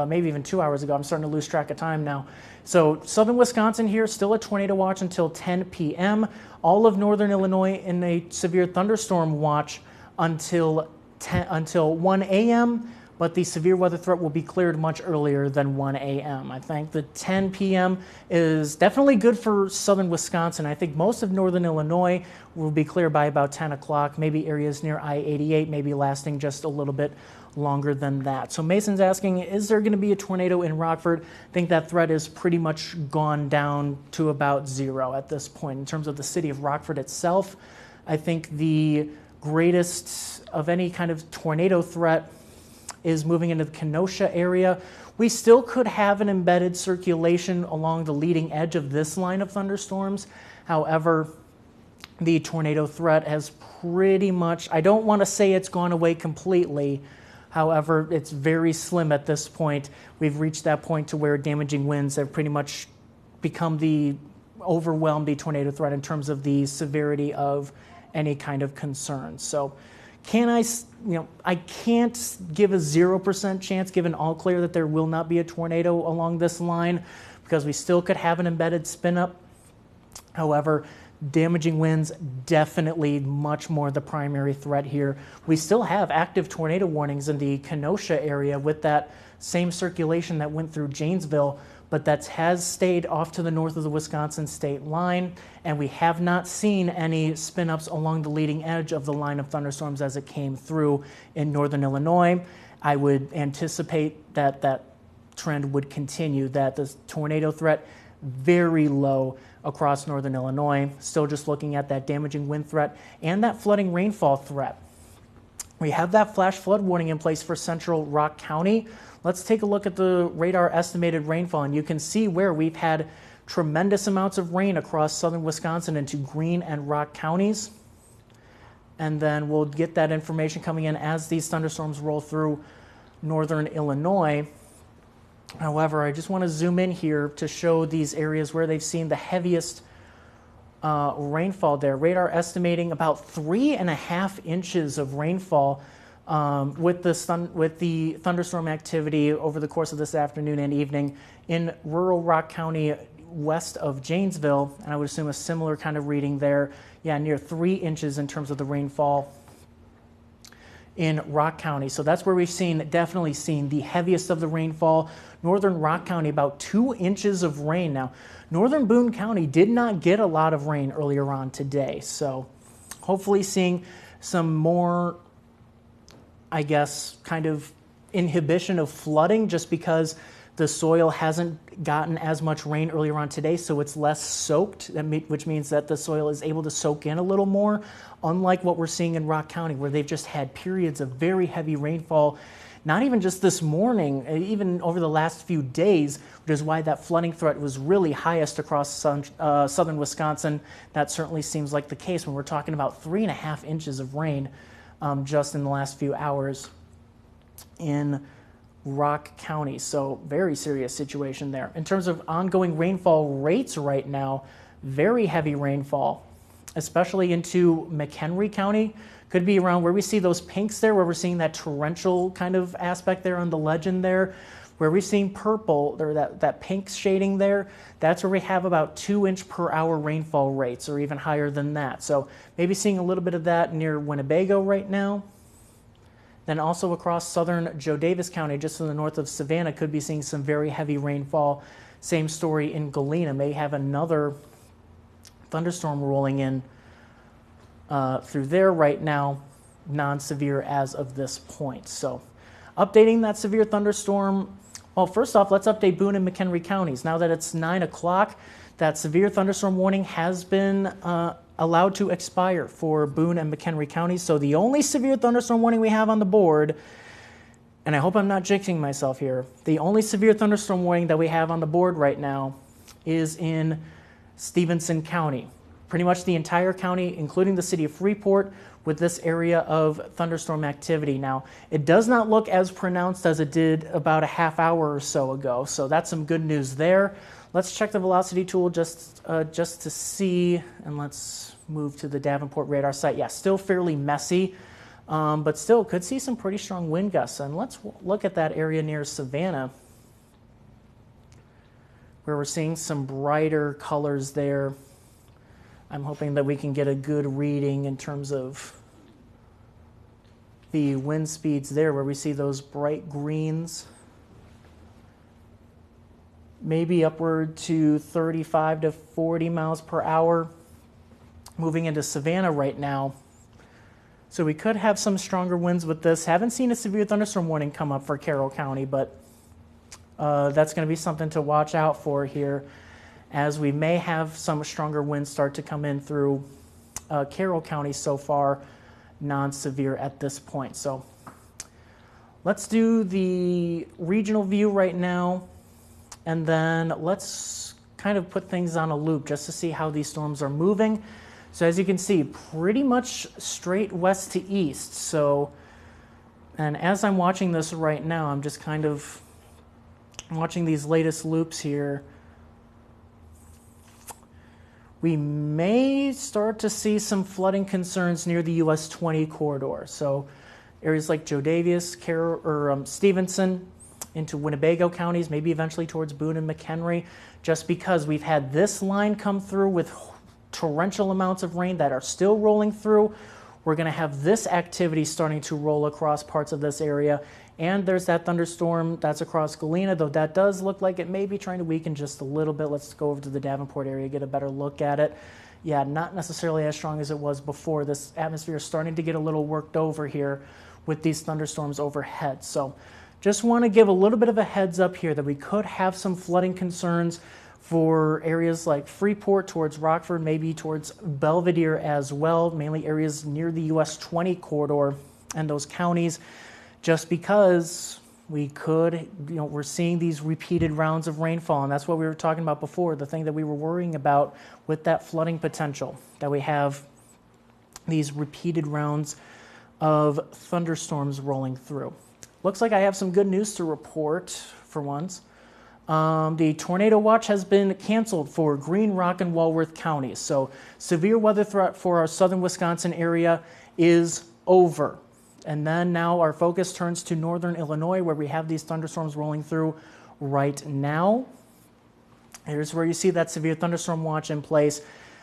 maybe even 2 hours ago. I'm starting to lose track of time now. So southern Wisconsin here, still a tornado watch until 10 p.m. All of northern Illinois in a severe thunderstorm watch until 1 a.m., but the severe weather threat will be cleared much earlier than 1 a.m. I think the 10 p.m. is definitely good for southern Wisconsin. I think most of northern Illinois will be clear by about 10 o'clock, maybe areas near I-88, maybe lasting just a little bit longer than that. So Mason's asking, is there going to be a tornado in Rockford? I think that threat is pretty much gone down to about zero at this point. In terms of the city of Rockford itself, I think the greatest of any kind of tornado threat is moving into the Kenosha area. We still could have an embedded circulation along the leading edge of this line of thunderstorms. However, the tornado threat has pretty much, I don't want to say it's gone away completely. However, it's very slim at this point. We've reached that point to where damaging winds have pretty much overwhelmed the tornado threat in terms of the severity of any kind of concern. So I can't give a 0% chance given all clear that there will not be a tornado along this line, because we still could have an embedded spin up. However, damaging winds definitely much more the primary threat here. We still have active tornado warnings in the Kenosha area with that same circulation that went through Janesville, but that has stayed off to the north of the Wisconsin state line, and we have not seen any spin-ups along the leading edge of the line of thunderstorms as it came through in northern Illinois. I would anticipate that that trend would continue, that the tornado threat very low across northern Illinois. Still just looking at that damaging wind threat and that flooding rainfall threat. We have that flash flood warning in place for central Rock County. Let's take a look at the radar estimated rainfall, and you can see where we've had tremendous amounts of rain across southern Wisconsin into Greene and Rock counties. And then we'll get that information coming in as these thunderstorms roll through northern Illinois. However, I just want to zoom in here to show these areas where they've seen the heaviest rainfall there. Radar estimating about 3.5 inches of rainfall with the thunderstorm activity over the course of this afternoon and evening in rural Rock County west of Janesville. And I would assume a similar kind of reading there. Yeah, near 3 inches in terms of the rainfall in Rock County. So that's where we've definitely seen the heaviest of the rainfall. Northern Rock County, about 2 inches of rain. Now, northern Boone County did not get a lot of rain earlier on today. So hopefully seeing some more, I guess, kind of inhibition of flooding just because the soil hasn't gotten as much rain earlier on today, so it's less soaked, which means that the soil is able to soak in a little more, unlike what we're seeing in Rock County, where they've just had periods of very heavy rainfall, not even just this morning, even over the last few days, which is why that flooding threat was really highest across southern Wisconsin. That certainly seems like the case when we're talking about 3.5 inches of rain just in the last few hours in Rock County. So very serious situation there. In terms of ongoing rainfall rates right now, very heavy rainfall, especially into McHenry County. Could be around where we see those pinks there, where we're seeing that torrential kind of aspect there on the legend there, where we've seen purple, or that pink shading there. That's where we have about 2 inch per hour rainfall rates, or even higher than that. So maybe seeing a little bit of that near Winnebago right now. Then also across southern Joe Davis County, just to the north of Savannah, could be seeing some very heavy rainfall. Same story in Galena. May have another thunderstorm rolling in through there right now, non-severe as of this point. So updating that severe thunderstorm. Well, first off, let's update Boone and McHenry counties. Now that it's 9 o'clock, that severe thunderstorm warning has been allowed to expire for Boone and McHenry counties. So the only severe thunderstorm warning we have on the board, and I hope I'm not jinxing myself here, the only severe thunderstorm warning that we have on the board right now is in Stevenson County. Pretty much the entire county, including the city of Freeport, with this area of thunderstorm activity. Now, it does not look as pronounced as it did about a half hour or so ago, so that's some good news there. Let's check the velocity tool just to see, and let's move to the Davenport radar site. Yeah, still fairly messy, but still could see some pretty strong wind gusts. And let's look at that area near Savannah, where we're seeing some brighter colors there. I'm hoping that we can get a good reading in terms of the wind speeds there, where we see those bright greens, maybe upward to 35 to 40 miles per hour. Moving into Savannah right now. So we could have some stronger winds with this. Haven't seen a severe thunderstorm warning come up for Carroll County, but that's going to be something to watch out for here, as we may have some stronger winds start to come in through Carroll County. So far, non-severe at this point. So let's do the regional view right now, and then let's kind of put things on a loop just to see how these storms are moving. So as you can see, pretty much straight west to east. So, and as I'm watching this right now, I'm just kind of watching these latest loops here. We may start to see some flooding concerns near the US 20 corridor. So areas like Joe Davis, Stevenson, into Winnebago counties, maybe eventually towards Boone and McHenry, just because we've had this line come through with torrential amounts of rain that are still rolling through. We're going to have this activity starting to roll across parts of this area, And there's that thunderstorm that's across Galena, though that does look like it may be trying to weaken just a little bit. Let's go over to the Davenport area, get a better look at it. Yeah, not necessarily as strong as it was before. This atmosphere is starting to get a little worked over here with these thunderstorms overhead. So just want to give a little bit of a heads up here that we could have some flooding concerns for areas like Freeport towards Rockford, maybe towards Belvedere as well, mainly areas near the US 20 corridor and those counties, just because we could, we're seeing these repeated rounds of rainfall, and that's what we were talking about before, the thing that we were worrying about with that flooding potential, that we have these repeated rounds of thunderstorms rolling through. Looks like I have some good news to report for once. The tornado watch has been canceled for Green Rock and Wallworth counties. So severe weather threat for our southern Wisconsin area is over. And then now our focus turns to northern Illinois, where we have these thunderstorms rolling through right now. Here's where you see that severe thunderstorm watch in place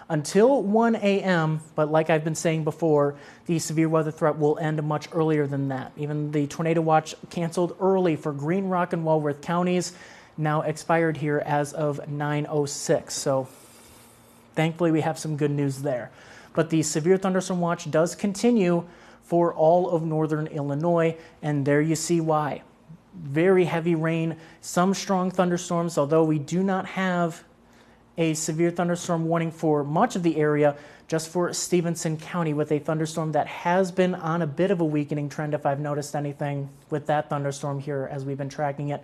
until 1 a.m., but like I've been saying before, the severe weather threat will end much earlier than that. Even the tornado watch canceled early for Green Rock and Wallworth counties, now expired here as of 9:06. So thankfully we have some good news there. But the severe thunderstorm watch does continue for all of northern Illinois, and there you see why. Very heavy rain, some strong thunderstorms, although we do not have a severe thunderstorm warning for much of the area, just for Stevenson County with a thunderstorm that has been on a bit of a weakening trend, if I've noticed anything with that thunderstorm here as we've been tracking it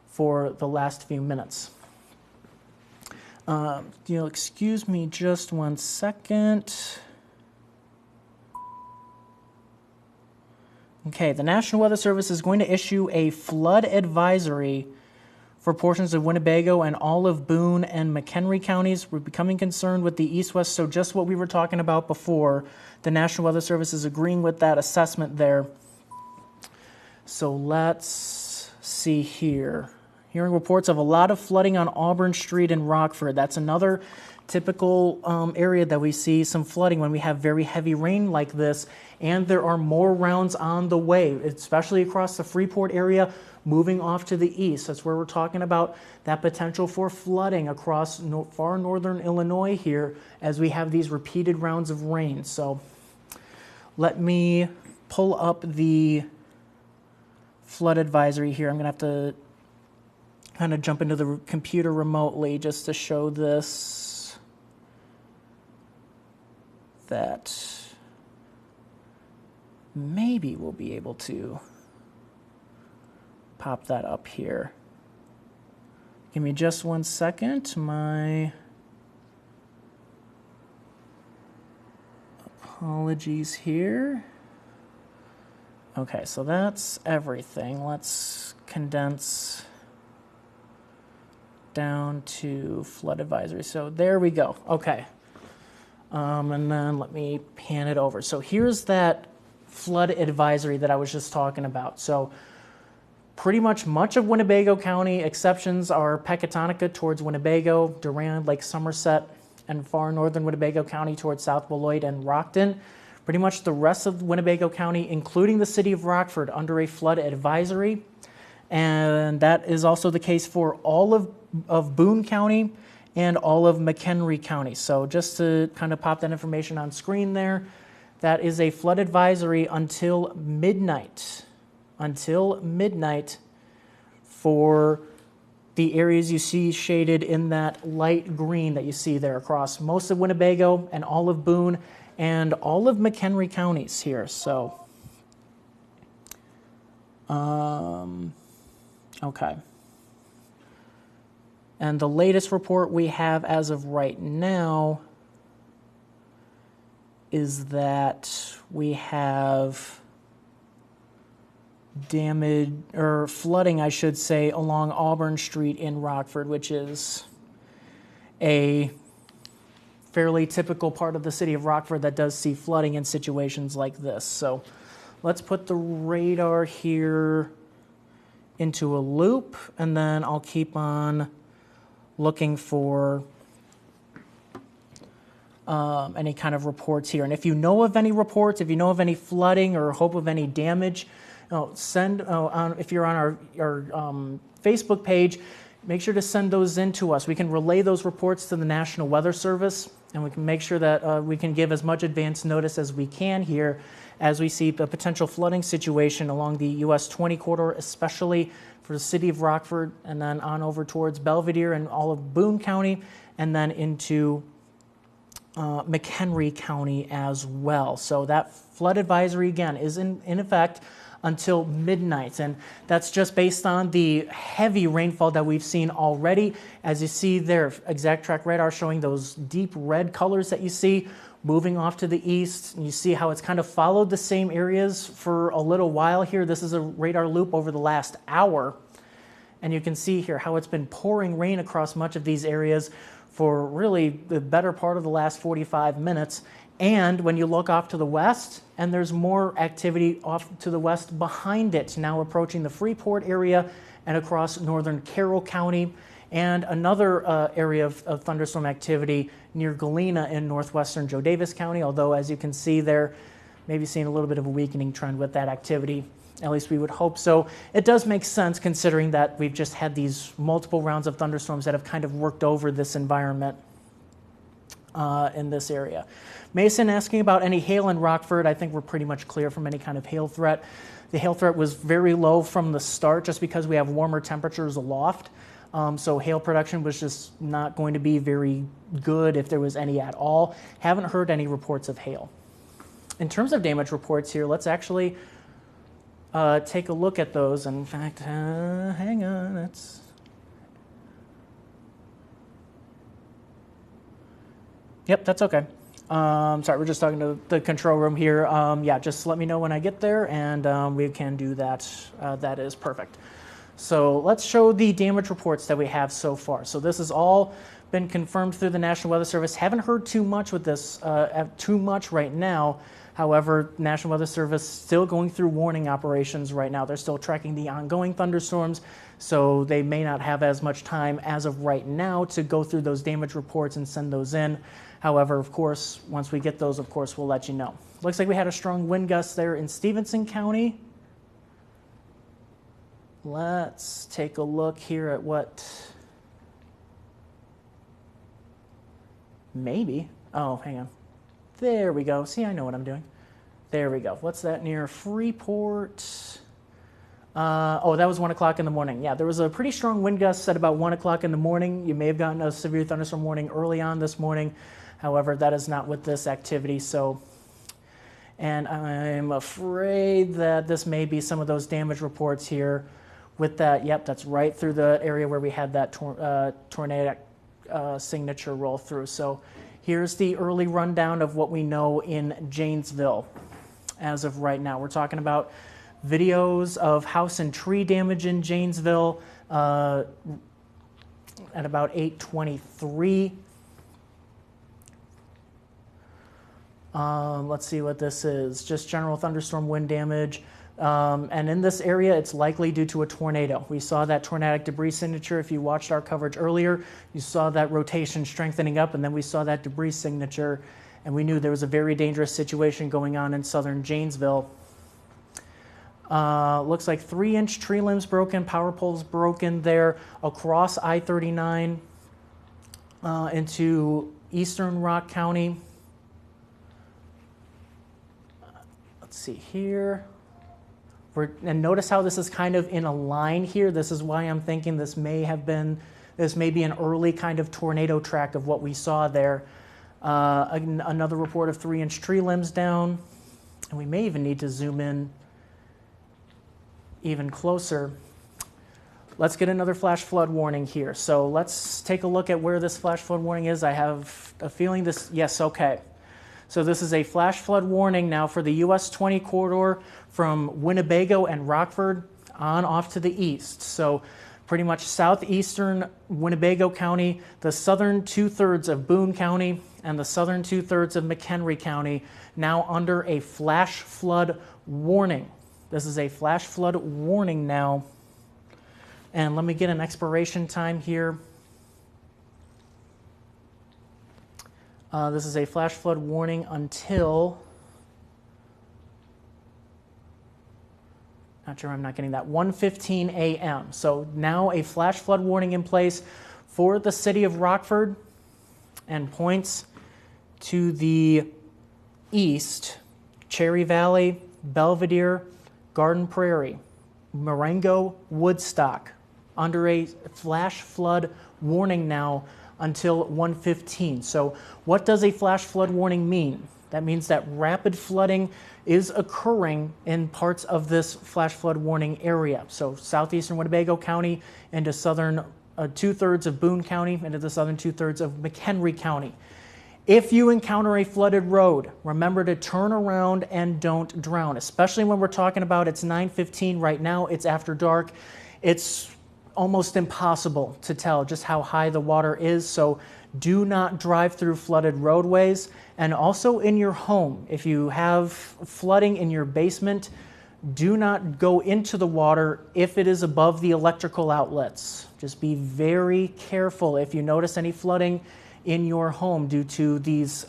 for the last few minutes. You'll excuse me just 1 second. Okay, the National Weather Service is going to issue a flood advisory for portions of Winnebago and all of Boone and McHenry counties. We're becoming concerned with the east-west, so just what we were talking about before. The National Weather Service is agreeing with that assessment there. So let's see here. Hearing reports of a lot of flooding on Auburn Street in Rockford. That's another typical area that we see some flooding when we have very heavy rain like this, and there are more rounds on the way, especially across the Freeport area, moving off to the east. That's where we're talking about that potential for flooding across far northern Illinois here as we have these repeated rounds of rain. So let me pull up the flood advisory here. I'm going to have to kind of jump into the computer remotely just to show this, that maybe we'll be able to pop that up here. Give me just 1 second. My apologies here. Okay, so that's everything. Let's condense down to flood advisory. So there we go. Okay. And then let me pan it over. So here's that flood advisory that I was just talking about. So pretty much of Winnebago County, exceptions are Pecatonica towards Winnebago, Durand, Lake Somerset, and far northern Winnebago County towards South Beloit and Rockton. Pretty much the rest of Winnebago County, including the city of Rockford, under a flood advisory. And that is also the case for all of Boone County and all of McHenry County. So just to kind of pop that information on screen there, that is a flood advisory until midnight. Until midnight for the areas you see shaded in that light green that you see there across most of Winnebago and all of Boone and all of McHenry counties here. So, okay. And the latest report we have as of right now is that we have damage, or flooding, I should say, along Auburn Street in Rockford, which is a fairly typical part of the city of Rockford that does see flooding in situations like this. So let's put the radar here into a loop, and then I'll keep on looking for any kind of reports here. And if you know of any reports, if you know of any flooding or hope of any damage, If you're on our Facebook page, make sure to send those in to us. We can relay those reports to the National Weather Service, and we can make sure that we can give as much advance notice as we can here as we see the potential flooding situation along the US 20 corridor, especially for the city of Rockford, and then on over towards Belvidere and all of Boone County, and then into McHenry County as well. So that flood advisory, again, is in effect until midnight, and that's just based on the heavy rainfall that we've seen already. As you see there, exact track radar showing those deep red colors that you see moving off to the east, and you see how it's kind of followed the same areas for a little while here. This is a radar loop over the last hour, and you can see here how it's been pouring rain across much of these areas for really the better part of the last 45 minutes. And when you look off to the west, and there's more activity off to the west behind it, now approaching the Freeport area and across northern Carroll County, and another area of thunderstorm activity near Galena in northwestern Joe Davis County, although as you can see there, maybe seeing a little bit of a weakening trend with that activity. At least we would hope so. It does make sense considering that we've just had these multiple rounds of thunderstorms that have kind of worked over this environment in this area. Mason asking about any hail in Rockford. I think we're pretty much clear from any kind of hail threat. The hail threat was very low from the start just because we have warmer temperatures aloft. So hail production was just not going to be very good if there was any at all. Haven't heard any reports of hail. In terms of damage reports here, let's actually take a look at those. In fact, hang on. Yep, that's okay. Sorry, we're just talking to the control room here. Yeah, just let me know when I get there, and we can do that. That is perfect. So let's show the damage reports that we have so far. So this has all been confirmed through the National Weather Service. Haven't heard too much with this, too much right now. However, National Weather Service still going through warning operations right now. They're still tracking the ongoing thunderstorms, so they may not have as much time as of right now to go through those damage reports and send those in. However, of course, once we get those, of course, we'll let you know. Looks like we had a strong wind gust there in Stevenson County. Let's take a look here at what maybe, oh, hang on. There we go. See, I know what I'm doing. There we go. What's that near Freeport? Oh, that was 1 o'clock in the morning. Yeah, there was a pretty strong wind gust at about 1 o'clock in the morning. You may have gotten a severe thunderstorm warning early on this morning. However, that is not with this activity. So, and I'm afraid that this may be some of those damage reports here with that. Yep, that's right through the area where we had that tornadic signature roll through. So here's the early rundown of what we know in Janesville as of right now. We're talking about videos of house and tree damage in Janesville at about 8:23. Let's see what this is. Just general thunderstorm wind damage. And in this area, it's likely due to a tornado. We saw that tornadic debris signature. If you watched our coverage earlier, you saw that rotation strengthening up, and then we saw that debris signature, and we knew there was a very dangerous situation going on in southern Janesville. Looks like 3-inch tree limbs broken, power poles broken there across I-39 into eastern Rock County. Let's see here. And notice how this is kind of in a line here. This is why I'm thinking this may be an early kind of tornado track of what we saw there. Another report of 3-inch tree limbs down. And we may even need to zoom in even closer. Let's get another flash flood warning here. So let's take a look at where this flash flood warning is. I have a feeling this, yes, okay. So this is a flash flood warning now for the US 20 corridor from Winnebago and Rockford on off to the east. So pretty much southeastern Winnebago County, the southern 2/3 of Boone County, and the southern 2/3 of McHenry County now under a flash flood warning. This is a flash flood warning now. And let me get an expiration time here. This is a flash flood warning until, not sure I'm not getting that, 1:15 a.m. So now a flash flood warning in place for the city of Rockford, and points to the east, Cherry Valley, Belvedere, Garden Prairie, Marengo, Woodstock, under a flash flood warning now until 1:15. So what does a flash flood warning mean? That means that rapid flooding is occurring in parts of this flash flood warning area. So southeastern Winnebago County into southern 2/3 of Boone County, into the southern 2/3 of McHenry County. If you encounter a flooded road, remember to turn around and don't drown, especially when we're talking about it's 9:15 right now, it's after dark. It's almost impossible to tell just how high the water is, so do not drive through flooded roadways. And also in your home, if you have flooding in your basement, do not go into the water if it is above the electrical outlets. Just be very careful if you notice any flooding in your home due to these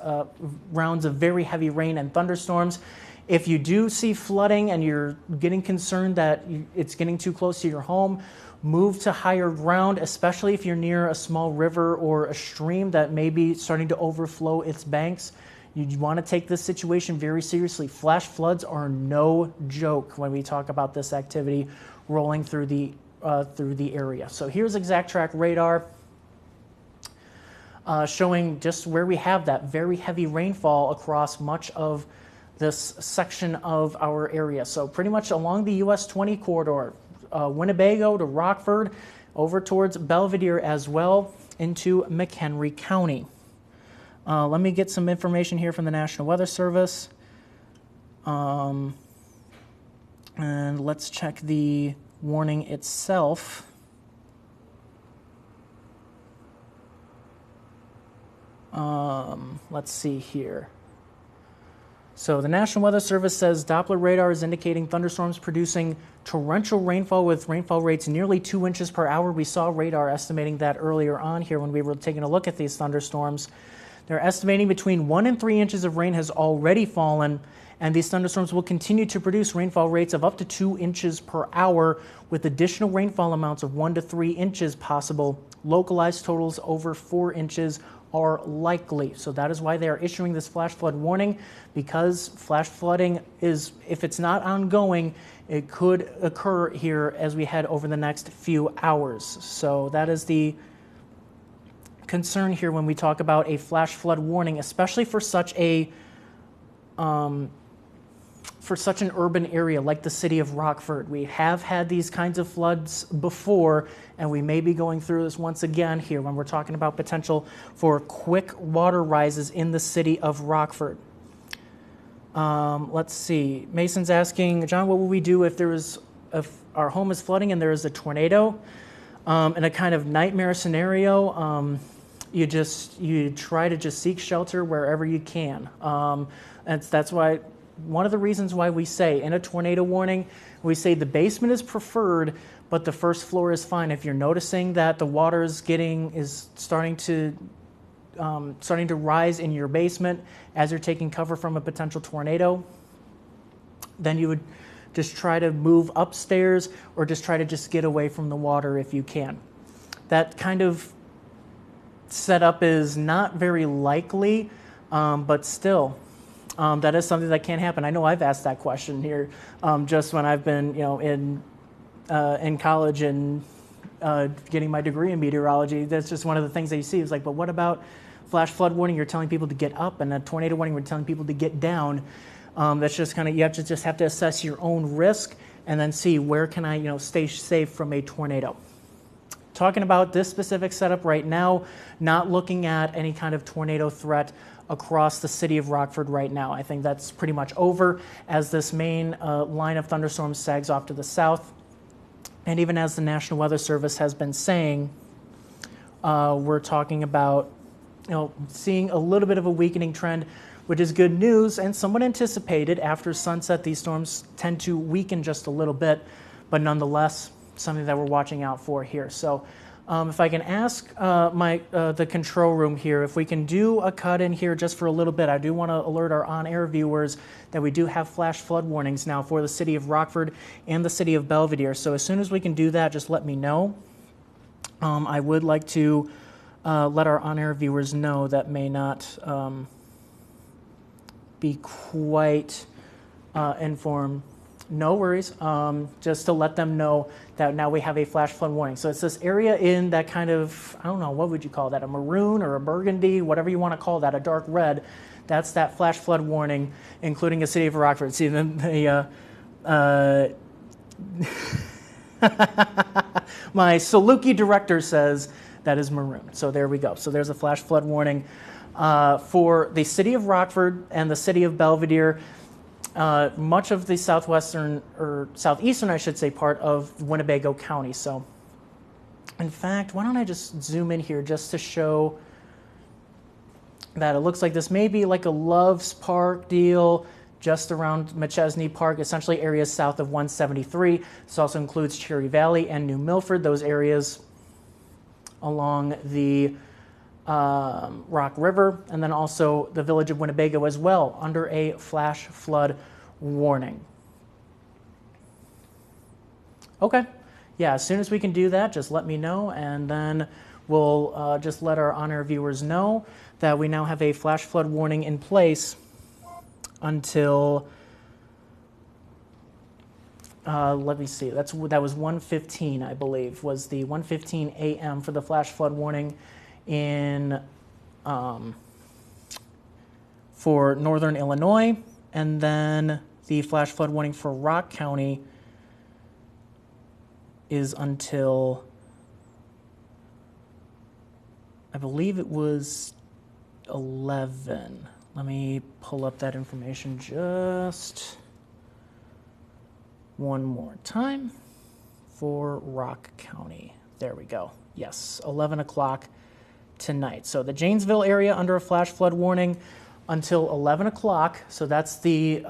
rounds of very heavy rain and thunderstorms. If you do see flooding and you're getting concerned that it's getting too close to your home, move to higher ground, especially if you're near a small river or a stream that may be starting to overflow its banks. You want to take this situation very seriously. Flash floods are no joke when we talk about this activity rolling through the area. So here's exact track radar showing just where we have that very heavy rainfall across much of this section of our area. So pretty much along the US 20 corridor, Winnebago to Rockford, over towards Belvedere as well, into McHenry County. Let me get some information here from the National Weather Service. And let's check the warning itself. Let's see here. So the National Weather Service says Doppler radar is indicating thunderstorms producing torrential rainfall with rainfall rates nearly 2 inches per hour. We saw radar estimating that earlier on here when we were taking a look at these thunderstorms. They're estimating between 1 and 3 inches of rain has already fallen, and these thunderstorms will continue to produce rainfall rates of up to 2 inches per hour with additional rainfall amounts of 1 to 3 inches possible. Localized totals over 4 inches are likely. So that is why they are issuing this flash flood warning, because flash flooding is, if it's not ongoing, it could occur here as we head over the next few hours. So that is the concern here when we talk about a flash flood warning, especially for such an urban area like the city of Rockford. We have had these kinds of floods before, and we may be going through this once again here when we're talking about potential for quick water rises in the city of Rockford. Let's see. Mason's asking, John, what will we do if our home is flooding and there is a tornado? In a kind of nightmare scenario, you try to just seek shelter wherever you can. And that's why one of the reasons why we say in a tornado warning, we say the basement is preferred, but the first floor is fine. If you're noticing that the water is starting to rise in your basement as you're taking cover from a potential tornado, then you would just try to move upstairs or just try to just get away from the water if you can. That kind of setup is not very likely, but still, that is something that can happen. I know I've asked that question here just when I've been, in college and getting my degree in meteorology. That's just one of the things that you see. It's like, but what about flash flood warning? You're telling people to get up, and a tornado warning, we're telling people to get down. That's just kind of, you have to assess your own risk and then see where can I, stay safe from a tornado. Talking about this specific setup right now, not looking at any kind of tornado threat across the city of Rockford right now. I think that's pretty much over as this main line of thunderstorms sags off to the south. And even as the National Weather Service has been saying, we're talking about seeing a little bit of a weakening trend, which is good news and somewhat anticipated. After sunset, these storms tend to weaken just a little bit, but nonetheless, something that we're watching out for here. So If I can ask the control room here, if we can do a cut in here just for a little bit, I do want to alert our on-air viewers that we do have flash flood warnings now for the city of Rockford and the city of Belvedere. So as soon as we can do that, just let me know. I would like to let our on-air viewers know that may not be quite informed. No worries, just to let them know that now we have a flash flood warning. So it's this area in that kind of, I don't know, what would you call that, a maroon or a burgundy, whatever you want to call that, a dark red. That's that flash flood warning, including the city of Rockford. See, then my Saluki director says that is maroon. So there we go. So there's a flash flood warning for the city of Rockford and the city of Belvedere. Much of the southwestern, or southeastern, I should say, part of Winnebago County. So, in fact, why don't I just zoom in here just to show that it looks like this may be like a Loves Park deal just around McChesney Park, essentially areas south of 173. This also includes Cherry Valley and New Milford, those areas along the Rock River, and then also the village of Winnebago as well, under a flash flood warning. Okay, yeah, as soon as we can do that, just let me know, and then we'll just let our on-air viewers know that we now have a flash flood warning in place until, let me see, that was 1:15, I believe, was the 1:15 a.m. for the flash flood warning in for northern Illinois, and then the flash flood warning for Rock County is until, I believe it was 11. Let me pull up that information just one more time for Rock County. There we go. Yes, 11 o'clock tonight. So the Janesville area under a flash flood warning until 11 o'clock. So that's the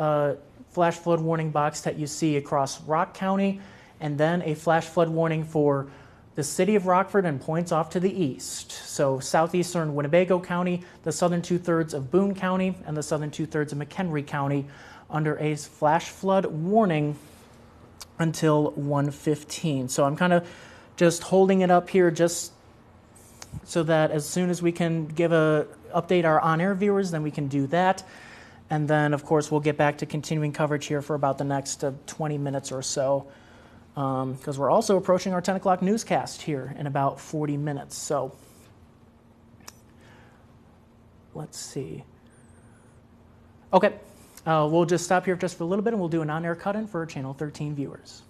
flash flood warning box that you see across Rock County, and then a flash flood warning for the city of Rockford and points off to the east. So southeastern Winnebago County, the southern two-thirds of Boone County, and the southern two-thirds of McHenry County under a flash flood warning until 1:15. So I'm kind of just holding it up here just so that as soon as we can update our on-air viewers, then we can do that. And then, of course, we'll get back to continuing coverage here for about the next 20 minutes or so, because we're also approaching our 10 o'clock newscast here in about 40 minutes. So let's see. Okay, we'll just stop here just for a little bit, and we'll do an on-air cut-in for Channel 13 viewers.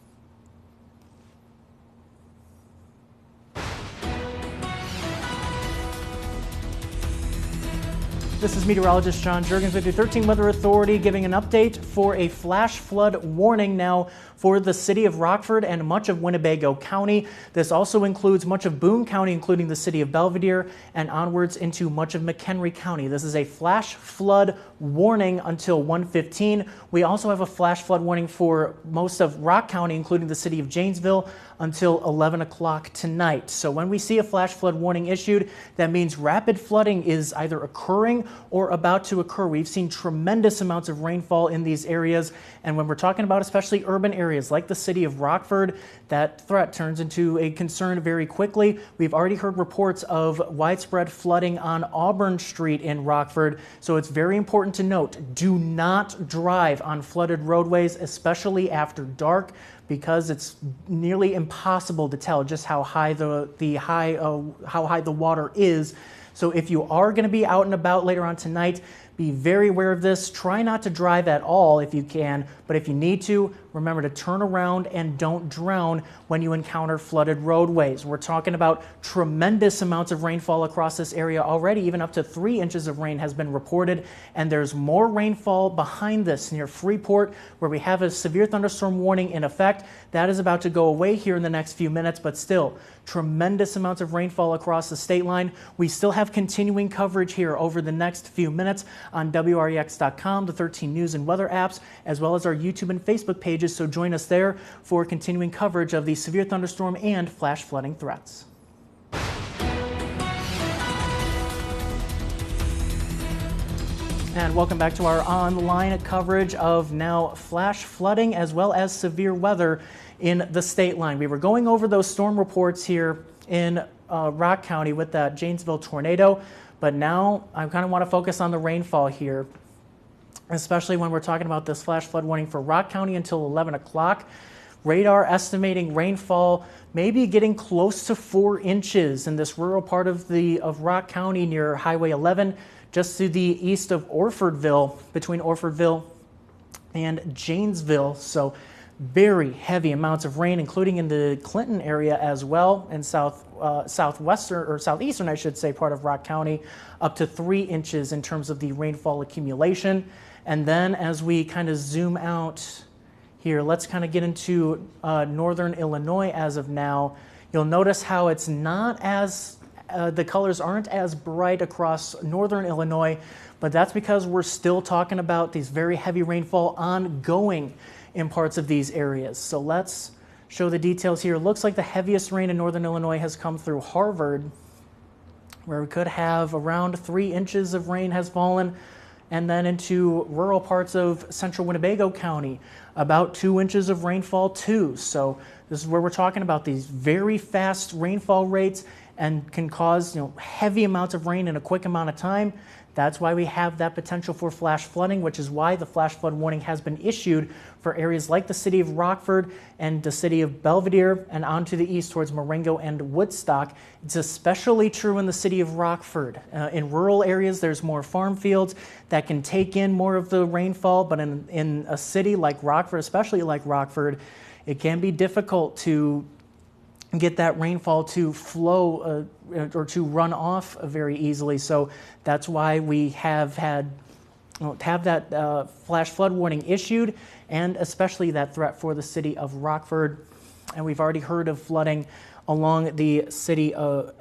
This is Meteorologist John Jurgens with your 13 Weather Authority, giving an update for a flash flood warning now for the city of Rockford and much of Winnebago County. This also includes much of Boone County, including the city of Belvedere, and onwards into much of McHenry County. This is a flash flood warning until 1:15. We also have a flash flood warning for most of Rock County, including the city of Janesville, until 11 o'clock tonight. So when we see a flash flood warning issued, that means rapid flooding is either occurring or about to occur. We've seen tremendous amounts of rainfall in these areas, and when we're talking about especially urban areas like the city of Rockford, that threat turns into a concern very quickly. We've already heard reports of widespread flooding on Auburn Street in Rockford, so it's very important to note, do not drive on flooded roadways, especially after dark, because it's nearly impossible to tell just how high the water is. So if you are going to be out and about later on tonight, be very aware of this. Try not to drive at all if you can, but if you need to, remember to turn around and don't drown when you encounter flooded roadways. We're talking about tremendous amounts of rainfall across this area already. Even up to 3 inches of rain has been reported, and there's more rainfall behind this near Freeport, where we have a severe thunderstorm warning in effect. That is about to go away here in the next few minutes, but still, tremendous amounts of rainfall across the state line. We still have continuing coverage here over the next few minutes on WREX.com, the 13 News and Weather apps, as well as our YouTube and Facebook pages, so join us there for continuing coverage of the severe thunderstorm and flash flooding threats. And welcome back to our online coverage of now flash flooding as well as severe weather in the Stateline. We were going over those storm reports here in Rock County with that Janesville tornado, but now I kind of want to focus on the rainfall here, especially when we're talking about this flash flood warning for Rock County until 11 o'clock. Radar estimating rainfall maybe getting close to 4 inches in this rural part of Rock County near Highway 11, just to the east of Orfordville, between Orfordville and Janesville. So very heavy amounts of rain, including in the Clinton area as well, and southwestern or southeastern, I should say, part of Rock County, up to 3 inches in terms of the rainfall accumulation. And then as we kind of zoom out here, let's kind of get into northern Illinois as of now. You'll notice how it's not as the colors aren't as bright across northern Illinois, but that's because we're still talking about these very heavy rainfall ongoing in parts of these areas. So let's show the details here. It looks like the heaviest rain in northern Illinois has come through Harvard, where we could have around 3 inches of rain has fallen, and then into rural parts of central Winnebago County, about 2 inches of rainfall too. So this is where we're talking about these very fast rainfall rates and can cause heavy amounts of rain in a quick amount of time. That's why we have that potential for flash flooding, which is why the flash flood warning has been issued for areas like the city of Rockford and the city of Belvidere and on to the east towards Marengo and Woodstock. It's especially true in the city of Rockford. In rural areas, there's more farm fields that can take in more of the rainfall, but in a city like Rockford, especially like Rockford, it can be difficult to get that rainfall to flow or to run off very easily. So that's why we have that flash flood warning issued, and especially that threat for the city of Rockford. And we've already heard of flooding along the city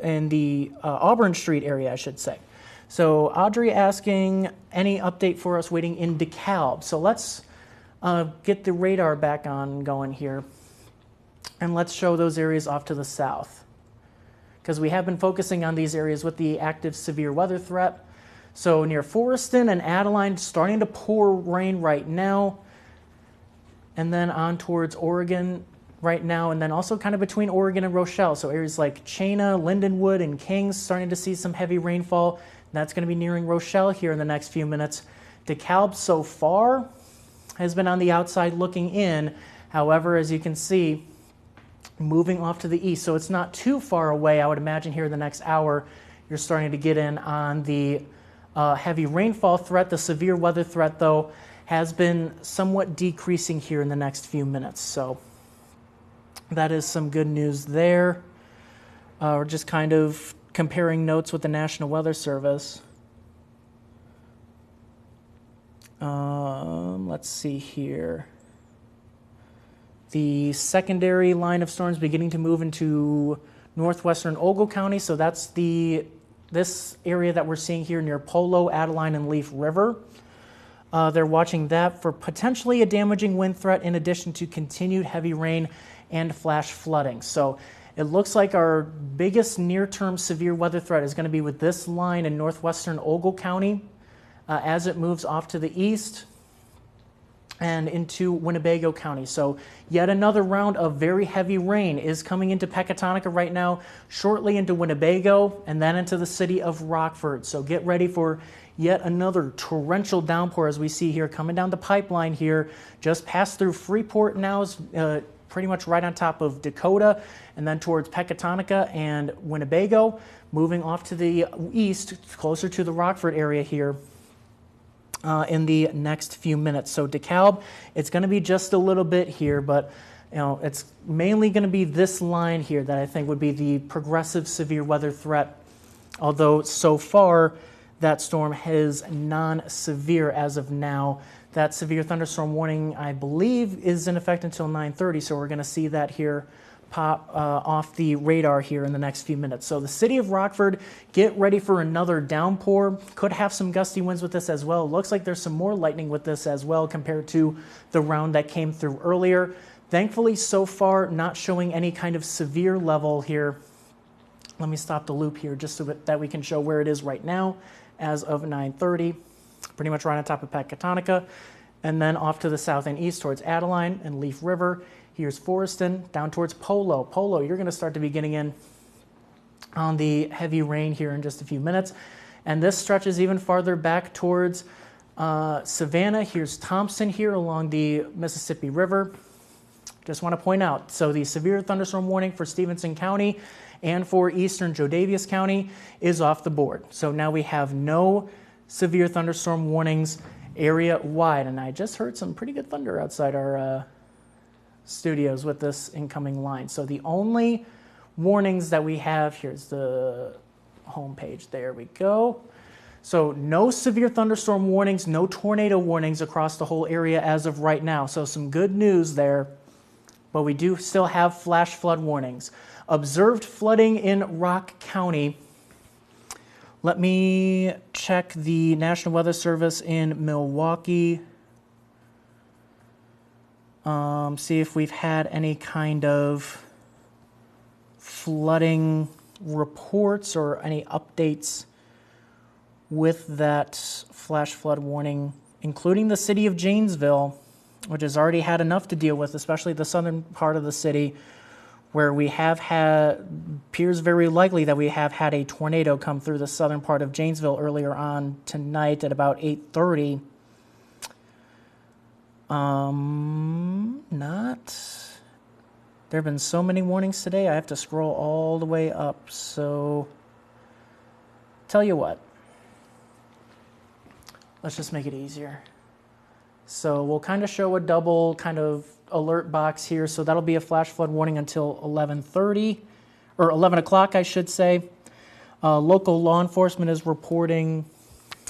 in the Auburn Street area, I should say. So Audrey asking any update for us waiting in DeKalb. So let's get the radar back on going here. And let's show those areas off to the south, because we have been focusing on these areas with the active severe weather threat. So near Forreston and Adeline, starting to pour rain right now, and then on towards Oregon right now, and then also kind of between Oregon and Rochelle. So areas like Chena, Lindenwood, and Kings starting to see some heavy rainfall. That's going to be nearing Rochelle here in the next few minutes. DeKalb so far has been on the outside looking in. However, as you can see, moving off to the east, so it's not too far away. I would imagine here in the next hour, you're starting to get in on the heavy rainfall threat. The severe weather threat, though, has been somewhat decreasing here in the next few minutes. So that is some good news there. We're just kind of comparing notes with the National Weather Service. Let's see here. The secondary line of storms beginning to move into northwestern Ogle County. So that's this area that we're seeing here near Polo, Adeline, and Leaf River. They're watching that for potentially a damaging wind threat in addition to continued heavy rain and flash flooding. So it looks like our biggest near-term severe weather threat is going to be with this line in northwestern Ogle County as it moves off to the east and into Winnebago County. So yet another round of very heavy rain is coming into Pecatonica right now, shortly into Winnebago, and then into the city of Rockford. So get ready for yet another torrential downpour, as we see here coming down the pipeline here, just passed through Freeport now, is pretty much right on top of Dakota, and then towards Pecatonica and Winnebago, moving off to the east, closer to the Rockford area here. In the next few minutes. So DeKalb, it's going to be just a little bit here, but it's mainly going to be this line here that I think would be the progressive severe weather threat, although so far that storm is non-severe as of now. That severe thunderstorm warning, I believe, is in effect until 9:30, so we're going to see that here pop off the radar here in the next few minutes. So the city of Rockford, get ready for another downpour. Could have some gusty winds with this as well. Looks like there's some more lightning with this as well compared to the round that came through earlier. Thankfully, so far, not showing any kind of severe level here. Let me stop the loop here just so that we can show where it is right now as of 9:30. pretty much right on top of Pecatonica, and then off to the south and east towards Adeline and Leaf River. Here's Forreston, down towards Polo. Polo, you're going to start to be getting in on the heavy rain here in just a few minutes. And this stretches even farther back towards Savannah. Here's Thompson here along the Mississippi River. Just want to point out, so the severe thunderstorm warning for Stevenson County and for eastern Jodaviess County is off the board. So now we have no severe thunderstorm warnings area-wide. And I just heard some pretty good thunder outside our studios with this incoming line. So the only warnings that we have, here's the home page, there we go. So no severe thunderstorm warnings, no tornado warnings across the whole area as of right now. So some good news there, but we do still have flash flood warnings. Observed flooding in Rock County. Let me check the National Weather Service in Milwaukee. See if we've had any kind of flooding reports or any updates with that flash flood warning, including the city of Janesville, which has already had enough to deal with, especially the southern part of the city, where we have had, appears very likely that we have had a tornado come through the southern part of Janesville earlier on tonight at about 8:30. There have been so many warnings today, I have to scroll all the way up. So, tell you what, let's just make it easier. So we'll kind of show a double kind of alert box here. So that'll be a flash flood warning until 11:30, or 11 o'clock, I should say. Local law enforcement is reporting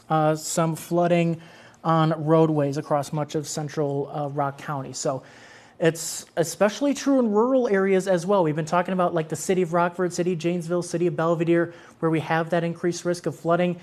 some flooding on roadways across much of central Rock County. So it's especially true in rural areas as well. We've been talking about like the city of Rockford, city of Janesville, city of Belvidere, where we have that increased risk of flooding.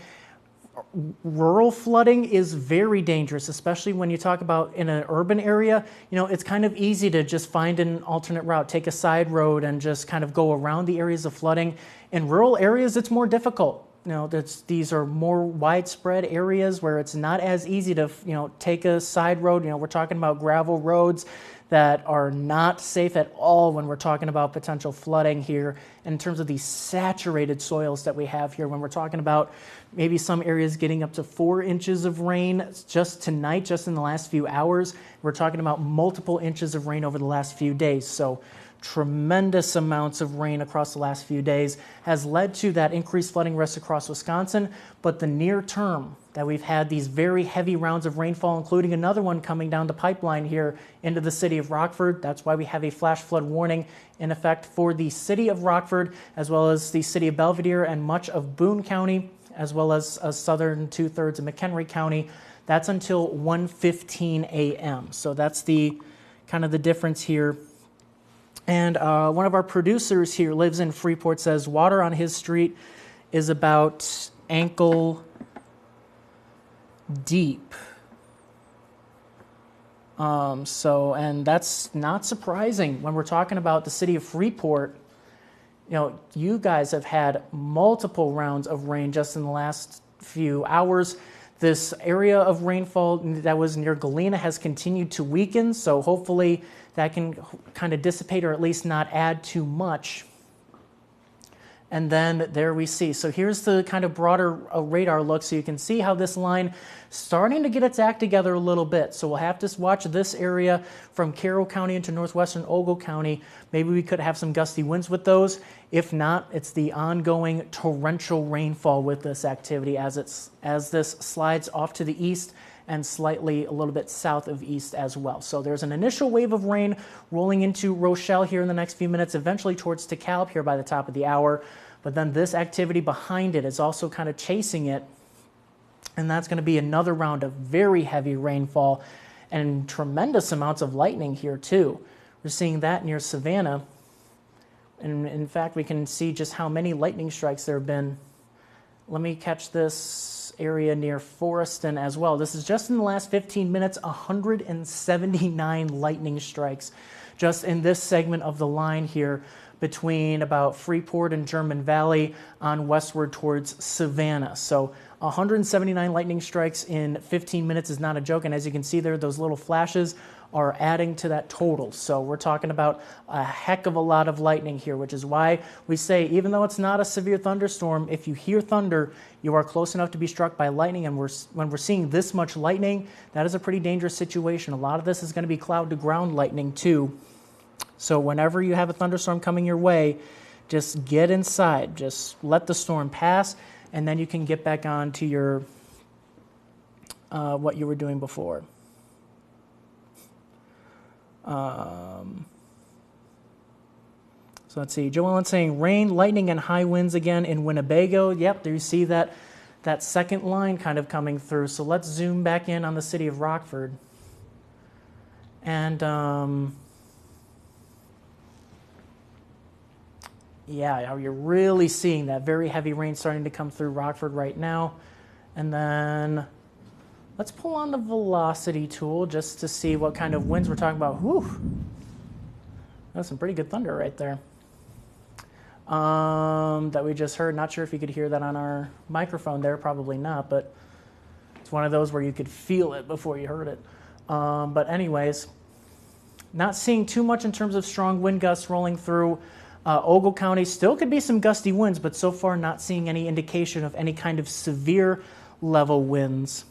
Rural flooding is very dangerous, especially when you talk about in an urban area. You know, it's kind of easy to just find an alternate route, take a side road and just kind of go around the areas of flooding. In rural areas, it's more difficult. You know, these are more widespread areas where it's not as easy to, you know, take a side road. You know, we're talking about gravel roads that are not safe at all when we're talking about potential flooding here in terms of these saturated soils that we have here. When we're talking about maybe some areas getting up to 4 inches of rain just tonight, just in the last few hours, we're talking about multiple inches of rain over the last few days. So tremendous amounts of rain across the last few days has led to that increased flooding risk across Wisconsin. But the near term that we've had these very heavy rounds of rainfall, including another one coming down the pipeline here into the city of Rockford. That's why we have a flash flood warning in effect for the city of Rockford, as well as the city of Belvidere and much of Boone County, as well as southern 2/3 of McHenry County. That's until 1:15 a.m. So that's the kind of the difference here. And one of our producers here lives in Freeport, says water on his street is about ankle deep. And that's not surprising when we're talking about the city of Freeport. You know, you guys have had multiple rounds of rain just in the last few hours. This area of rainfall that was near Galena has continued to weaken, so hopefully that can kind of dissipate or at least not add too much. And then there we see. So here's the kind of broader radar look, so you can see how this line starting to get its act together a little bit. So we'll have to watch this area from Carroll County into northwestern Ogle County. Maybe we could have some gusty winds with those. If not, it's the ongoing torrential rainfall with this activity as this slides off to the east and slightly a little bit south of east as well. So there's an initial wave of rain rolling into Rochelle here in the next few minutes, eventually towards DeKalb here by the top of the hour. But then this activity behind it is also kind of chasing it. And that's going to be another round of very heavy rainfall and tremendous amounts of lightning here too. We're seeing that near Savannah. And in fact, we can see just how many lightning strikes there have been. Let me catch this area near Forreston as well. This is just in the last 15 minutes, 179 lightning strikes just in this segment of the line here between about Freeport and German Valley on westward towards Savannah. So 179 lightning strikes in 15 minutes is not a joke, and as you can see there, those little flashes are adding to that total. So we're talking about a heck of a lot of lightning here, which is why we say, even though it's not a severe thunderstorm, if you hear thunder, you are close enough to be struck by lightning. And when we're seeing this much lightning, that is a pretty dangerous situation. A lot of this is going to be cloud to ground lightning too. So whenever you have a thunderstorm coming your way, just get inside, just let the storm pass, and then you can get back on to your what you were doing before. So let's see. Joellen's saying rain, lightning, and high winds again in Winnebago. Yep, there you see that second line kind of coming through. So let's zoom back in on the city of Rockford. And yeah, you're really seeing that very heavy rain starting to come through Rockford right now. And then let's pull on the velocity tool just to see what kind of winds we're talking about. Whew. That's some pretty good thunder right there that we just heard. Not sure if you could hear that on our microphone there. Probably not, but it's one of those where you could feel it before you heard it. But anyways, not seeing too much in terms of strong wind gusts rolling through Ogle County. Still could be some gusty winds, but so far not seeing any indication of any kind of severe level winds.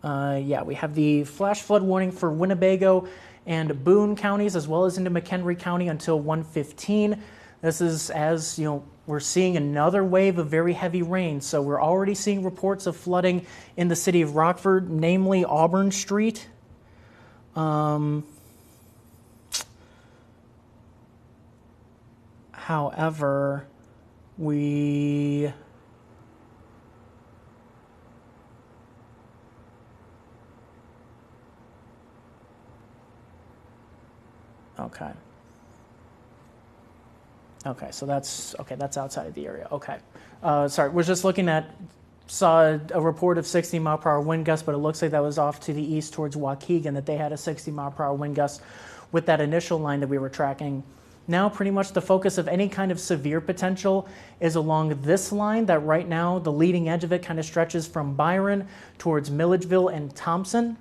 Yeah, we have the flash flood warning for Winnebago and Boone counties, as well as into McHenry County until 1:15. This is, as you know, we're seeing another wave of very heavy rain. So we're already seeing reports of flooding in the city of Rockford, namely Auburn Street. However, we Okay, so that's outside of the area. Okay. Sorry, we're just looking at, saw a report of 60 mile per hour wind gust, but it looks like that was off to the east towards Waukegan, that they had a 60 mile per hour wind gust with that initial line that we were tracking. Now pretty much the focus of any kind of severe potential is along this line that right now the leading edge of it kind of stretches from Byron towards Milledgeville and Thompson.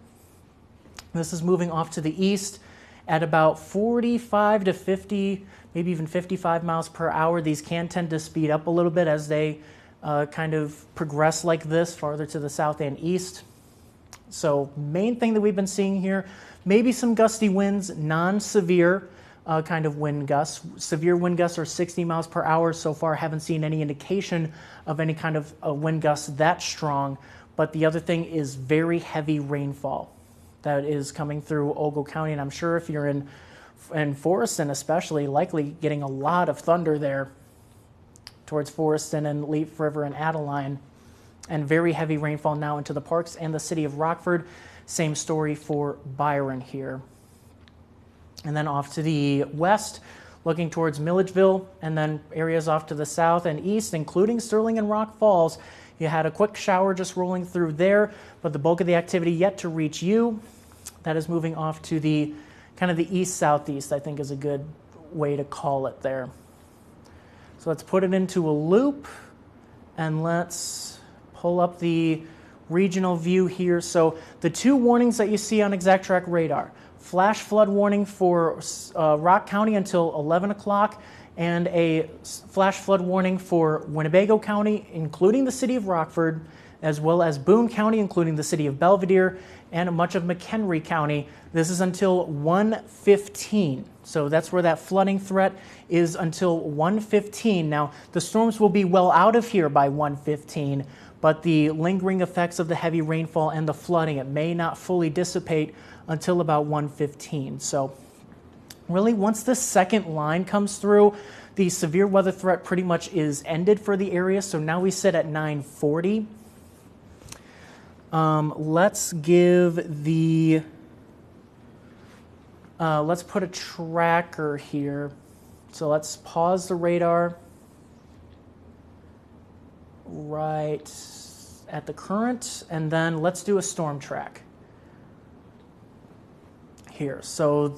This is moving off to the east at about 45 to 50, maybe even 55 miles per hour. These can tend to speed up a little bit as they kind of progress like this farther to the south and east. So main thing that we've been seeing here, maybe some gusty winds, non-severe kind of wind gusts. Severe wind gusts are 60 miles per hour. So far, haven't seen any indication of any kind of wind gusts that strong. But the other thing is very heavy rainfall that is coming through Ogle County. And I'm sure if you're in Forreston especially, likely getting a lot of thunder there towards Forreston and Leaf River and Adeline. And very heavy rainfall now into the parks and the city of Rockford. Same story for Byron here. And then off to the west, looking towards Milledgeville, and then areas off to the south and east, including Sterling and Rock Falls. You had a quick shower just rolling through there, but the bulk of the activity yet to reach you. That is moving off to the kind of the east-southeast, I think is a good way to call it there. So let's put it into a loop, and let's pull up the regional view here. So the two warnings that you see on Exact Track radar, flash flood warning for Rock County until 11 o'clock, and a flash flood warning for Winnebago County, including the city of Rockford, as well as Boone County, including the city of Belvidere, and much of McHenry County. This is until 1:15. So that's where that flooding threat is until 1:15. Now, the storms will be well out of here by 1:15, but the lingering effects of the heavy rainfall and the flooding, it may not fully dissipate until about 1:15. So really, once the second line comes through, the severe weather threat pretty much is ended for the area. So now we sit at 9:40. Let's give the, let's put a tracker here. So let's pause the radar right at the current, and then let's do a storm track. here. So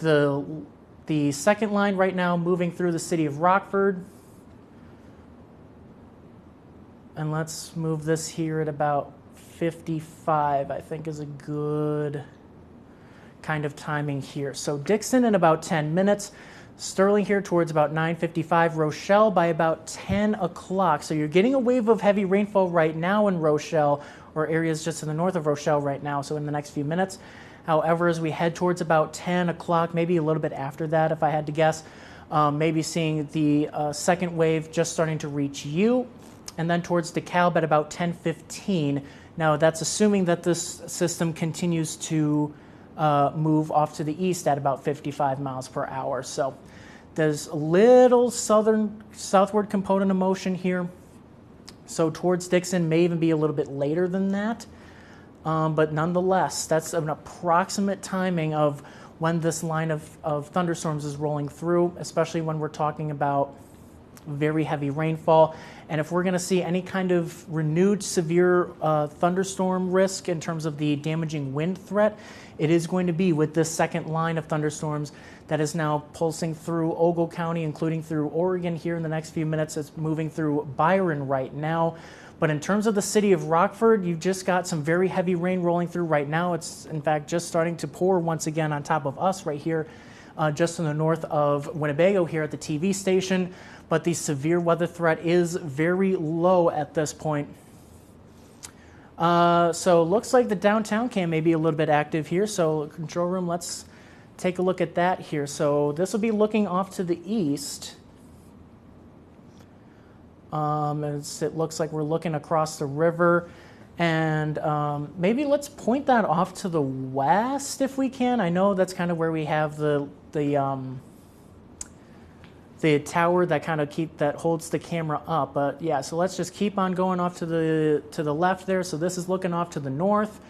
the second line right now moving through the city of Rockford. And let's move this here at about 55, I think is a good kind of timing here. So Dixon in about 10 minutes. Sterling here towards about 9:55. Rochelle by about 10 o'clock. So you're getting a wave of heavy rainfall right now in Rochelle, or areas just to the north of Rochelle right now, so in the next few minutes. However, as we head towards about 10 o'clock, maybe a little bit after that, if I had to guess, maybe seeing the second wave just starting to reach you, and then towards DeKalb at about 10:15. Now, that's assuming that this system continues to move off to the east at about 55 miles per hour. So there's a little southward component of motion here. So towards Dixon may even be a little bit later than that. But nonetheless, that's an approximate timing of when this line of thunderstorms is rolling through, especially when we're talking about very heavy rainfall. And if we're going to see any kind of renewed severe thunderstorm risk in terms of the damaging wind threat, it is going to be with this second line of thunderstorms that is now pulsing through Ogle County, including through Oregon here in the next few minutes. It's moving through Byron right now. But in terms of the city of Rockford, you've just got some very heavy rain rolling through right now. It's, in fact, just starting to pour once again on top of us right here, just in the north of Winnebago here at the TV station. But the severe weather threat is very low at this point. So looks like the downtown cam may be a little bit active here. So control room, let's take a look at that here. So this will be looking off to the east. It looks like we're looking across the river, and maybe let's point that off to the west if we can. I know that's kind of where we have the tower that kind of holds the camera up. But yeah, so let's just keep on going off to the left there. So this is looking off to the north.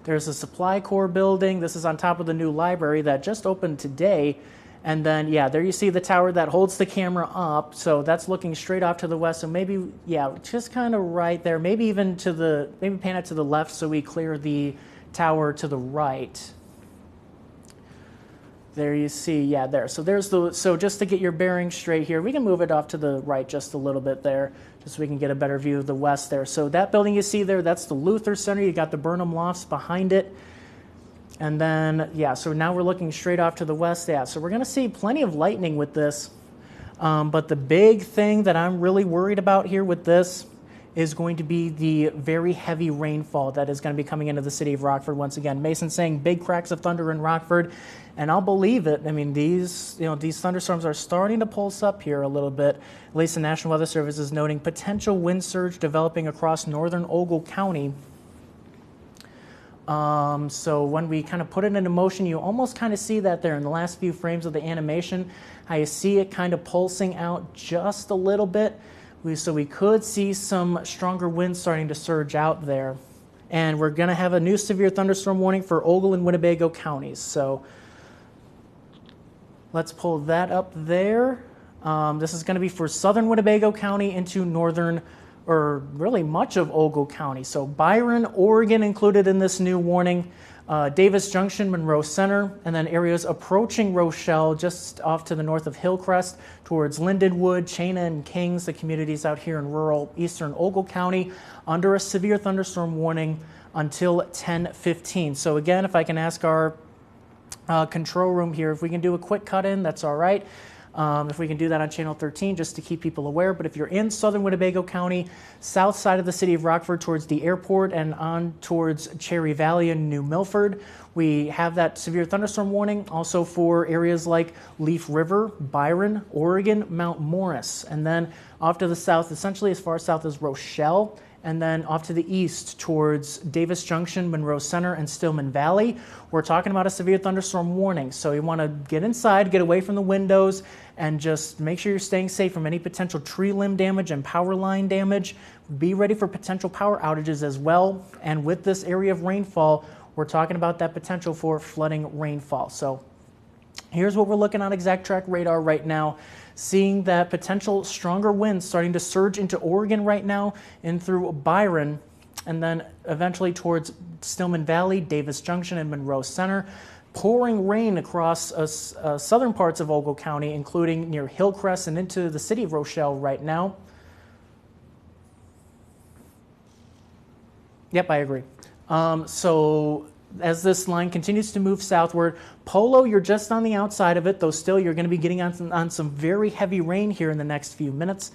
There's a supply corps building. This is on top of the new library that just opened today. And then, yeah, there you see the tower that holds the camera up. So that's looking straight off to the west. So maybe, yeah, just kind of right there. Maybe even maybe pan it to the left so we clear the tower to the right. There you see, yeah, there. So so just to get your bearing straight here, we can move it off to the right just a little bit there, just so we can get a better view of the west there. So that building you see there, that's the Luther Center. You got the Burnham Lofts behind it. And then, yeah, so now we're looking straight off to the west. Yeah, so we're going to see plenty of lightning with this. But the big thing that I'm really worried about here with this is going to be the very heavy rainfall that is going to be coming into the city of Rockford once again. Mason saying big cracks of thunder in Rockford, and I'll believe it. I mean, these thunderstorms are starting to pulse up here a little bit. At least the National Weather Service is noting potential wind surge developing across northern Ogle County. So when we kind of put it into motion, you almost kind of see that there in the last few frames of the animation, how you see it kind of pulsing out just a little bit. So we could see some stronger winds starting to surge out there. And we're going to have a new severe thunderstorm warning for Ogle and Winnebago counties. So let's pull that up there. This is going to be for southern Winnebago County into northern, or really much of Ogle County. So Byron, Oregon included in this new warning, Davis Junction, Monroe Center, and then areas approaching Rochelle just off to the north of Hillcrest towards Lindenwood, Chena, and Kings, the communities out here in rural eastern Ogle County, under a severe thunderstorm warning until 10:15. So again, if I can ask our control room here, if we can do a quick cut in, that's all right. If we can do that on channel 13 just to keep people aware. But if you're in southern Winnebago County, south side of the city of Rockford towards the airport and on towards Cherry Valley and New Milford, we have that severe thunderstorm warning also for areas like Leaf River, Byron, Oregon, Mount Morris. And then off to the south, essentially as far south as Rochelle, and then off to the east towards Davis Junction, Monroe Center, and Stillman Valley. We're talking about a severe thunderstorm warning. So you want to get inside, get away from the windows, and just make sure you're staying safe from any potential tree limb damage and power line damage. Be ready for potential power outages as well. And with this area of rainfall, we're talking about that potential for flooding rainfall. So here's what we're looking on exact track radar right now. Seeing that potential stronger winds starting to surge into Oregon right now and through Byron, and then eventually towards Stillman Valley, Davis Junction, and Monroe Center. pouring rain across southern parts of Ogle County, including near Hillcrest and into the city of Rochelle right now. Yep, I agree. So as this line continues to move southward, Polo, you're just on the outside of it, though still you're going to be getting on some very heavy rain here in the next few minutes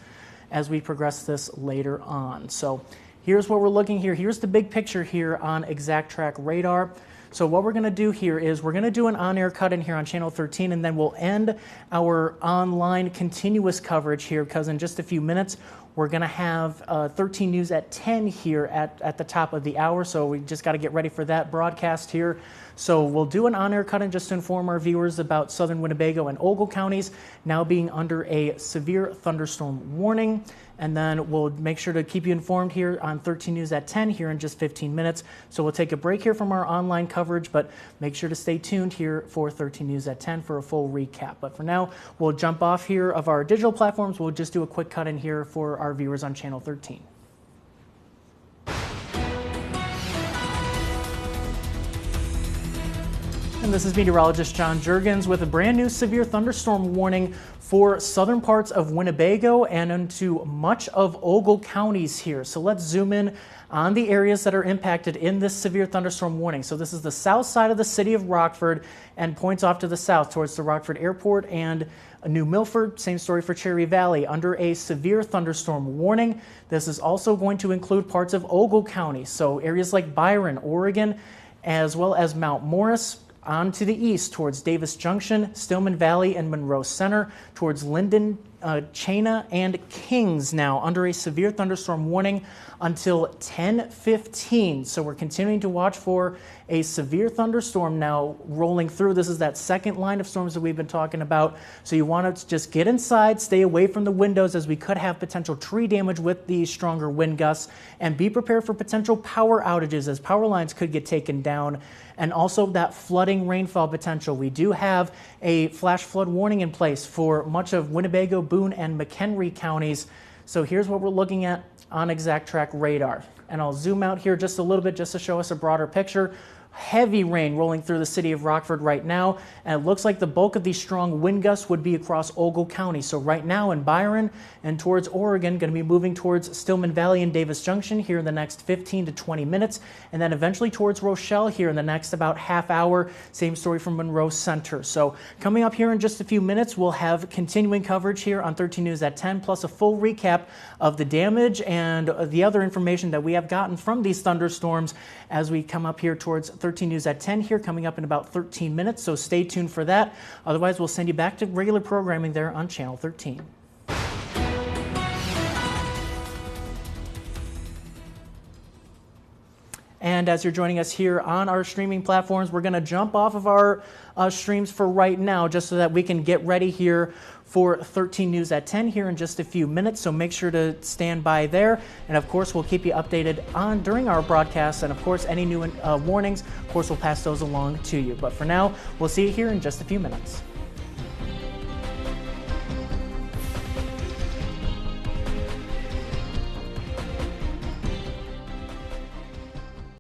as we progress this later on. So here's what we're looking here. Here's the big picture here on Exact Track radar. So what we're going to do here is we're going to do an on-air cut-in here on Channel 13, and then we'll end our online continuous coverage here, because in just a few minutes we're going to have 13 News at 10 here at the top of the hour. So we just got to get ready for that broadcast here. So we'll do an on-air cut-in just to inform our viewers about southern Winnebago and Ogle counties now being under a severe thunderstorm warning. And then we'll make sure to keep you informed here on 13 News at 10 here in just 15 minutes. So we'll take a break here from our online coverage, but make sure to stay tuned here for 13 News at 10 for a full recap. But for now, we'll jump off here of our digital platforms. We'll just do a quick cut in here for our viewers on Channel 13. And this is Meteorologist John Jurgens with a brand new severe thunderstorm warning for southern parts of Winnebago and into much of Ogle counties here. So let's zoom in on the areas that are impacted in this severe thunderstorm warning. So this is the south side of the city of Rockford and points off to the south towards the Rockford Airport and New Milford. Same story for Cherry Valley under a severe thunderstorm warning. This is also going to include parts of Ogle County. So areas like Byron, Oregon, as well as Mount Morris. On to the east towards Davis Junction, Stillman Valley, and Monroe Center, towards Linden, Chena, and Kings now under a severe thunderstorm warning until 10:15. So we're continuing to watch for a severe thunderstorm now rolling through. This is that second line of storms that we've been talking about. So you want to just get inside, stay away from the windows, as we could have potential tree damage with these stronger wind gusts, and be prepared for potential power outages as power lines could get taken down. And also that flooding rainfall potential. We do have a flash flood warning in place for much of Winnebago, Boone, and McHenry counties. So here's what we're looking at on Exact Track radar. And I'll zoom out here just a little bit just to show us a broader picture. Heavy rain rolling through the city of Rockford right now, and it looks like the bulk of these strong wind gusts would be across Ogle County. So right now in Byron and towards Oregon, going to be moving towards Stillman Valley and Davis Junction here in the next 15 to 20 minutes, and then eventually towards Rochelle here in the next about half hour. Same story from Monroe Center. So coming up here in just a few minutes, we'll have continuing coverage here on 13 News at 10, plus a full recap of the damage and the other information that we have gotten from these thunderstorms as we come up here towards 13 News at 10 here, coming up in about 13 minutes, so stay tuned for that. Otherwise, we'll send you back to regular programming there on Channel 13. And as you're joining us here on our streaming platforms, we're going to jump off of our streams for right now, just so that we can get ready here for 13 News at 10 here in just a few minutes. So make sure to stand by there. And of course, we'll keep you updated on during our broadcasts. And of course, any new warnings, of course, we'll pass those along to you. But for now, we'll see you here in just a few minutes.